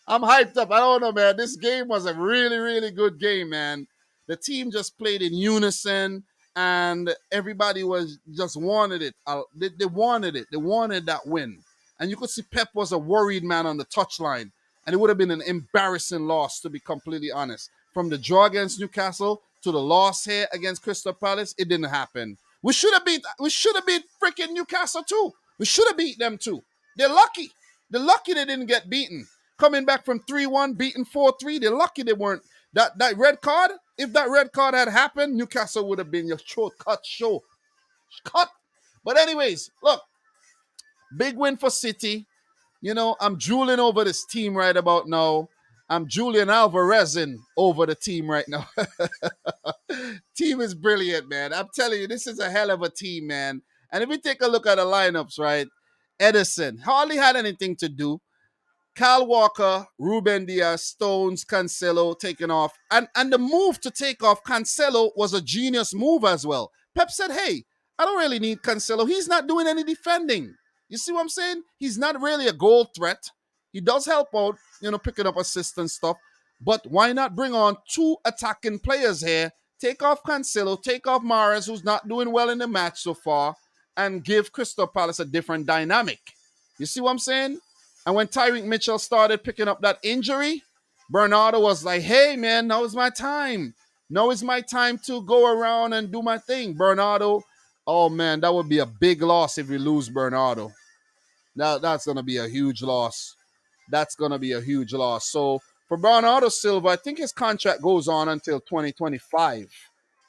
I'm hyped up. I don't know, man. This game was a really, really good game, man. The team just played in unison, and everybody was just wanted it. They wanted it. They wanted that win. And you could see Pep was a worried man on the touchline, and it would have been an embarrassing loss, to be completely honest. From the draw against Newcastle to the loss here against Crystal Palace, it didn't happen. We should have beat. We should have beat freaking Newcastle too. We should have beat them too. They're lucky. They're lucky they didn't get beaten. Coming back from 3-1, beating 4-3. They're lucky they weren't. That red card, if that red card had happened, Newcastle would have been your throat cut show. Cut. But anyways, look, big win for City. You know, I'm drooling over this team right about now. I'm Julian Alvarezing over the team right now. Team is brilliant, man. I'm telling you, this is a hell of a team, man. And if we take a look at the lineups, right? Edison hardly had anything to do. Kyle Walker, Ruben Diaz, Stones, Cancelo taking off. And the move to take off Cancelo was a genius move as well. Pep said, hey, I don't really need Cancelo. He's not doing any defending. You see what I'm saying? He's not really a goal threat. He does help out, you know, picking up assist and stuff. But why not bring on two attacking players here? Take off Cancelo, take off Mahrez, who's not doing well in the match so far, and give Crystal Palace a different dynamic. You see what I'm saying? And when Tyreek Mitchell started picking up that injury, Bernardo was like, hey, man, now is my time. Now is my time to go around and do my thing. Bernardo, oh, man, that would be a big loss if we lose Bernardo. That's going to be a huge loss. That's going to be a huge loss. So for Bernardo Silva, I think his contract goes on until 2025,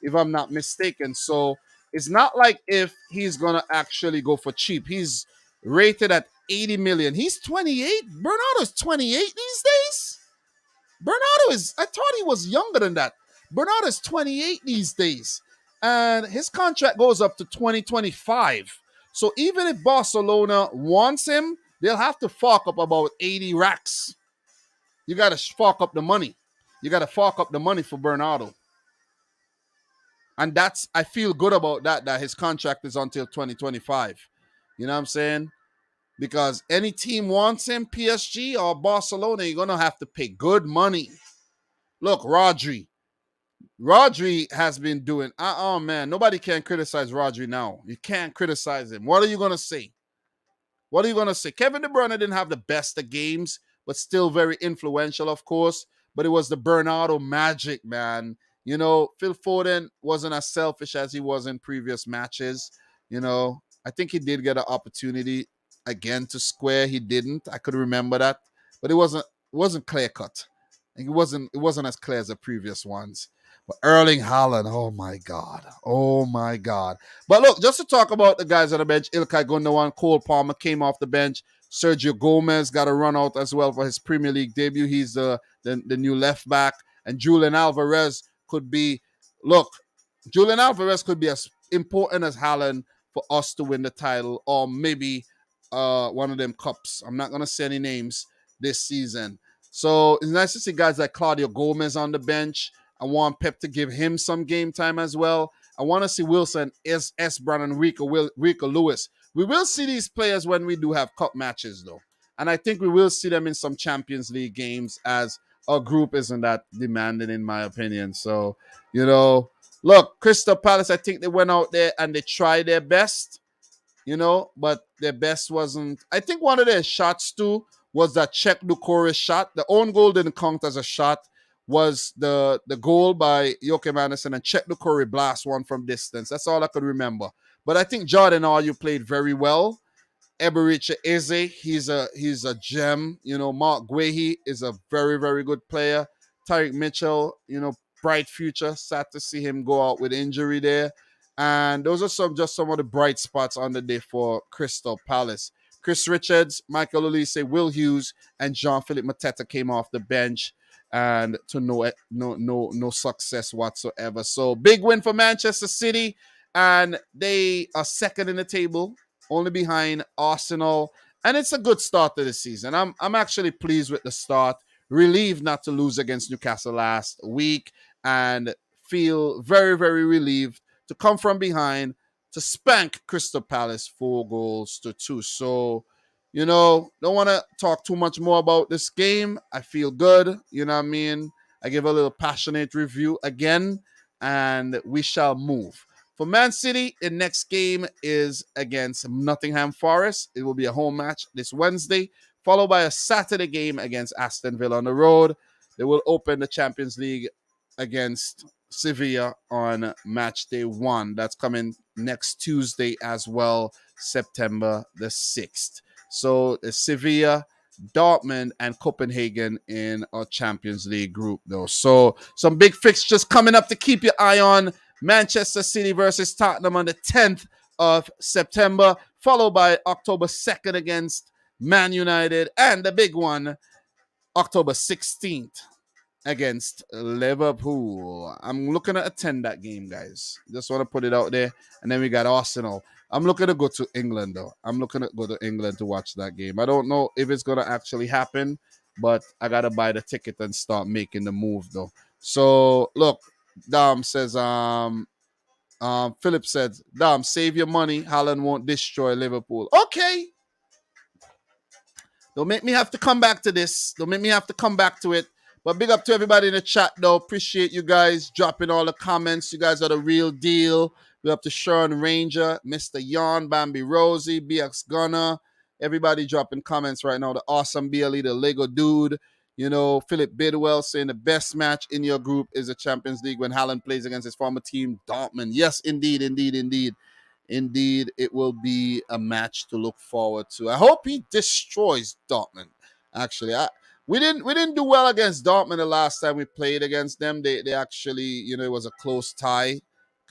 if I'm not mistaken. So it's not like if he's going to actually go for cheap. He's rated at 80 million. He's 28. Bernardo's 28 these days. I thought he was younger than that. Bernardo's 28 these days. And his contract goes up to 2025. So even if Barcelona wants him, they'll have to fork up about 80 racks. You got to fork up the money. You got to fork up the money for Bernardo. And I feel good about that his contract is until 2025. You know what I'm saying? Because any team wants him, PSG or Barcelona, you're going to have to pay good money. Look, Rodri. Rodri has been doing, oh man, nobody can criticize Rodri now. You can't criticize him. What are you going to say? What are you going to say? Kevin De Bruyne didn't have the best of games, but still very influential, of course. But it was the Bernardo magic, man. You know, Phil Foden wasn't as selfish as he was in previous matches. You know, I think he did get an opportunity again to square. He didn't. I could remember that. But it wasn't clear cut. It wasn't as clear as the previous ones. But Erling Haaland, oh my God. Oh my God. But look, just to talk about the guys on the bench, Ilkay Gundogan, Cole Palmer came off the bench. Sergio Gomez got a run out as well for his Premier League debut. He's the new left back. And Julian Alvarez could be as important as Haaland for us to win the title, or maybe one of them cups. I'm not going to say any names this season. So it's nice to see guys like Claudio Gomez on the bench. I want Pep to give him some game time as well. I want to see Wilson, S. Brown, and Rico Lewis. We will see these players when we do have cup matches, though. And I think we will see them in some Champions League games, as our group isn't that demanding, in my opinion. So, you know, look, Crystal Palace, I think they went out there and they tried their best, you know, but their best wasn't. I think one of their shots, too, was that Czech Doucouré shot. The own goal didn't count as a shot. Was the goal by Joachim Andersen, and Czech Doucouré blast one from distance. That's all I could remember. But I think Jordan Ayew played very well. Eberiche Eze, he's a gem. You know, Mark Guehi is a very, very good player. Tyreek Mitchell, you know, bright future. Sad to see him go out with injury there. And those are some of the bright spots on the day for Crystal Palace. Chris Richards, Michael Olise, Will Hughes, and Jean-Philippe Mateta came off the bench, and to no success whatsoever. So big win for Manchester City, and they are second in the table, only behind Arsenal And it's a good start to the season. I'm actually pleased with the start. Relieved not to lose against Newcastle last week, and feel very, very relieved to come from behind to spank Crystal Palace 4-2. So, don't want to talk too much more about this game. I feel good. You know what I mean? I give a little passionate review again, and we shall move. For Man City, the next game is against Nottingham Forest. It will be a home match this Wednesday, followed by a Saturday game against Aston Villa on the road. They will open the Champions League against Sevilla on match day 1. That's coming next Tuesday as well, September the 6th. So the Sevilla, Dortmund, and Copenhagen in our Champions League group, though. So some big fixtures coming up to keep your eye on. Manchester City versus Tottenham on the 10th of September, followed by October 2nd against Man United, and the big one, October 16th against Liverpool. I'm looking to attend that game, guys. Just want to put it out there. And then we got Arsenal. I'm looking to go to England, though. I'm looking to go to England to watch that game. I don't know if it's going to actually happen, but I got to buy the ticket and start making the move, though. So, look, Dom says, Philip said, Dom, save your money. Haaland won't destroy Liverpool. Okay. Don't make me have to come back to this. Don't make me have to come back to it. But big up to everybody in the chat, though. Appreciate you guys dropping all the comments. You guys are the real deal. Big up to Sean Ranger, Mr. Yarn, Bambi Rosie, BX Gunner. Everybody dropping comments right now. The awesome BLE, the Lego dude. Philip Bidwell saying the best match in your group is the Champions League when Haaland plays against his former team, Dortmund. Yes, indeed, indeed, indeed. Indeed, it will be a match to look forward to. I hope he destroys Dortmund. Actually, we didn't do well against Dortmund the last time we played against them. They actually, it was a close tie,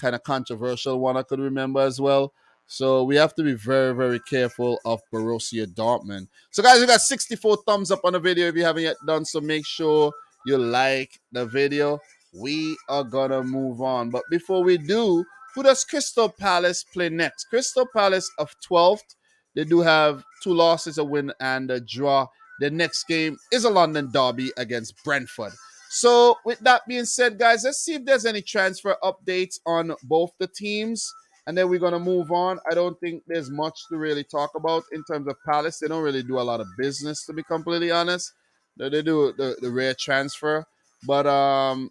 kind of controversial one I could remember as well. So we have to be very, very careful of Borussia Dortmund. So guys, we got 64 thumbs up on the video if you haven't yet done so. Make sure you like the video. We are gonna move on. But before we do, who does Crystal Palace play next? Crystal Palace of 12th. They do have 2 losses, a win, and a draw. The next game is a London derby against Brentford. So with that being said, guys, let's see if there's any transfer updates on both the teams. And then we're going to move on. I don't think there's much to really talk about in terms of Palace. They don't really do a lot of business, to be completely honest. They do the rare transfer. But,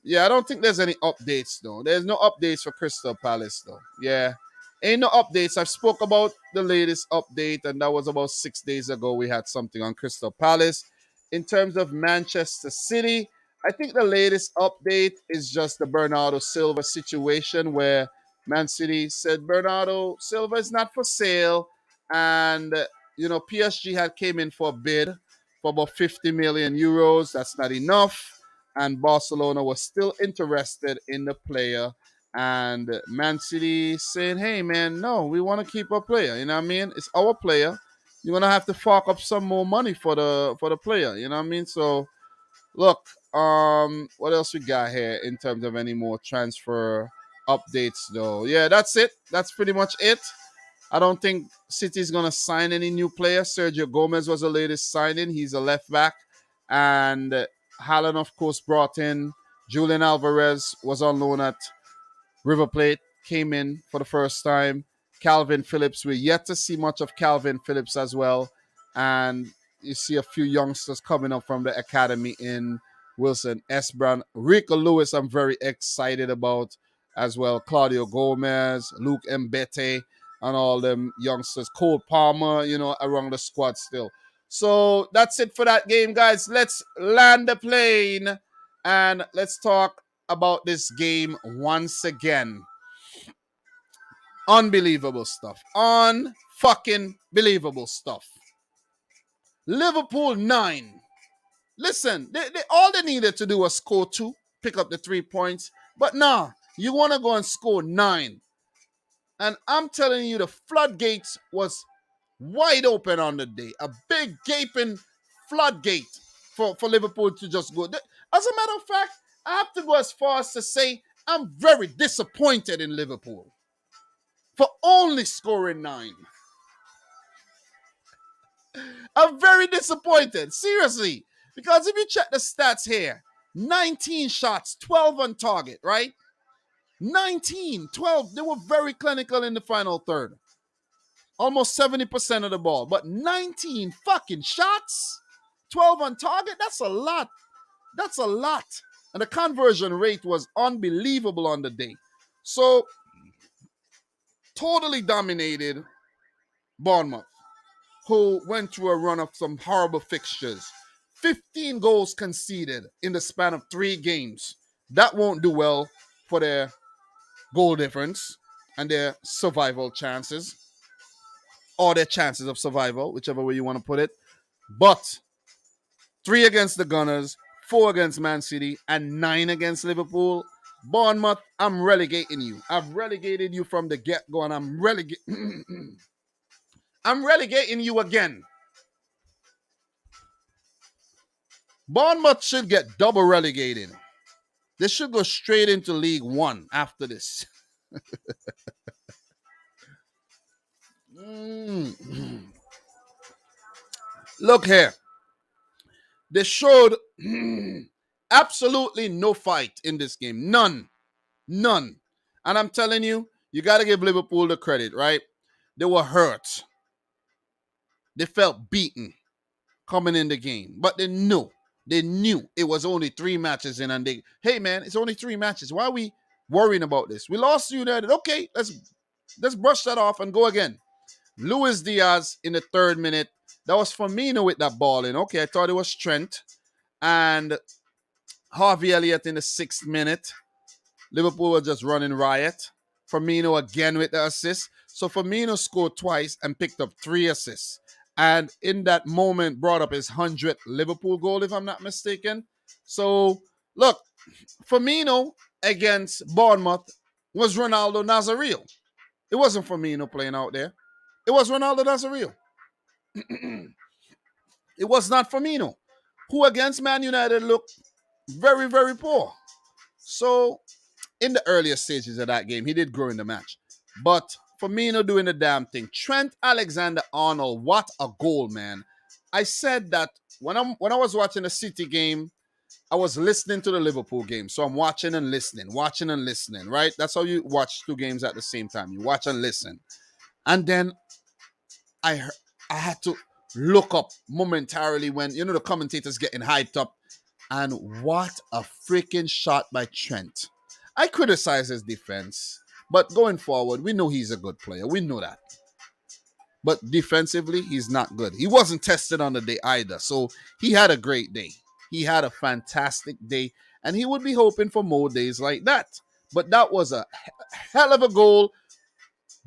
yeah, I don't think there's any updates, though. There's no updates for Crystal Palace, though. Yeah. Ain't no updates. I've spoke about the latest update, and that was about 6 days ago. We had something on Crystal Palace. In terms of Manchester City, I think the latest update is just the Bernardo Silva situation where Man City said Bernardo Silva is not for sale. And, PSG had came in for a bid for about 50 million euros. That's not enough. And Barcelona was still interested in the player. And Man City saying, hey, man, no, we want to keep our player. You know what I mean? It's our player. You're going to have to fork up some more money for the player. You know what I mean? So, look, what else we got here in terms of any more transfer updates, though? Yeah, that's it. That's pretty much it. I don't think City's going to sign any new players. Sergio Gomez was the latest signing. He's a left back. And Haaland, of course, brought in. Julian Alvarez was on loan at River Plate, came in for the first time. Calvin Phillips, we're yet to see much of Calvin Phillips as well. And you see a few youngsters coming up from the academy in Wilson Esbran. Rico Lewis, I'm very excited about as well. Claudio Gomez, Luke Mbete, and all them youngsters. Cole Palmer, around the squad still. So that's it for that game, guys. Let's land the plane and let's talk about this game once again. Unbelievable stuff. Unfucking believable stuff. Liverpool 9. Listen, they all they needed to do was score 2, pick up the 3 points. But nah, you want to go and score 9. And I'm telling you, the floodgates was wide open on the day. A big gaping floodgate for Liverpool to just go. As a matter of fact, I have to go as far as to say I'm very disappointed in Liverpool for only scoring 9. I'm very disappointed, seriously. Because if you check the stats here, 19 shots, 12 on target, right? 19, 12. They were very clinical in the final third. Almost 70% of the ball. But 19 fucking shots, 12 on target, that's a lot. That's a lot. And the conversion rate was unbelievable on the day. So, totally dominated Bournemouth, who went through a run of some horrible fixtures. 15 goals conceded in the span of 3 games. That won't do well for their goal difference and their survival chances, or their chances of survival, whichever way you want to put it. But 3 against the Gunners, 4 against Man City, and 9 against Liverpool. Bournemouth, I'm relegating you. I've relegated you from the get-go, and I'm relegating you again. Bournemouth should get double relegated. They should go straight into League One after this. Look here. They showed absolutely no fight in this game. None. None. And I'm telling you, you got to give Liverpool the credit, right? They were hurt. They felt beaten coming in the game. But they knew it was only 3 matches in, and hey man, it's only 3 matches. Why are we worrying about this? We lost to United. Okay, let's brush that off and go again. Luis Diaz in the 3rd minute. That was Firmino with that ball in. Okay, I thought it was Trent. And Harvey Elliott in the 6th minute. Liverpool were just running riot. Firmino again with the assist. So Firmino scored twice and picked up 3 assists. And in that moment brought up his 100th Liverpool goal, if I'm not mistaken. So, look, Firmino against Bournemouth was Ronaldo Nazario. It wasn't Firmino playing out there. It was Ronaldo Nazario. It was not Firmino, who against Man United looked very, very poor. So, in the earlier stages of that game, he did grow in the match. But Firmino doing the damn thing. Trent Alexander-Arnold, what a goal, man. I said that when I was watching the City game, I was listening to the Liverpool game. So I'm watching and listening, right? That's how you watch 2 games at the same time. You watch and listen. And then I had to look up momentarily when, the commentators getting hyped up. And what a freaking shot by Trent. I criticize his defense. But going forward, we know he's a good player. We know that. But defensively, he's not good. He wasn't tested on the day either. So he had a great day. He had a fantastic day. And he would be hoping for more days like that. But that was a hell of a goal.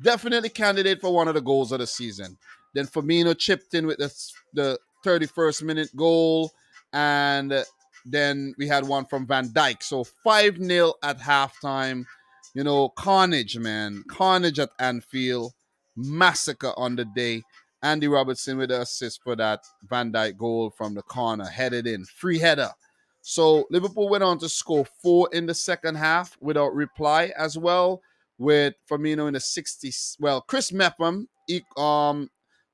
Definitely candidate for one of the goals of the season. Then Firmino chipped in with the 31st minute goal. And then we had one from Van Dijk. So 5-0 at halftime. Carnage, man. Carnage at Anfield. Massacre on the day. Andy Robertson with the assist for that Van Dijk goal from the corner. Headed in. Free header. So Liverpool went on to score 4 in the second half without reply as well. With Firmino in the 60s. Well, Chris Mepham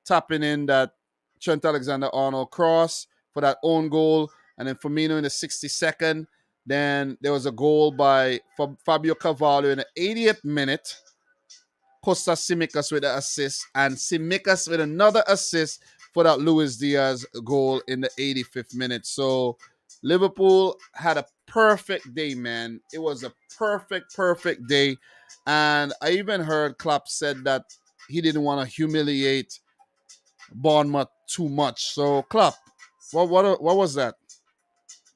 tapping in that Trent Alexander-Arnold cross for that own goal. And then Firmino in the 62nd. Then there was a goal by Fabio Carvalho in the 80th minute. Costa Tsimikas with the assist. And Tsimikas with another assist for that Luis Diaz goal in the 85th minute. So Liverpool had a perfect day, man. It was a perfect day. And I even heard Klopp said that he didn't want to humiliate Bournemouth too much. So Klopp, what was that?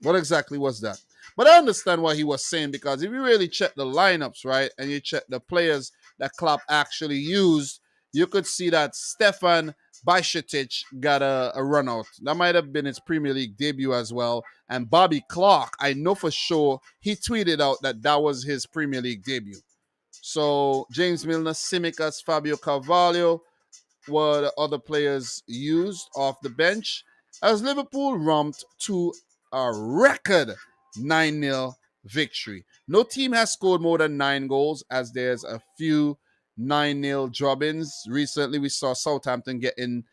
What exactly was that? But I understand what he was saying, because if you really check the lineups, right, and you check the players that Klopp actually used, you could see that Stefan Bajcetic got a run out. That might have been his Premier League debut as well. And Bobby Clark, I know for sure, he tweeted out that was his Premier League debut. So James Milner, Tsimikas, Fabio Carvalho were the other players used off the bench as Liverpool romped to a record 9-0 victory. No team has scored more than 9 goals, as there's a few 9-0 drubbings. Recently, we saw Southampton getting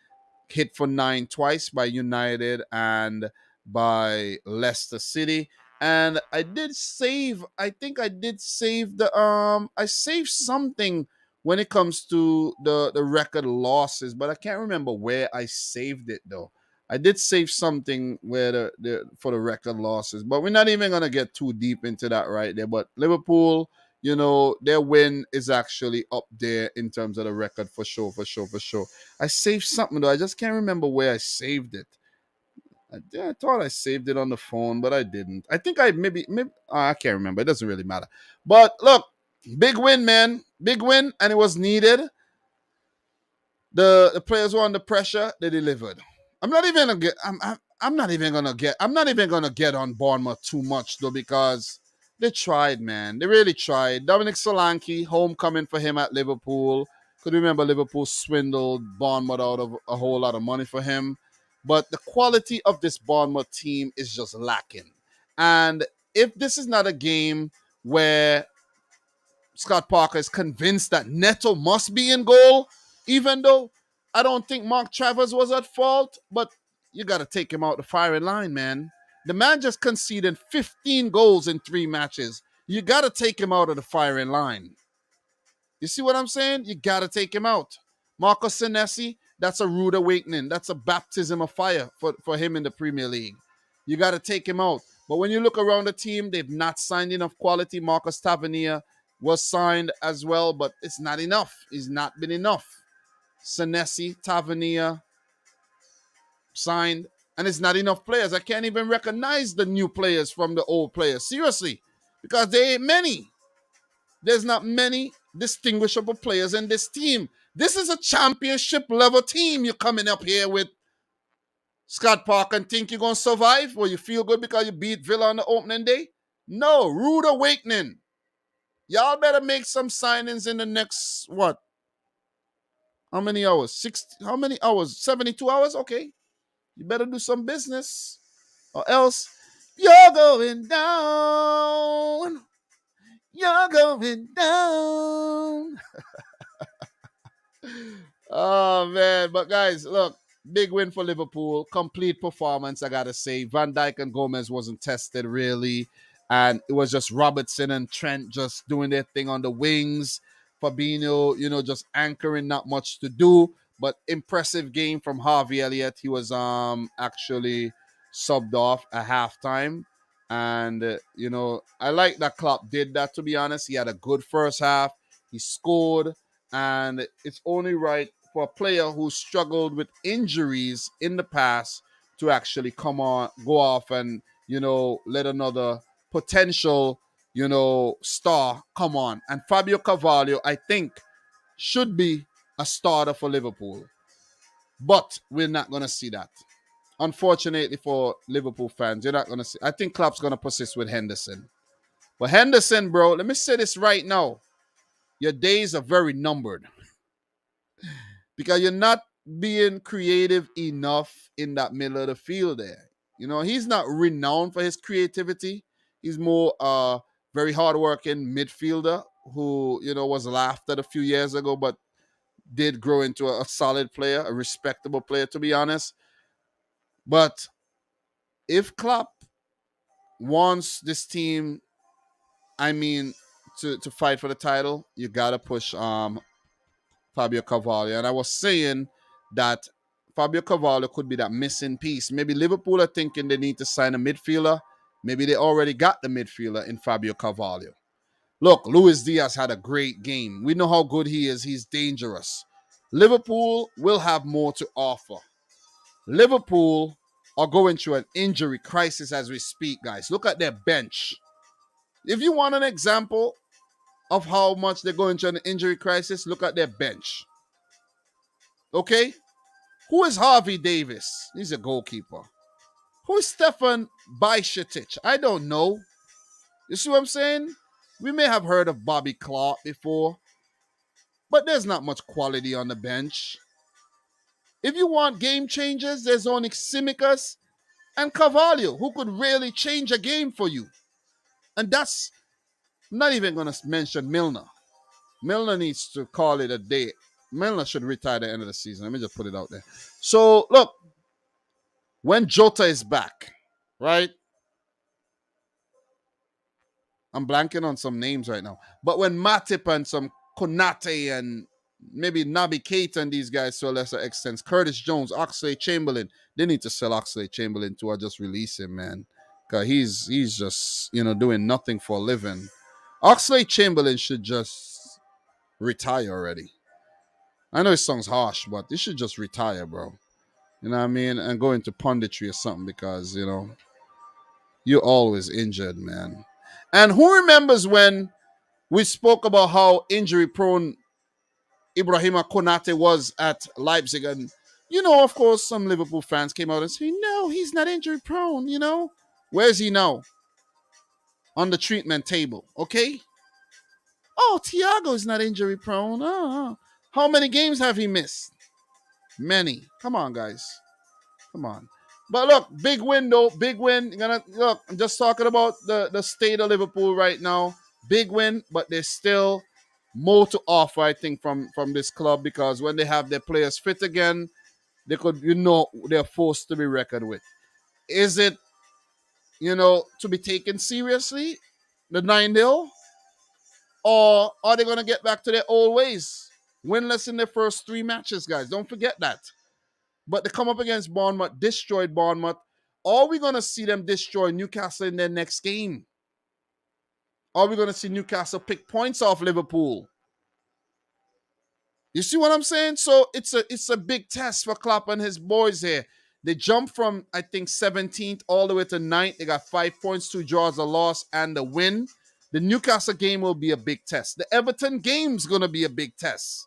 hit for 9 twice by United and by Leicester City. And I think I did save I saved something when it comes to the record losses, but I can't remember where I saved it though. I did save something where for the record losses, but we're not even gonna get too deep into that right there. But Liverpool, their win is actually up there in terms of the record for sure, for sure, for sure. I saved something though. I just can't remember where I saved it. I thought I saved it on the phone, but I didn't. I think maybe I can't remember. It doesn't really matter. But look, big win, man. Big win, and it was needed. The players were under pressure. They delivered. I'm not even gonna get. I'm not even gonna get. I'm not even gonna get on Bournemouth too much though, because they tried, man. They really tried. Dominic Solanke, homecoming for him at Liverpool. Could remember Liverpool swindled Bournemouth out of a whole lot of money for him. But the quality of this Bournemouth team is just lacking. And if this is not a game where Scott Parker is convinced that Neto must be in goal, even though I don't think Mark Travers was at fault, but you got to take him out the firing line, man. The man just conceded 15 goals in 3 matches. You got to take him out of the firing line. You see what I'm saying? You got to take him out. Marcos Senesi, that's a rude awakening. That's a baptism of fire for him in the Premier League. You got to take him out. But when you look around the team, they've not signed enough quality. Marcus Tavernier was signed as well, but it's not enough. It's not been enough. Senesi, Tavernier signed, and it's not enough players. I can't even recognize the new players from the old players. Seriously, because there ain't many. There's not many distinguishable players in this team. This is a championship level team you're coming up here with, Scott Parker, and think you're going to survive? Or you feel good because you beat Villa on the opening day? No, rude awakening. Y'all better make some signings in the next, what? How many hours? How many hours? 72 hours? Okay. You better do some business, or else you're going down. You're going down. Oh, man. But, guys, look, big win for Liverpool. Complete performance, I got to say. Van Dijk and Gomez wasn't tested, really. And it was just Robertson and Trent just doing their thing on the wings. Fabinho, just anchoring, not much to do. But impressive game from Harvey Elliott. He was actually subbed off at halftime. And, I like that Klopp did that, to be honest. He had a good first half. He scored. And it's only right for a player who struggled with injuries in the past to actually go off and, let another potential, star come on. And Fabio Carvalho, I think, should be a starter for Liverpool. But we're not going to see that. Unfortunately for Liverpool fans, you're not going to see. I think Klopp's going to persist with Henderson. But Henderson, bro, let me say this right now. Your days are very numbered. Because you're not being creative enough in that middle of the field there. He's not renowned for his creativity. He's more very hardworking midfielder who, was laughed at a few years ago, but did grow into a solid player, a respectable player, to be honest. But if Klopp wants this team, to fight for the title, you got to push Fabio Carvalho. And I was saying that Fabio Carvalho could be that missing piece. Maybe Liverpool are thinking they need to sign a midfielder. Maybe they already got the midfielder in Fabio Carvalho. Look, Luis Diaz had a great game. We know how good he is. He's dangerous. Liverpool will have more to offer. Liverpool are going through an injury crisis as we speak, guys. Look at their bench. If you want an example of how much they're going through an injury crisis, look at their bench. Okay? Who is Harvey Davis? He's a goalkeeper. Who is Stefan Bajcetic? I don't know. You see what I'm saying? We may have heard of Bobby Clark before, but there's not much quality on the bench. If you want game changers, there's only Tsimikas and Carvalho, who could really change a game for you. And that's not even going to mention Milner. Milner needs to call it a day Milner should retire at the end of the season. Let me just put it out there. So look, when Jota is back, right? I'm blanking on some names right now. But when Matip and some Konate and maybe Naby Keita and these guys to a lesser extent, Curtis Jones, Oxlade Chamberlain, they need to sell Oxlade Chamberlain too or just release him, man. Because he's just, doing nothing for a living. Oxlade Chamberlain should just retire already. I know it sounds harsh, but he should just retire, bro. You know what I mean? And go into punditry or something because, you're always injured, man. And who remembers when we spoke about how injury prone Ibrahima Konate was at Leipzig? And, of course, some Liverpool fans came out and said, no, he's not injury prone. Where's he now? On the treatment table, okay? Oh, Thiago is not injury prone. Oh. How many games have he missed? Many. Come on, guys. Come on. But look, big win though. Big win. I'm just talking about the state of Liverpool right now. Big win, but there's still more to offer, I think, from this club because when they have their players fit again, they could, they're forced to be reckoned with. Is it, to be taken seriously, the 9-0? Or are they going to get back to their old ways? Winless in their first 3 matches, guys. Don't forget that. But they come up against Bournemouth, destroyed Bournemouth. Are we going to see them destroy Newcastle in their next game? Are we going to see Newcastle pick points off Liverpool? You see what I'm saying? So it's a big test for Klopp and his boys here. They jumped from, I think, 17th all the way to 9th. They got 5 points, 2 draws, a loss, and a win. The Newcastle game will be a big test. The Everton game's going to be a big test.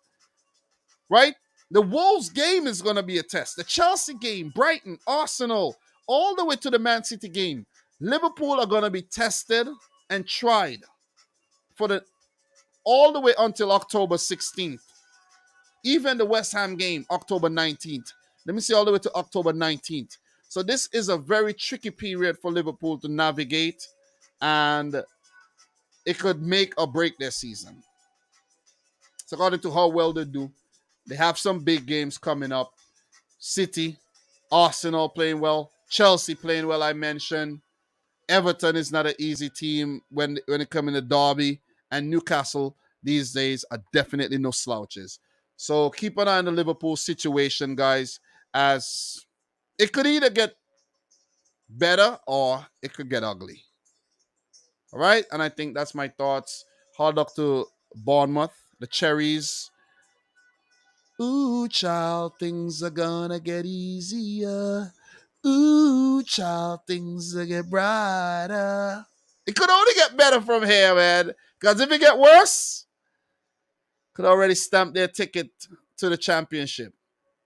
Right? The Wolves game is going to be a test. The Chelsea game, Brighton, Arsenal, all the way to the Man City game. Liverpool are going to be tested and tried all the way until October 16th. Even the West Ham game, October 19th. Let me see all the way to October 19th. So this is a very tricky period for Liverpool to navigate, and it could make or break their season. So according to how well they do, they have some big games coming up. City, Arsenal playing well, Chelsea playing well, I mentioned. Everton is not an easy team when it comes in the derby. And Newcastle these days are definitely no slouches. So keep an eye on the Liverpool situation, guys, as it could either get better or it could get ugly. All right? And I think that's my thoughts. Hard luck to Bournemouth, the Cherries. Ooh, child, things are gonna get easier. Ooh, child, things will get brighter. It could only get better from here, man. Because if it get worse, could already stamp their ticket to the championship.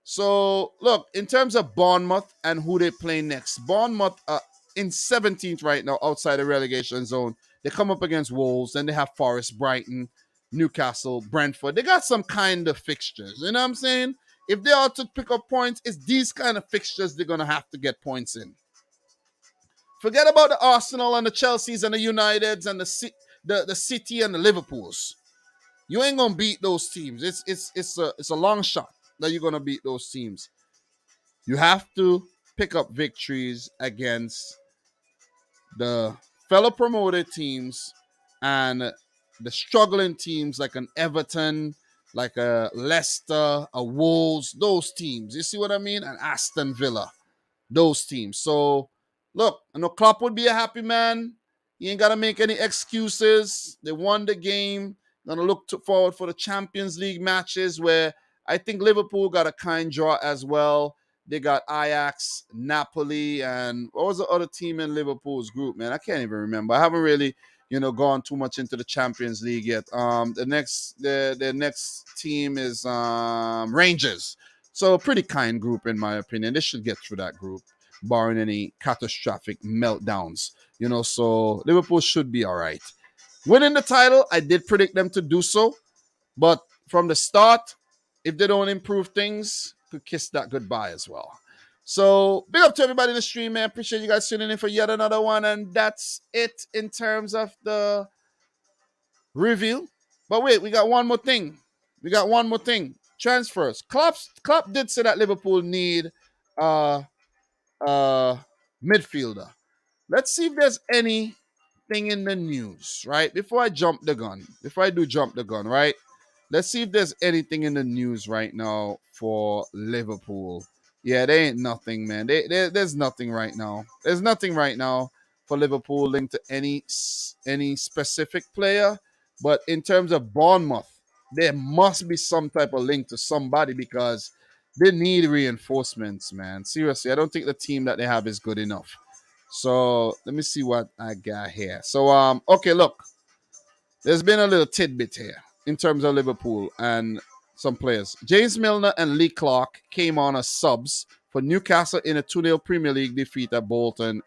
So, look, in terms of Bournemouth and who they play next, Bournemouth are in 17th right now outside the relegation zone. They come up against Wolves, then they have Forest, Brighton, Newcastle, Brentford. They got some kind of fixtures. You know what I'm saying? If they are to pick up points, it's these kind of fixtures they're going to have to get points in. Forget about the Arsenal and the Chelseas and the Uniteds and the City and the Liverpools. You ain't going to beat those teams. It's a long shot that you're going to beat those teams. You have to pick up victories against the fellow promoted teams and the struggling teams like an Everton, like a Leicester, a Wolves, those teams. You see what I mean? And Aston Villa, those teams. So, look, I know Klopp would be a happy man. He ain't got to make any excuses. They won the game. Going to look forward for the Champions League matches where I think Liverpool got a kind draw as well. They got Ajax, Napoli, and what was the other team in Liverpool's group, man? I can't even remember. I haven't really, gone too much into the Champions League yet. The next team is Rangers. So a pretty kind group, in my opinion. They should get through that group, barring any catastrophic meltdowns. So Liverpool should be all right. Winning the title, I did predict them to do so. But from the start, if they don't improve things, could kiss that goodbye as well. So big up to everybody in the stream, man. Appreciate you guys tuning in for yet another one. And that's it in terms of the review. But wait, we got one more thing. transfers. Klopp did say that Liverpool need uh, midfielder. Let's see if there's anything in the news, right? Before I do jump the gun, right? Let's see if there's anything in the news right now for Liverpool. Yeah, there ain't nothing, man. There's nothing right now. There's nothing right now for Liverpool linked to any specific player. But in terms of Bournemouth, there must be some type of link to somebody because they need reinforcements, man. Seriously, I don't think the team that they have is good enough. So let me see what I got here. So okay, look, there's been a little tidbit here in terms of Liverpool and some players. James Milner and Lee Clark came on as subs for Newcastle in a 2-0 Premier League defeat at Bolton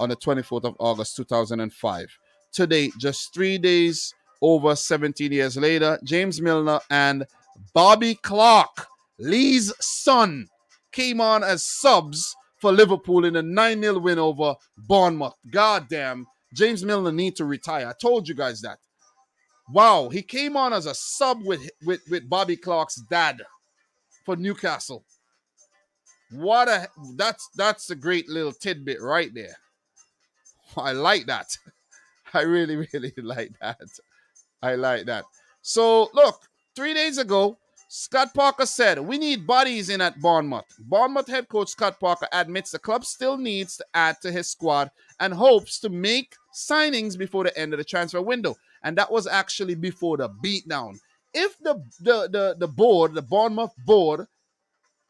on the 24th of August 2005. Today, just 3 days over 17 years later, James Milner and Bobby Clark, Lee's son, came on as subs for Liverpool in a 9-0 win over Bournemouth. Goddamn, James Milner need to retire. I told you guys that. Wow, he came on as a sub with Bobby Clark's dad for Newcastle. That's a great little tidbit right there. I like that. I really, really like that. I like that. So, look, 3 days ago, Scott Parker said, we need bodies in at Bournemouth. Bournemouth head coach Scott Parker admits the club still needs to add to his squad and hopes to make signings before the end of the transfer window. And that was actually before the beatdown. If the board, the Bournemouth board,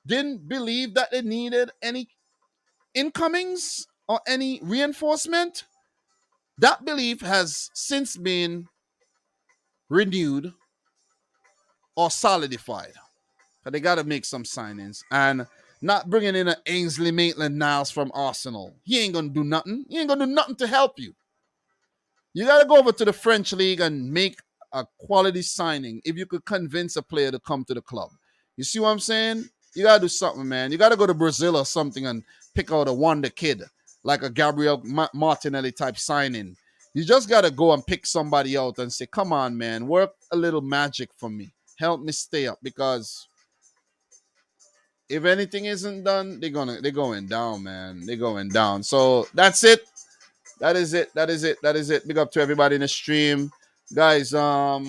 didn't believe that they needed any incomings or any reinforcement, that belief has since been renewed or solidified. But they got to make some signings. And not bringing in an Ainsley Maitland-Niles from Arsenal. He ain't going to do nothing. He ain't going to do nothing to help you. You got to go over to the French league and make a quality signing if you could convince a player to come to the club. You see what I'm saying? You got to do something, man. You got to go to Brazil or something and pick out a wonder kid, like a Gabriel Martinelli type signing. You just got to go and pick somebody out and say, come on, man, work a little magic for me. Help me stay up, because if anything isn't done, they're going down, man. They're going down. So that's it. That is it. Big up to everybody in the stream. Guys, I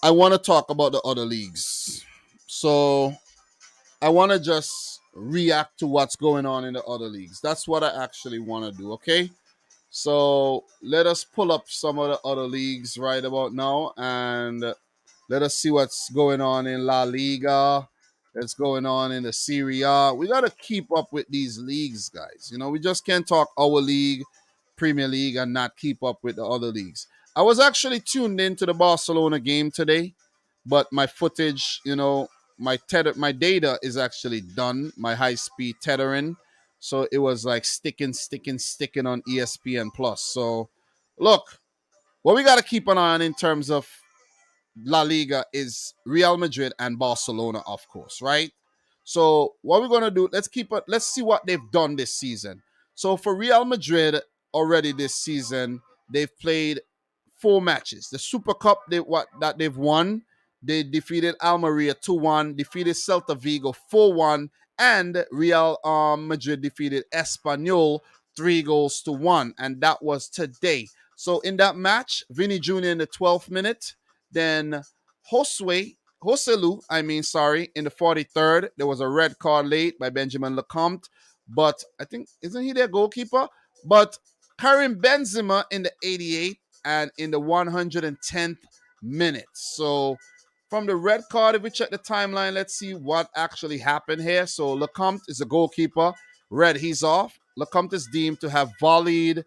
want to talk about the other leagues. So I want to just react to what's going on in the other leagues. That's what I actually want to do, okay? So let us pull up some of the other leagues right about now and let us see what's going on in La Liga. What's going on in the Serie. We got to keep up with these leagues, guys. You know, we just can't talk our league, Premier League, and not keep up with the other leagues. I was actually tuned into the Barcelona game today, but my footage, you know, my data is actually done, my high-speed tethering. So it was like sticking on ESPN Plus. So look, what we got to keep an eye on in terms of La Liga is Real Madrid and Barcelona, of course, right? So what we're gonna do, let's see what they've done this season. So for Real Madrid, already this season, they've played 4 matches. The Super Cup that they've won, they defeated Almeria 2-1, defeated Celta Vigo 4-1, and Real Madrid defeated Espanyol 3-1, and that was today. So in that match, Vinny Jr. in the 12th minute, then Joselu, in the 43rd, there was a red card late by Benjamin Lecomte, but I think, isn't he their goalkeeper? But Karim Benzema in the 88th and in the 110th minute. So from the red card, if we check the timeline, let's see what actually happened here. So Lecomte is a goalkeeper. Red, he's off. Lecomte is deemed to have volleyed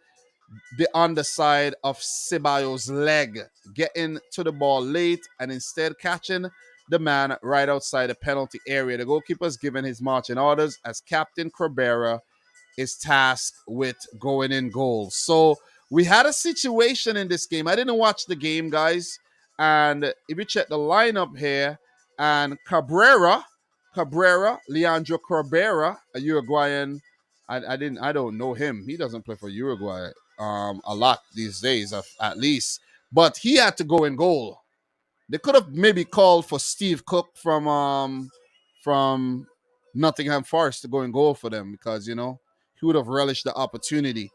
the underside of Ceballos' leg, getting to the ball late and instead catching the man right outside the penalty area. The goalkeeper is given his marching orders as Captain Cabrera is tasked with going in goal. So we had a situation in this game. I didn't watch the game, guys. And if you check the lineup here, and Leandro Cabrera, a Uruguayan, I don't know him. He doesn't play for Uruguay a lot these days, at least. But he had to go in goal. They could have maybe called for Steve Cook from Nottingham Forest to go and goal for them because he would have relished the opportunity.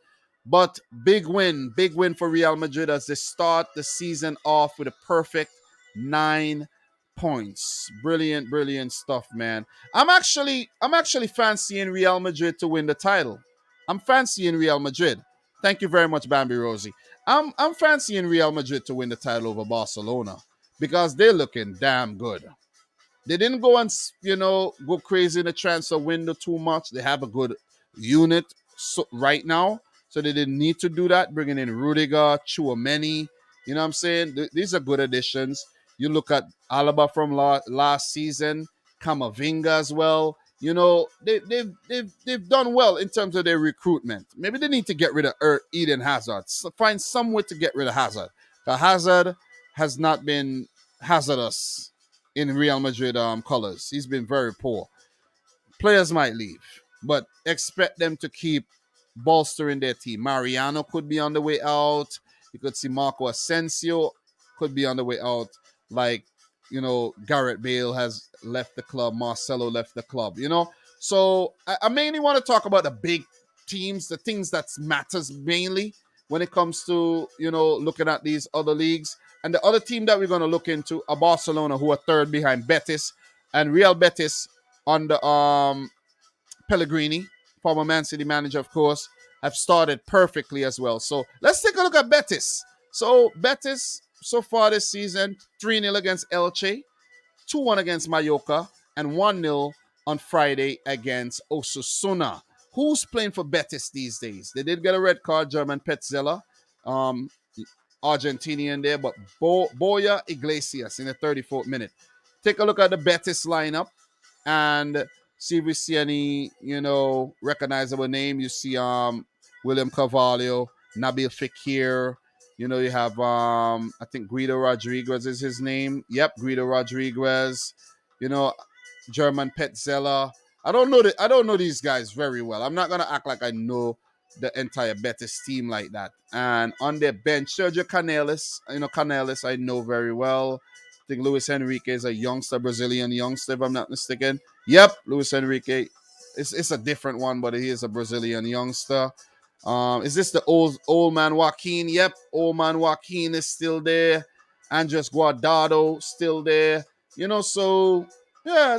But big win for Real Madrid as they start the season off with a perfect 9 points. Brilliant, brilliant stuff, man. I'm actually fancying Real Madrid to win the title. I'm fancying Real Madrid. Thank you very much, Bambi Rosie. I'm fancying Real Madrid to win the title over Barcelona because they're looking damn good. They didn't go and go crazy in the transfer window too much. They have a good unit right now, so they didn't need to do that. Bringing in Rudiger, Chouameni, you know what I'm saying? These are good additions. You look at Alaba from last season, Camavinga as well. They've done well in terms of their recruitment. Maybe they need to get rid of Eden Hazard. Find some way to get rid of Hazard. The Hazard has not been hazardous in Real Madrid colors. He's been very poor. Players might leave, but expect them to keep bolstering their team. Mariano could be on the way out. You could see Marco Asensio could be on the way out. Like, Gareth Bale has left the club. Marcelo left the club, So I mainly want to talk about the big teams, the things that matters mainly when it comes to, looking at these other leagues. And the other team that we're going to look into are Barcelona, who are third behind Betis, and Real Betis under Pellegrini, former Man City manager, of course, have started perfectly as well. So let's take a look at Betis. So Betis, so far this season, 3-0 against Elche, 2-1 against Mallorca, and 1-0 on Friday against Osasuna. Who's playing for Betis these days? They did get a red card, German Petzela. Argentinian there, but Boya Iglesias in the 34th minute. Take a look at the Betis lineup and see if we see any, recognizable name. You see William Carvalho, Nabil Fekir. You have I think Guido Rodriguez is his name. Yep, Guido Rodriguez. German Petzela. I don't know these guys very well. I'm not gonna act like I know the entire Betis team like that. And on their bench, Sergio Canales. Canales I know very well. I think Luis Enrique is a youngster, Brazilian youngster, if I'm not mistaken. Yep, Luis Enrique. It's a different one, but he is a Brazilian youngster. Is this the old man Joaquin? Yep, old man Joaquin is still there. Andres Guardado still there. So yeah,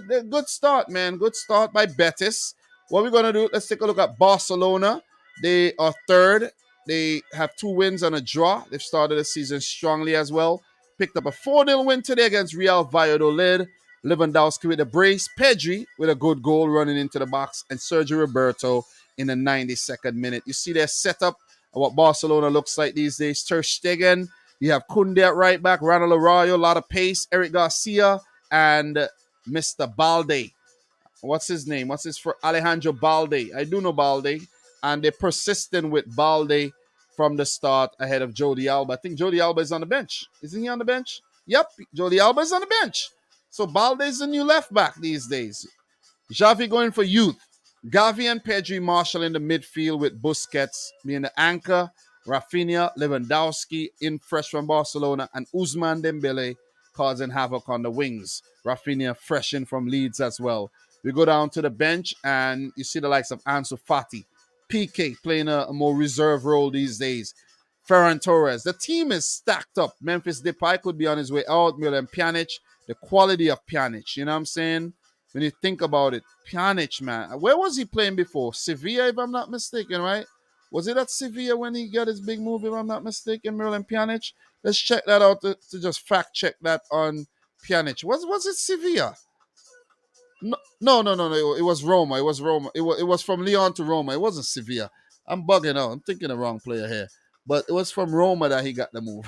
they're good start, man. Good start by Betis. What we're gonna do? Let's take a look at Barcelona. They are third. They have 2 wins and a draw. They've started the season strongly as well. Picked up a 4-0 win today against Real Valladolid. Lewandowski with a brace. Pedri with a good goal running into the box. And Sergio Roberto in the 92nd minute. You see their setup and what Barcelona looks like these days. Ter Stegen. You have Koundé at right back. Ronald Arroyo, a lot of pace. Eric Garcia and Mr. Balde. What's his name? For Alejandro Balde? I do know Balde. And they're persistent with Balde from the start ahead of Jody Alba. I think Jody Alba is on the bench. Isn't he on the bench? Yep, Jody Alba is on the bench. So Balde is the new left back these days. Xavi going for youth. Gavi and Pedri Marshall in the midfield with Busquets being the anchor. Rafinha, Lewandowski in fresh from Barcelona, and Ousmane Dembele causing havoc on the wings. Rafinha fresh in from Leeds as well. We go down to the bench and you see the likes of Ansu Fati, PK playing a more reserve role these days. Ferran Torres. The team is stacked up. Memphis Depay could be on his way out. Milan Pjanic. The quality of Pjanic. You know what I'm saying? When you think about it, Pjanic, man. Where was he playing before? Sevilla, if I'm not mistaken, right? Was it at Sevilla when he got his big move, if I'm not mistaken, Milan Pjanic? Let's check that out to just fact check that on Pjanic. Was it Sevilla? No. It was Roma. It was Roma. It was from Lyon to Roma. It wasn't Sevilla. I'm bugging out. I'm thinking the wrong player here. But it was from Roma that he got the move.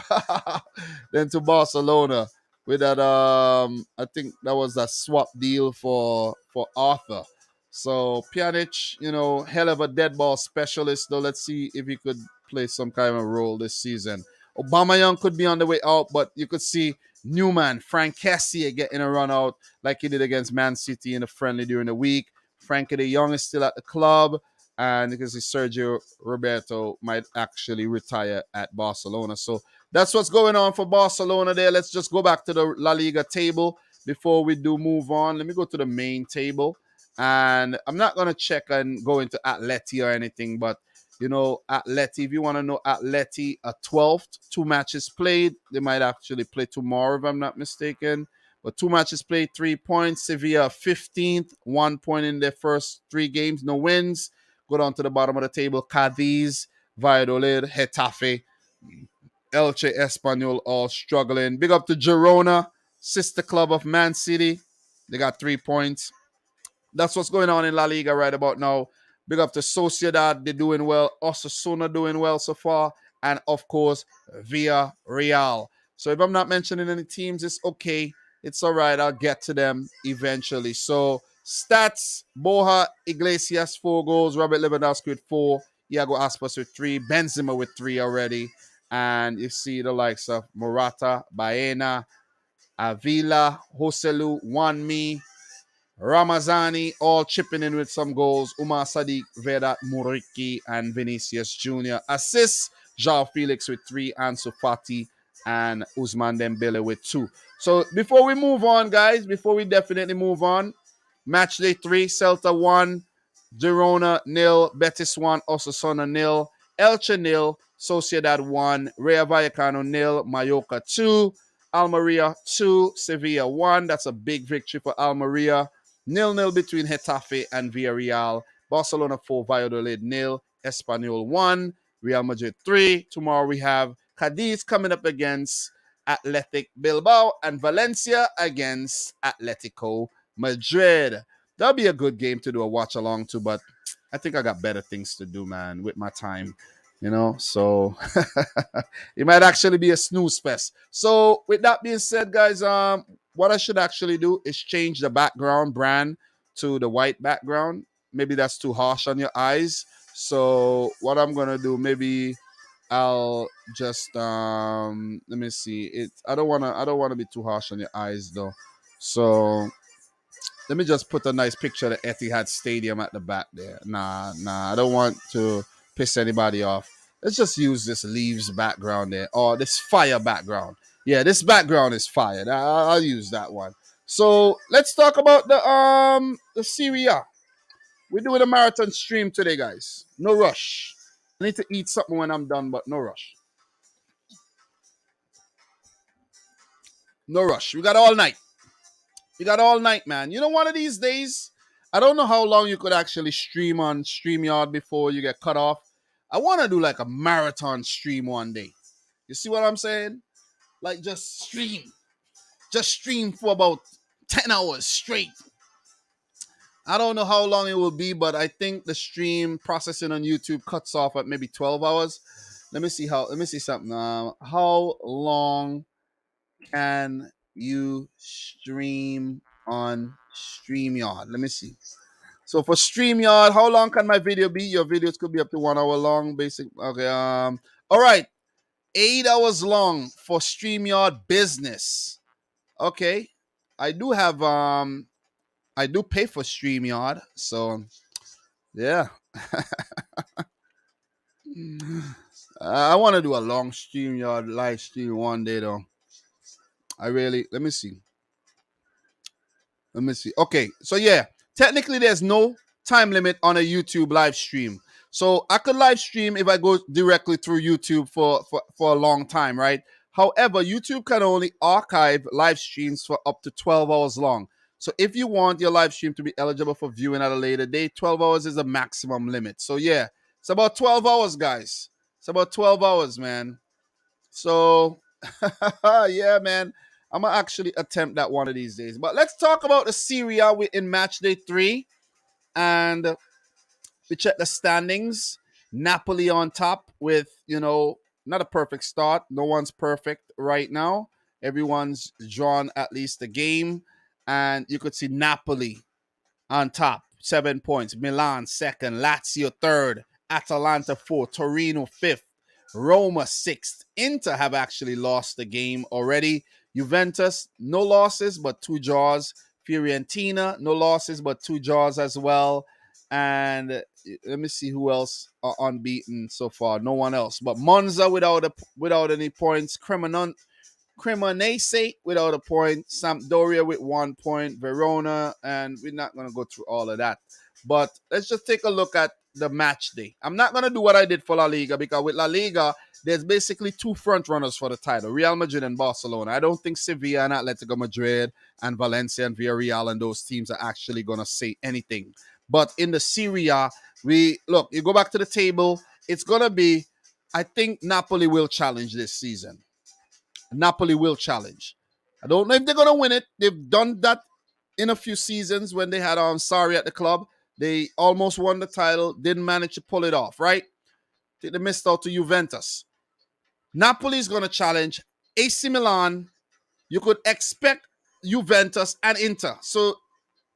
Then to Barcelona with that. I think that was that swap deal for Arthur. So Pjanic, hell of a dead ball specialist. Though let's see if he could play some kind of role this season. Aubameyang could be on the way out, but you could see Newman, Frank Kessie getting a run out like he did against Man City in a friendly during the week. Frankie de Jong is still at the club, and you can see Sergio Roberto might actually retire at Barcelona. So that's what's going on for Barcelona there. Let's just go back to the La Liga table before we do move on. Let me go to the main table. And I'm not going to check and go into Atleti or anything, but, you know, Atleti, if you want to know Atleti, a 12th, 2 matches played. They might actually play tomorrow, if I'm not mistaken. But 2 matches played, 3 points. Sevilla 15th, 1 point in their first 3 games, no wins. Go down to the bottom of the table. Cadiz, Valladolid, Getafe, Elche, Espanyol, all struggling. Big up to Girona, sister club of Man City. They got 3 points. That's what's going on in La Liga right about now. Big up to Sociedad, they're doing well. Osasuna doing well so far. And of course, Villarreal. So if I'm not mentioning any teams, it's okay. It's all right. I'll get to them eventually. So stats, Borja Iglesias, 4 goals. Robert Lewandowski with 4. Iago Aspas with 3. Benzema with 3 already. And you see the likes of Morata, Baena, Avila, Joselu, Wanmi, Ramazani, all chipping in with some goals. Umar Sadiq, Vedat Muriki, and Vinicius Jr. Assists, João Felix with 3, Ansu Fati, and Ousmane Dembele with 2. So before we move on, guys, before we definitely move on, match day 3, Celta 1, Girona 0, Betis 1, Osasuna 0, Elche 0, Sociedad 1, Rayo Vallecano 0, Mallorca 2, Almeria 2, Sevilla 1. That's a big victory for Almeria. 0-0 between Getafe and Villarreal. Barcelona 4, Valladolid 0, Espanyol 1, Real Madrid 3. Tomorrow we have Cadiz coming up against Athletic Bilbao and Valencia against Atletico Madrid. That'll be a good game to do a watch along to, but I think I got better things to do, man, with my time, you know. So it might actually be a snooze fest. So with that being said, guys, what I should actually do is change the background brand to the white background. Maybe that's too harsh on your eyes. So what I'm gonna do, maybe I'll just let me see. I don't wanna be too harsh on your eyes though. So let me just put a nice picture of the Etihad Stadium at the back there. Nah, I don't want to piss anybody off. Let's just use this leaves background there, or this fire background. Yeah, this background is fire. I'll use that one. So let's talk about the Serie. We're doing a marathon stream today, guys. No rush. I need to eat something when I'm done, but no rush. No rush. We got all night. You got all night, man. You know, one of these days, I don't know how long you could actually stream on StreamYard before you get cut off. I want to do like a marathon stream one day. You see what I'm saying? Like just stream. Just stream for about 10 hours straight. I don't know how long it will be, but I think the stream processing on YouTube cuts off at maybe 12 hours. Let me see something. How long can you stream on StreamYard? Let me see. So for StreamYard, how long can my video be? Your videos could be up to 1 hour long, basic. Okay. All right. 8 hours long for StreamYard business. Okay. I do pay for StreamYard. So yeah. I want to do a long StreamYard live stream one day though. Let me see. Okay, so yeah, technically there's no time limit on a YouTube live stream. So I could live stream if I go directly through YouTube for a long time, right? However, YouTube can only archive live streams for up to 12 hours long. So if you want your live stream to be eligible for viewing at a later date, 12 hours is the maximum limit. So yeah, it's about 12 hours, guys. It's about 12 hours, man. So yeah, man. I'm going to actually attempt that one of these days. But let's talk about the Serie A in match day 3. And we check the standings. Napoli on top with, not a perfect start. No one's perfect right now. Everyone's drawn at least a game. And you could see Napoli on top, 7 points. Milan second. Lazio third. Atalanta fourth. Torino fifth. Roma 6th. Inter have actually lost the game already. Juventus, no losses, but 2 draws. Fiorentina, no losses, but 2 draws as well. And let me see who else are unbeaten so far. No one else. But Monza without any points. Cremonese without a point, Sampdoria with 1 point, Verona, and we're not going to go through all of that. But let's just take a look at the match day. I'm not going to do what I did for La Liga because with La Liga, there's basically two front runners for the title, Real Madrid and Barcelona. I don't think Sevilla and Atletico Madrid and Valencia and Villarreal and those teams are actually going to say anything. But in the Serie, you go back to the table, it's going to be, I think Napoli will challenge this season. Napoli will challenge. I don't know if they're going to win it. They've done that in a few seasons when they had Sarri at the club. They almost won the title, didn't manage to pull it off, right? They missed out to Juventus. Napoli is going to challenge AC Milan. You could expect Juventus and Inter.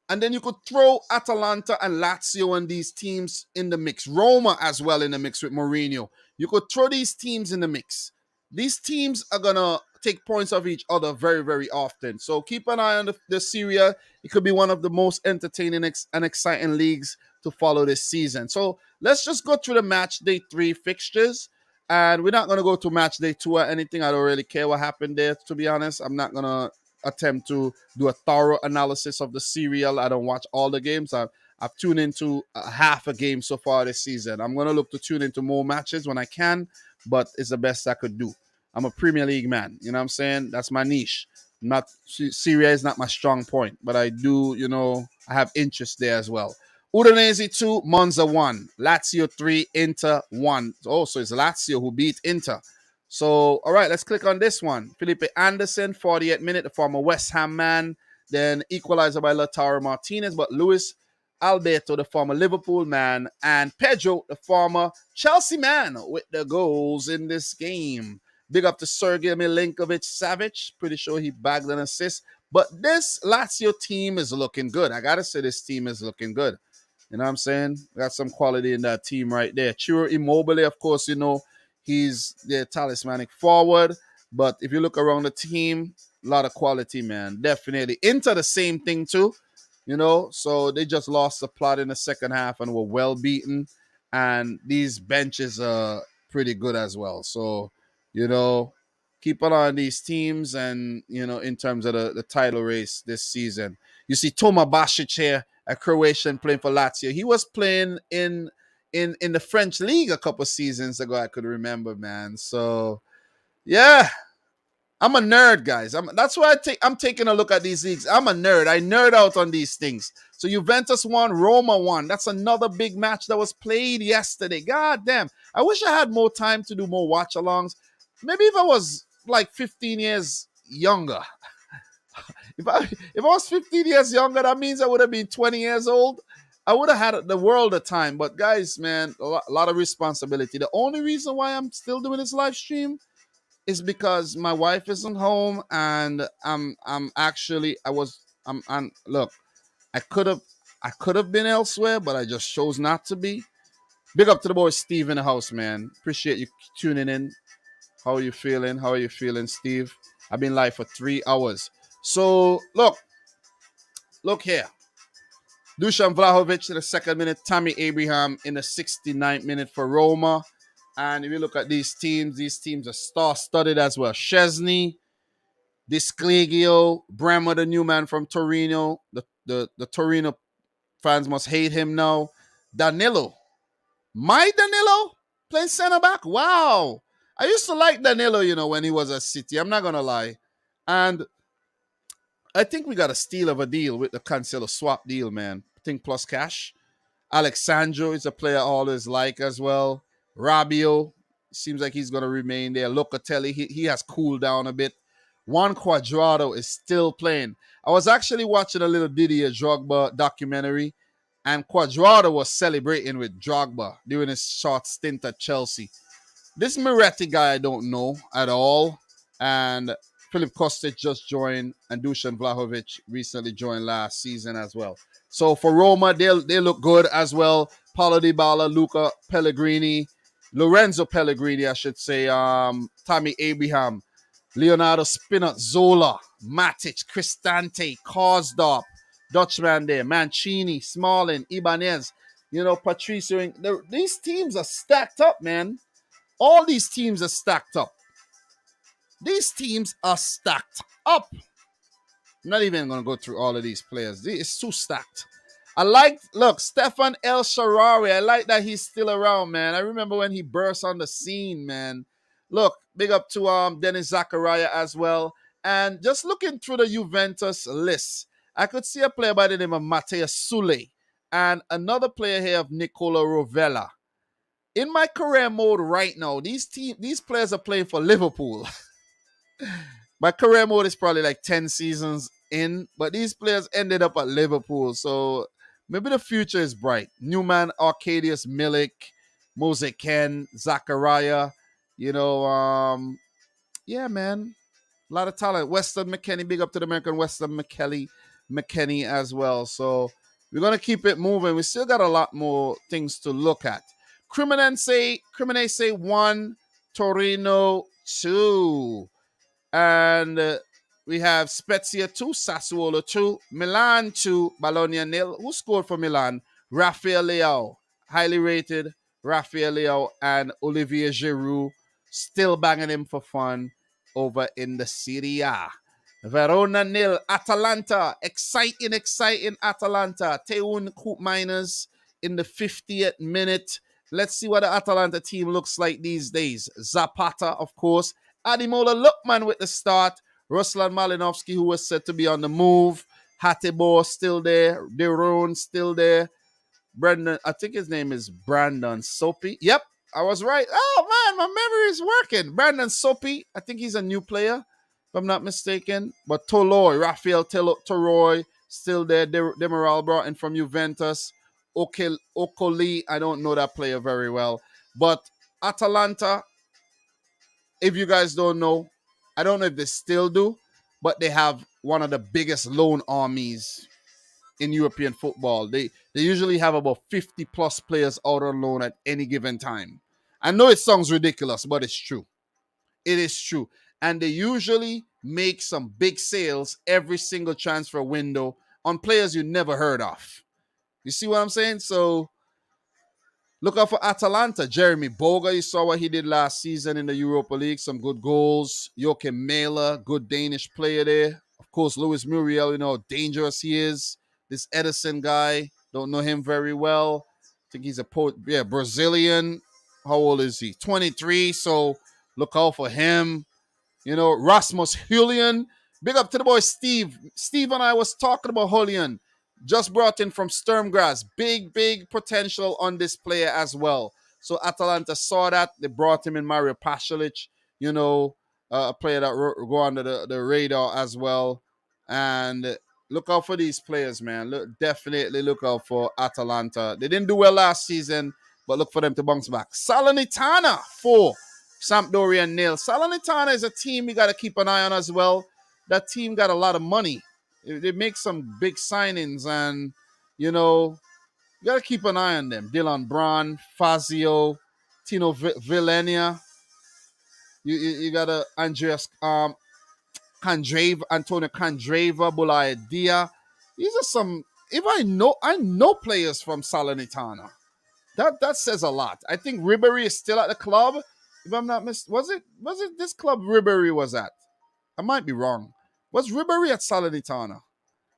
And then you could throw Atalanta and Lazio and these teams in the mix. Roma as well in the mix with Mourinho. You could throw these teams in the mix. These teams are going to take points of each other very, very often. So keep an eye on the Serie. It could be one of the most entertaining and exciting leagues to follow this season. So let's just go through the match day 3 fixtures. And we're not going to go to match day 2 or anything. I don't really care what happened there, to be honest. I'm not going to attempt to do a thorough analysis of the serial. I don't watch all the games. I've tuned into half a game so far this season. I'm going to look to tune into more matches when I can, but it's the best I could do. I'm a Premier League man. You know what I'm saying? That's my niche. Serie is not my strong point, but I do, I have interest there as well. Udinese 2, Monza 1, Lazio 3, Inter 1. Oh, so it's Lazio who beat Inter. So, all right, let's click on this one. Felipe Anderson, 48th minute, the former West Ham man. Then equalizer by Lautaro Martinez, but Luis Alberto, the former Liverpool man, and Pedro, the former Chelsea man, with the goals in this game. Big up to Sergei Milinkovic-Savic. Pretty sure he bagged an assist. But this Lazio team is looking good. I got to say this team is looking good. You know what I'm saying? Got some quality in that team right there. Ciro Immobile, of course, he's their talismanic forward. But if you look around the team, a lot of quality, man. Definitely. Inter the same thing too. So they just lost the plot in the second half and were well beaten. And these benches are pretty good as well. So, keep an eye on these teams and, in terms of the title race this season. You see Toma Basic here, a Croatian playing for Lazio. He was playing in the French League a couple seasons ago, I could remember, man. So, yeah. I'm a nerd, guys. That's why I'm taking a look at these leagues. I'm a nerd. I nerd out on these things. So Juventus won, Roma won. That's another big match that was played yesterday. God damn. I wish I had more time to do more watch-alongs. Maybe if I was like 15 years younger. If I was 15 years younger, that means I would have been 20 years old. I would have had the world of time. But guys, man, a lot of responsibility. The only reason why I'm still doing this live stream is because my wife isn't home, and look, I could have been elsewhere, but I just chose not to be. Big up to the boy Steve in the house, man. Appreciate you tuning in. How are you feeling? How are you feeling, Steve? I've been live for 3 hours. So look here. Dusan Vlahovic in the 2nd minute, Tammy Abraham in the 69th minute for Roma. And if you look at these teams are star-studded as well. Szczesny, Disclegio, Bremer, the new man from Torino. The Torino fans must hate him now. Danilo. My Danilo? Playing center-back? Wow. I used to like Danilo, when he was at City. I'm not going to lie. And I think we got a steal of a deal with the Cancelo swap deal, man. I think plus cash. Alexandro is a player I always like as well. Rabiot, seems like he's going to remain there. Locatelli, he has cooled down a bit. Juan Cuadrado is still playing. I was actually watching a little Didier Drogba documentary, and Cuadrado was celebrating with Drogba during his short stint at Chelsea. This Moretti guy I don't know at all, and Filip Kostic just joined, and Dusan Vlahovic recently joined last season as well. So for Roma, they look good as well. Paulo Dybala, Luca Pellegrini, Lorenzo Pellegrini, I should say, Tammy Abraham, Leonardo Spinazzola, Matic, Cristante, Karsdorp, Dutchman there, Mancini, Smalling, Ibanez. Patricio. These teams are stacked up, man. All these teams are stacked up. These teams are stacked up. I'm not even going to go through all of these players. It's too stacked. Look, Stefan El Sharari. I like that he's still around, man. I remember when he burst on the scene, man. Look, big up to Dennis Zakaria as well. And just looking through the Juventus list, I could see a player by the name of Matteo Sule and another player here of Nicola Rovella. In my career mode right now, these players are playing for Liverpool. My career mode is probably like 10 seasons in, but these players ended up at Liverpool. So maybe the future is bright. Newman, Arcadius Milik, Mose Ken, Zachariah, yeah, man. A lot of talent. Weston McKennie, big up to the American Weston McKennie as well. So we're going to keep it moving. We still got a lot more things to look at. Cremonese 1, Torino 2. And we have Spezia 2, Sassuolo 2, Milan 2, Bologna 0. Who scored for Milan? Rafael Leao, highly rated Rafael Leao, and Olivier Giroud, still banging him for fun over in the Serie A. Verona 0, Atalanta, exciting Atalanta. Teun Koopmeiners in the 50th minute. Let's see what the Atalanta team looks like these days. Zapata, of course. Ademola Lookman with the start. Ruslan Malinovsky, who was said to be on the move. Hateboer still there. Deron still there. Brendan, I think his name is Brandon Soapy. Yep, I was right. Oh, man, my memory is working. Brandon Soapy, I think he's a new player, if I'm not mistaken. But Toloi, Rafael Toroy, still there. Demiral brought in from Juventus. Okoli, I don't know that player very well. But Atalanta, if you guys don't know, I don't know if they still do, but they have one of the biggest loan armies in European football. They usually have about 50 plus players out on loan at any given time. I know it sounds ridiculous, but it's true. It is true. And they usually make some big sales every single transfer window on players you never heard of. You see what I'm saying? So look out for Atalanta. Jeremy Boga, you saw what he did last season in the Europa League. Some good goals. Joachim Mailer, good Danish player there. Of course, Luis Muriel, you know how dangerous he is. This Edison guy, don't know him very well. I think he's a Brazilian. How old is he? 23, so look out for him. You know, Rasmus Julian. Big up to the boy Steve. Steve and I was talking about Julian. Just brought in from Sturmgras. Big potential on this player as well. So Atalanta saw that. They brought him in, Mario Pasalic. You know, a player that go under the radar as well. And look out for these players, man. Definitely look out for Atalanta. They didn't do well last season, but look for them to bounce back. Salernitana 4. Sampdoria 0. Salernitana is a team you got to keep an eye on as well. That team got a lot of money. They make some big signings, and, you know, you got to keep an eye on them. Dylan Braun, Fazio, Tino Villenia. You got to Andreas Antonio Candreva, Bulaya Dia. These are some, if I know players from Salernitana. That says a lot. I think Ribery is still at the club. If I'm not was it this club Ribery was at? I might be wrong. Was Ribery at Salernitana?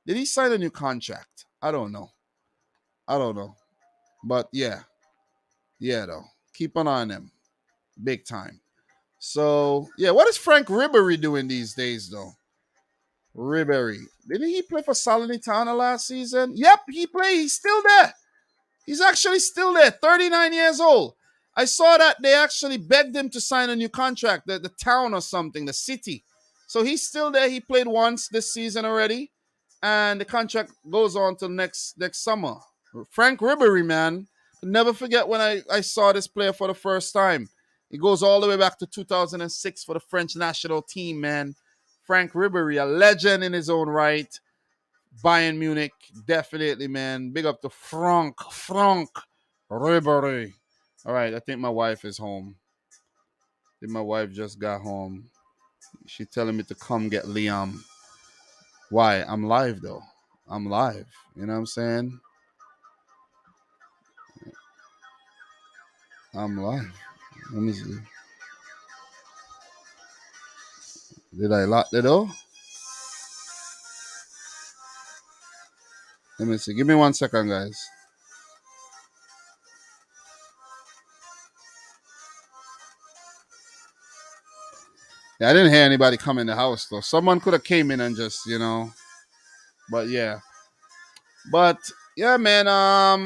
Did he sign a new contract? I don't know. But yeah though. Keep an eye on him. Big time. So yeah, what is Frank Ribery doing these days though? Ribery. Didn't he play for Salernitana last season? Yep, he played. He's still there. He's actually still there, 39 years old. I saw that they actually begged him to sign a new contract, the town or something, the city. So he's still there. He played once this season already, and the contract goes on till next summer. Frank Ribery, man. Never forget when I saw this player for the first time. He goes all the way back to 2006 for the French national team, man. Frank Ribery, a legend in his own right. Bayern Munich, definitely, man. Big up to Frank Ribery. All right, I think my wife is home. I think my wife just got home. She's telling me to come get Liam. Why? I'm live, though. I'm live. You know what I'm saying? I'm live. Let me see. Did I lock the door? Let me see. Give me 1 second, guys. Yeah, I didn't hear anybody come in the house though. Someone could have came in and just, but yeah. But yeah, man.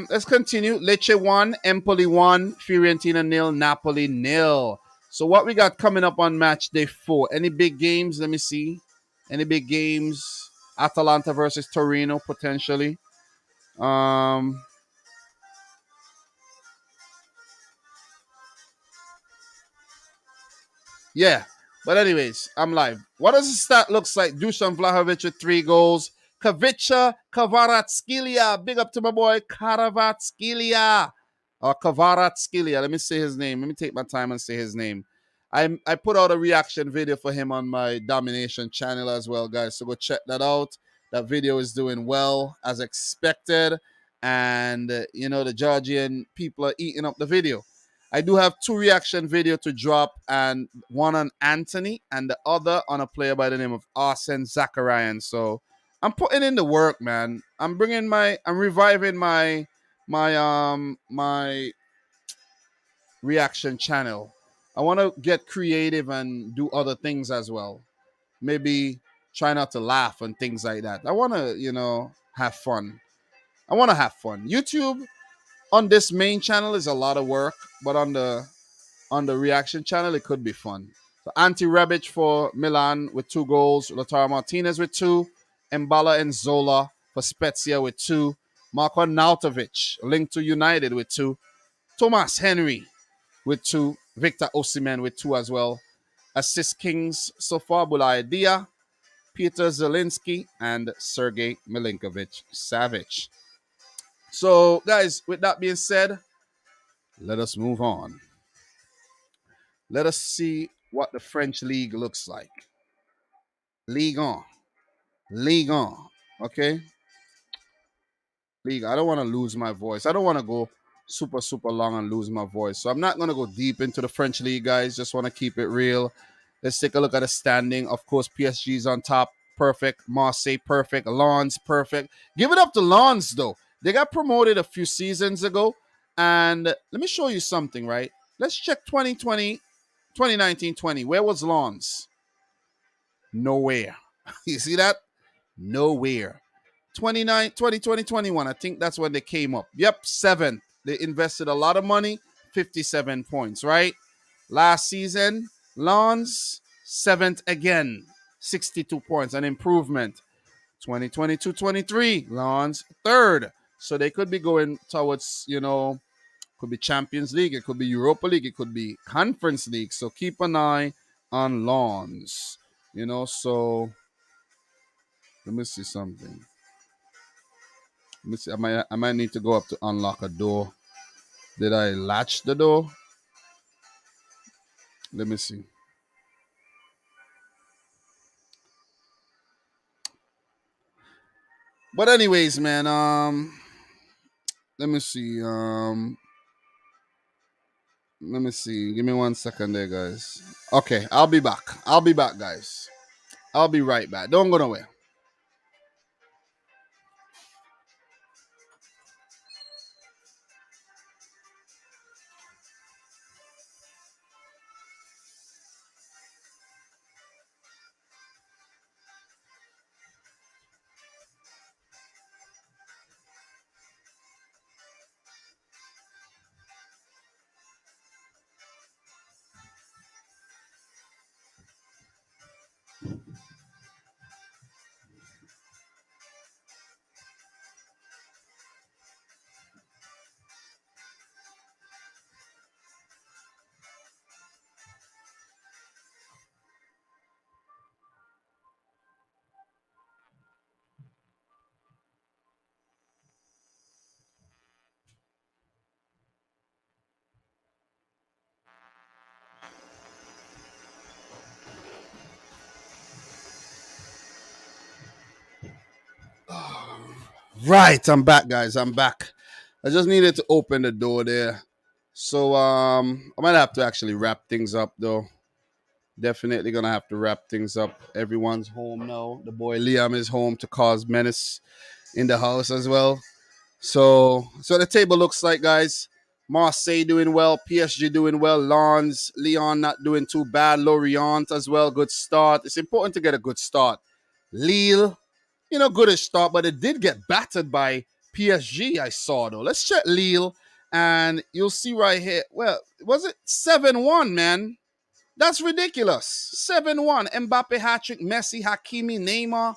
Let's continue. Lecce 1, Empoli 1, Fiorentina nil, Napoli nil. So what we got coming up on match day 4? Any big games? Let me see. Any big games? Atalanta versus Torino potentially. Um, Yeah. But anyways, I'm live. What does the stat looks like? Dusan Vlahovic with 3 goals. Kavica Kvaratskhelia. Big up to my boy Kvaratskhelia. Or Kvaratskhelia. Let me say his name. Let me take my time and say his name. I put out a reaction video for him on my Domination channel as well, guys. So go check that out. That video is doing well as expected. And, the Georgian people are eating up the video. I do have 2 reaction video to drop, and one on Anthony and the other on a player by the name of Arsene Zakarian. So I'm putting in the work, man. I'm reviving my reaction channel. I want to get creative and do other things as well. Maybe try not to laugh and things like that. I want to, have fun. I want to have fun. YouTube on this main channel is a lot of work, but on the reaction channel, it could be fun. So Ante Rebic for Milan with 2 goals. Lautaro Martinez with 2. Mbala and Zola for Spezia with 2. Marko Nautovic linked to United with 2. Thomas Henry with 2. Victor Osimhen with 2 as well. Assist kings so far: Bulaya Dia, Peter Zelinski, and Sergei Milinkovic Savic. So, guys, with that being said, let us move on. Let us see what the French league looks like. Ligue 1. Ligue 1. Okay? League. I don't want to lose my voice. I don't want to go super, super long and lose my voice. So I'm not going to go deep into the French league, guys. Just want to keep it real. Let's take a look at the standing. Of course, PSG's on top. Perfect. Marseille, perfect. Lens, perfect. Give it up to Lens, though. They got promoted a few seasons ago. And let me show you something, right? Let's check 2020, 2019-20. Where was Lens? Nowhere. You see that? Nowhere. 2021. I think that's when they came up. Yep, 7th. They invested a lot of money, 57 points, right? Last season, Lens, 7th again, 62 points, an improvement. 2022-23, Lens, 3rd. So they could be going towards, could be Champions League, it could be Europa League, it could be Conference League. So keep an eye on Lens, so let me see something. Let me see. I might need to go up to unlock a door. Did I latch the door? Let me see. But anyways, man, let me see. Let me see. Give me 1 second there, guys. Okay, I'll be back. I'll be back, guys. I'll be right back. Don't go nowhere. Right, I'm back, guys. I'm back. I just needed to open the door there. So I might have to actually wrap things up though. Definitely gonna have to wrap things up. Everyone's home now. The boy Liam is home to cause menace in the house as well. So the table looks like, guys. Marseille doing well, PSG doing well, Lyon not doing too bad, Lorient as well, good start. It's important to get a good start. Lille, goodish start, but it did get battered by PSG, I saw though. Let's check Lille, and you'll see right here. Well, was it 7-1, man? That's ridiculous. 7-1. Mbappe hat-trick, Messi, Hakimi, Neymar.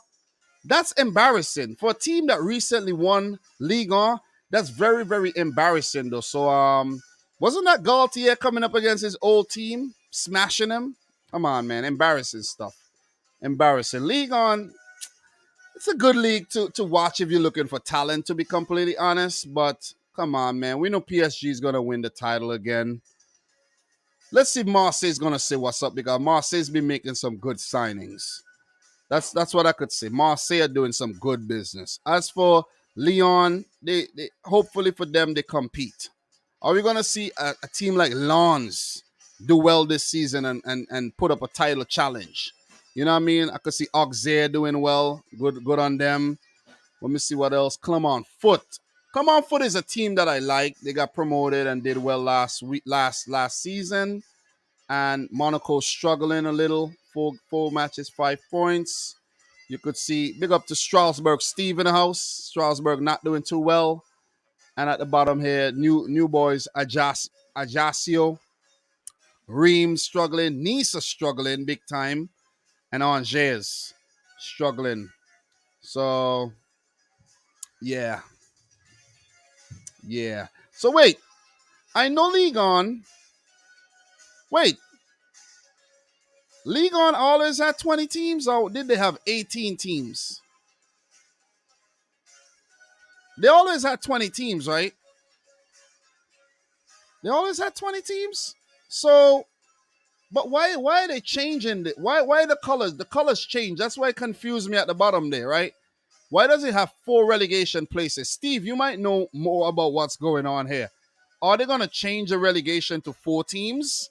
That's embarrassing for a team that recently won Ligue. That's very, very embarrassing though. So wasn't that Gaultier coming up against his old team, smashing him? Come on, man. Embarrassing stuff. Embarrassing. Ligue, it's a good league to watch if you're looking for talent, to be completely honest. But come on, man. We know PSG is gonna win the title again. Let's see if Marseille's gonna say what's up, because Marseille's been making some good signings. That's what I could say. Marseille are doing some good business. As for Lyon, they hopefully for them they compete. Are we gonna see a team like Lens do well this season and put up a title challenge? You know what I mean? I could see Auxerre doing well. Good on them. Let me see what else. Clermont Foot. Clermont Foot is a team that I like. They got promoted and did well last season. And Monaco struggling a little. Four matches, 5 points. You could see, big up to Strasbourg, Steve in the house. Strasbourg not doing too well. And at the bottom here, new boys, Ajaccio, Reims struggling, Nice are struggling big time, and Angers struggling. So, yeah. So wait, I know Ligue 1. Wait, Ligue 1 always had 20 teams, or did they have 18 teams? They always had 20 teams, right? They always had 20 teams. So, but why are they changing it? Why the colors? The colors change. That's why it confused me at the bottom there, right? Why does it have 4 relegation places? Steve, you might know more about what's going on here. Are they going to change the relegation to 4 teams?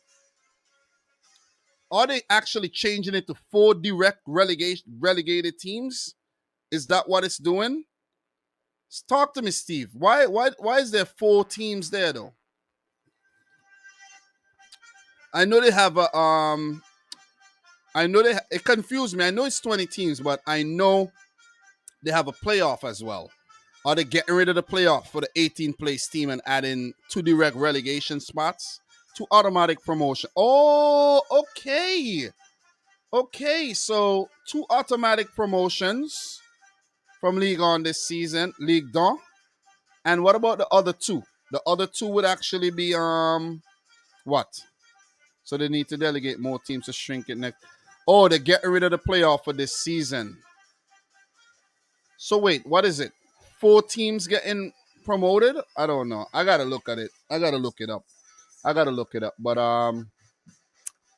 Are they actually changing it to 4 direct relegated teams? Is that what it's doing? Talk to me, Steve. Why is there 4 teams there though? I know they have a it confused me. I know it's 20 teams, but I know they have a playoff as well. Are they getting rid of the playoff for the 18th place team and adding 2 direct relegation spots? 2 automatic promotion. Oh, okay. Okay, so 2 automatic promotions from Ligue 1 this season, Ligue 1. And what about the other 2? The other 2 would actually be what? So they need to delegate more teams to shrink it next. Oh, they're getting rid of the playoff for this season. So wait, what is it? 4 teams getting promoted? I don't know. I gotta look at it. I gotta look it up. But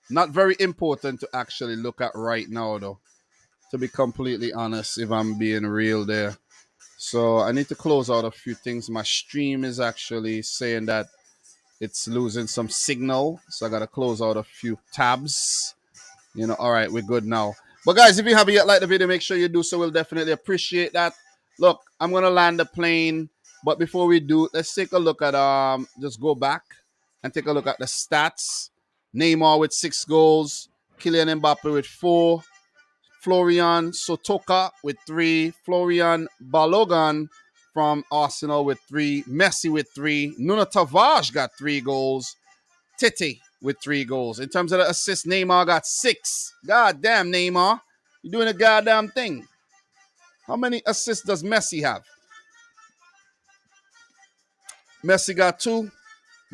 not very important to actually look at right now though. To be completely honest, if I'm being real there. So I need to close out a few things. My stream is actually saying that it's losing some signal. So I gotta close out a few tabs. All right, we're good now. But guys, if you haven't yet liked the video, make sure you do so. We'll definitely appreciate that. Look, I'm gonna land the plane, but before we do, let's take a look at just go back and take a look at the stats. Neymar with 6 goals, Kylian Mbappe with 4, Florian Sotoka with 3, Florian Balogun from Arsenal with 3, Messi with 3, Nuno Tavares got 3 goals, Tete with 3 goals. In terms of the assists, Neymar got 6. God damn, Neymar. You're doing a goddamn thing. How many assists does Messi have? Messi got 2.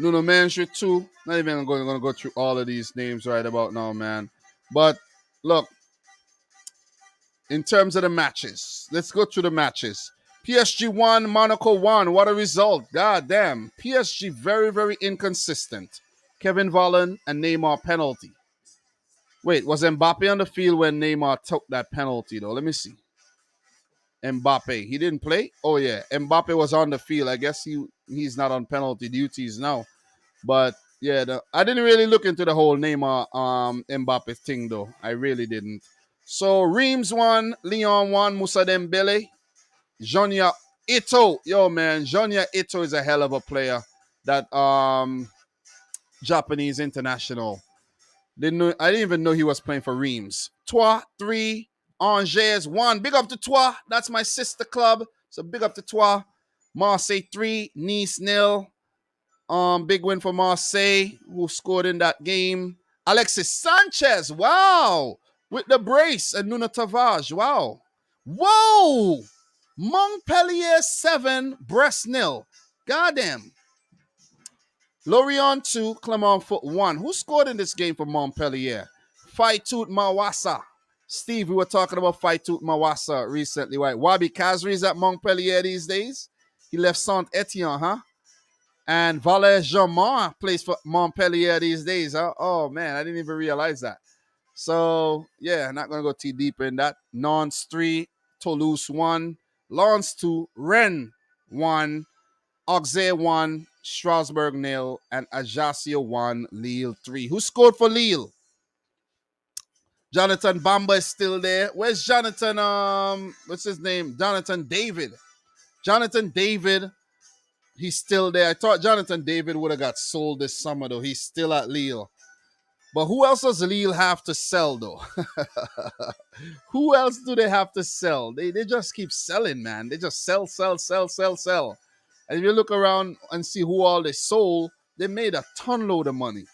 Nuno Mendes 2. Not even going to go through all of these names right about now, man. But look, in terms of the matches, let's go through the matches. PSG 1, Monaco 1. What a result. God damn. PSG very, very inconsistent. Kevin Volland and Neymar penalty. Wait, was Mbappe on the field when Neymar took that penalty, though? Let me see. Mbappe. He didn't play? Oh, yeah. Mbappe was on the field. I guess he's not on penalty duties now. But yeah, I didn't really look into the whole Neymar Mbappe thing though. I really didn't. So Reims won, Lyon won, Moussa Dembele, Jonia Ito. Yo man, Jonia Ito is a hell of a player. That Japanese international. I didn't even know he was playing for Reims. Troyes 3, Angers 1. Big up to Troyes. That's my sister club. So big up to Troyes. Marseille 3, Nice 0. Big win for Marseille, who scored in that game. Alexis Sanchez, wow, with the brace, and Nuno Tavares, wow. Whoa! Montpellier 7, Brest 0. Goddamn. Lorient 2, Clermont-Foot 1. Who scored in this game for Montpellier? Faitout Mawassa. Steve, we were talking about Faitout Mawassa recently, right? Wabi Kazri is at Montpellier these days. He left Saint-Etienne, huh? And Valère Germain plays for Montpellier these days, huh? Oh, man, I didn't even realize that. So, yeah, not going to go too deep in that. Nantes 3, Toulouse 1, Lens 2, Rennes 1, Auxerre 1, Strasbourg 0, and Ajaccio 1, Lille 3. Who scored for Lille? Jonathan Bamba is still there. Where's Jonathan, what's his name? Jonathan David. Jonathan David, he's still there. I thought Jonathan David would have got sold this summer, though. He's still at Lille. But who else does Lille have to sell, though? Who else do they have to sell? They just keep selling, man. They just sell. And if you look around and see who all they sold, they made a ton load of money.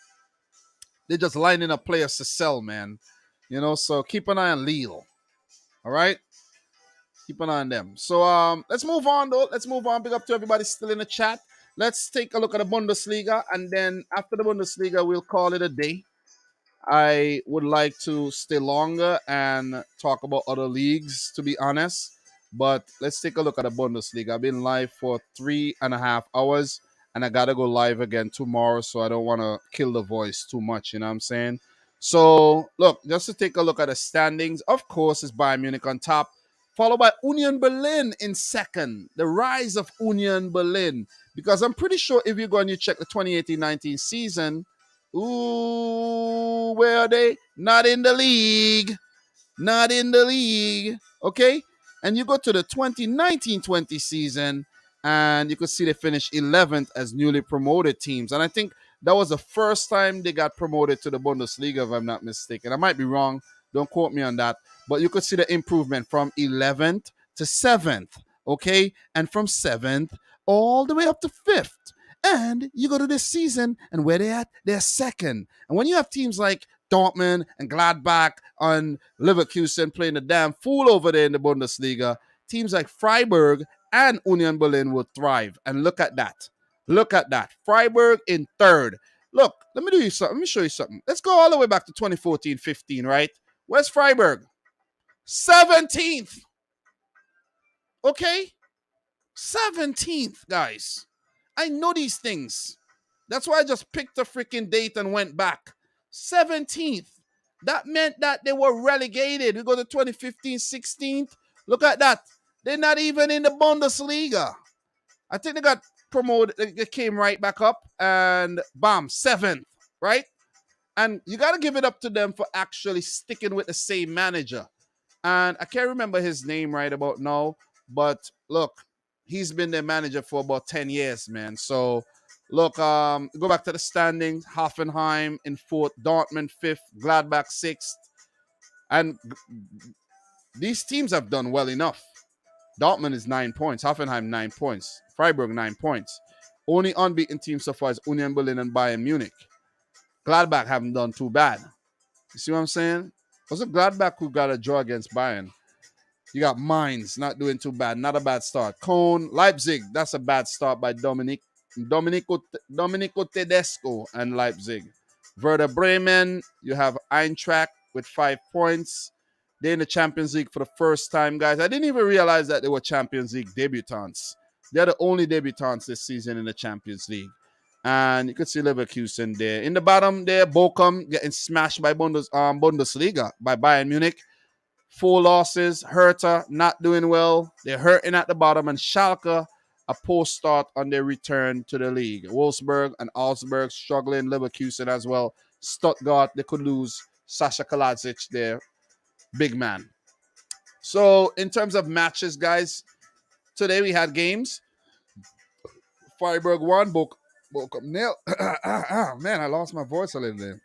They're just lining up players to sell, man. You know, so keep an eye on Lille. All right? Keep an eye on them. So let's move on, though. Let's move on. Big up to everybody still in the chat. Let's take a look at the Bundesliga. And then after the Bundesliga, we'll call it a day. I would like to stay longer and talk about other leagues, to be honest. But let's take a look at the Bundesliga. I've been live for 3.5 hours, and I got to go live again tomorrow, so I don't want to kill the voice too much, you know what I'm saying? So, look, just to take a look at the standings, of course, it's Bayern Munich on top, followed by Union Berlin in second. The rise of Union Berlin. Because I'm pretty sure if you go and you check the 2018-19 season, ooh, where are they? Not in the league. Not in the league. Okay? And you go to the 2019-20 season, and you could see they finished 11th as newly promoted teams. And I think that was the first time they got promoted to the Bundesliga, if I'm not mistaken. I might be wrong. Don't quote me on that. But you could see the improvement from 11th to 7th. Okay? And from 7th all the way up to 5th. And you go to this season, and where they at? They're second. And when you have teams like Dortmund and Gladbach and Leverkusen playing the damn fool over there in the Bundesliga, teams like Freiburg and Union Berlin will thrive. And look at that. Look at that. Freiburg in third. Look, let me do you something. Let me show you something. Let's go all the way back to 2014-15, right? Where's Freiburg? 17th. Okay? 17th, guys. I know these things. That's why I just picked a freaking date and went back. 17th. That meant that they were relegated. We go to 2015-16. Look at that. They're not even in the Bundesliga. I think they got promoted. They came right back up and bam, 7th, right? And you got to give it up to them for actually sticking with the same manager. And I can't remember his name right about now, but look, he's been their manager for about 10 years, man. So, look, go back to the standings. Hoffenheim in 4th, Dortmund 5th, Gladbach 6th. And these teams have done well enough. Dortmund is 9 points. Hoffenheim 9 points. Freiburg 9 points. Only unbeaten teams so far is Union Berlin and Bayern Munich. Gladbach haven't done too bad. You see what I'm saying? Was it Gladbach who got a draw against Bayern? You got Mainz not doing too bad. Not a bad start. Cologne, Leipzig. That's a bad start by Dominico Tedesco and Leipzig. Werder Bremen. You have Eintracht with 5 points. They're in the Champions League for the first time, guys. I didn't even realize that they were Champions League debutants. They're the only debutants this season in the Champions League. And you could see Leverkusen there. In the bottom there, Bochum getting smashed by Bundesliga, by Bayern Munich. 4 losses. Hertha not doing well. They're hurting at the bottom. And Schalke a poor start on their return to the league. Wolfsburg and Augsburg struggling, Leverkusen as well. Stuttgart, they could lose Sasha Kalajic, their big man. So in terms of matches, guys, today we had games. Freiburg 1, Bochum 0. Man, I lost my voice a little bit.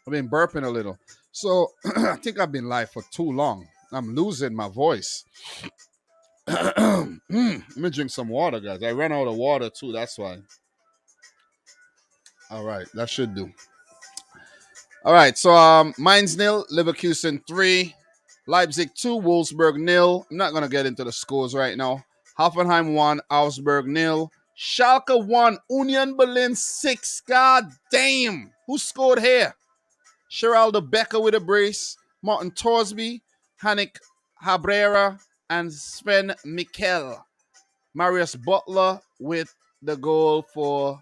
I've been burping a little. So I think I've been live for too long. I'm losing my voice. Let me drink some water, guys. I ran out of water too. That's why. All right, that should do. All right, so Mainz 0, Leverkusen 3, Leipzig 2, Wolfsburg 0. I'm not gonna get into the scores right now. Hoffenheim 1, Augsburg 0, Schalke 1, Union Berlin 6. God damn, who scored here? Geraldo Becker with a brace, Martin Torsby, Hanik Habrera, and Sven Mikkel. Marius Butler with the goal for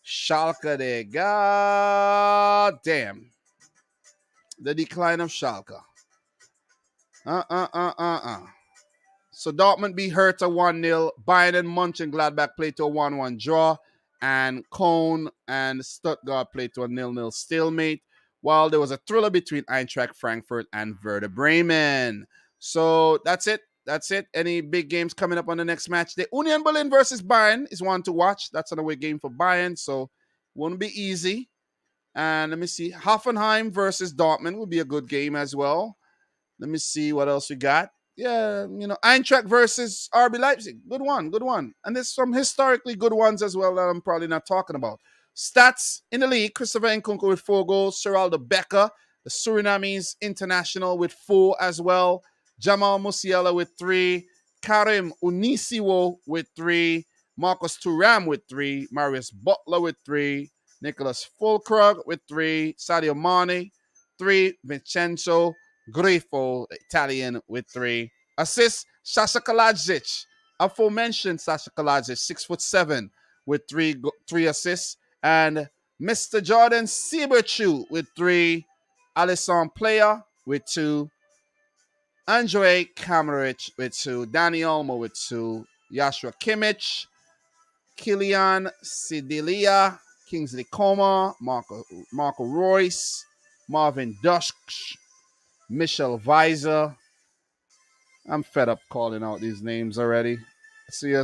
Schalke there. God damn. The decline of Schalke. So Dortmund beat Hertha 1-0. Bayern and Mönchengladbach played to a 1-1 draw. And Cologne and Stuttgart played to a 0-0 stalemate. While there was a thriller between Eintracht Frankfurt and Werder Bremen. So that's it. That's it. Any big games coming up on the next match? The Union Berlin versus Bayern is one to watch. That's an away game for Bayern, so won't be easy. And let me see. Hoffenheim versus Dortmund will be a good game as well. Let me see what else we got. Yeah, Eintracht versus RB Leipzig. Good one, good one. And there's some historically good ones as well that I'm probably not talking about. Stats in the league, Christopher Nkunku with 4 goals. Geraldo Becker, the Surinamese international, with 4 as well. Jamal Musiala with 3. Karim Unisiwo with 3. Marcus Thuram with 3. Marius Butler with 3. Nicholas Fulkrug with 3. Sadio Mane, 3. Vincenzo Grifo, the Italian, with 3. Assists, Sasha Kalajic, aforementioned Sasha Kalajic, 6'7", with 3 assists. And Mr. Jordan Sieberchu with 3. Alisson Player with 2. Andre Kamerich with 2. Danny Olmo with 2. Joshua Kimmich, Kilian Sidilia, Kingsley Coman, Marco Royce, Marvin Dusk, Michel Weiser. I'm fed up calling out these names already. See.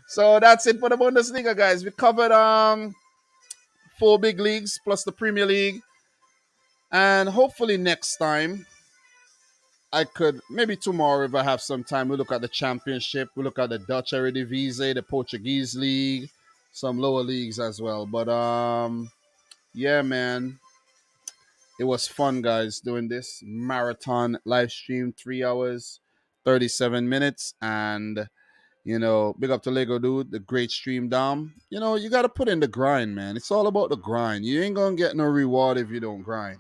So that's it for the Bundesliga, guys. We covered 4 big leagues plus the Premier League. And hopefully next time, I could, maybe tomorrow if I have some time, we look at the Championship. We look at the Dutch Eredivisie, the Portuguese League, some lower leagues as well. But yeah, man. It was fun, guys, doing this marathon live stream, 3 hours, 37 minutes. And, big up to Lego Dude, the great stream Dom. You got to put in the grind, man. It's all about the grind. You ain't going to get no reward if you don't grind.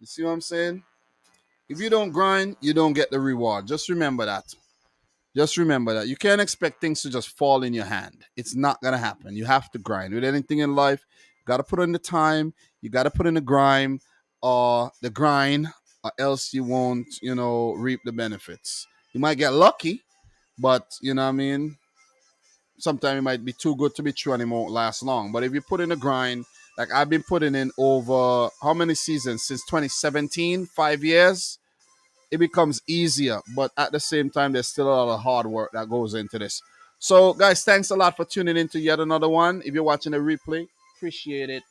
You see what I'm saying? If you don't grind, you don't get the reward. Just remember that. Just remember that. You can't expect things to just fall in your hand. It's not going to happen. You have to grind. With anything in life, you got to put in the time. You got to put in the grind. Or else you won't, reap the benefits. You might get lucky, but you know what I mean? Sometimes it might be too good to be true and it won't last long. But if you put in a grind, like I've been putting in over how many seasons? Since 2017, 5 years, it becomes easier. But at the same time, there's still a lot of hard work that goes into this. So, guys, thanks a lot for tuning in to yet another one. If you're watching a replay, appreciate it.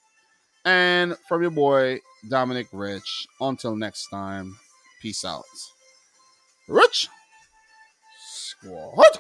And from your boy, Dominic Rich, until next time, peace out. Rich Squad.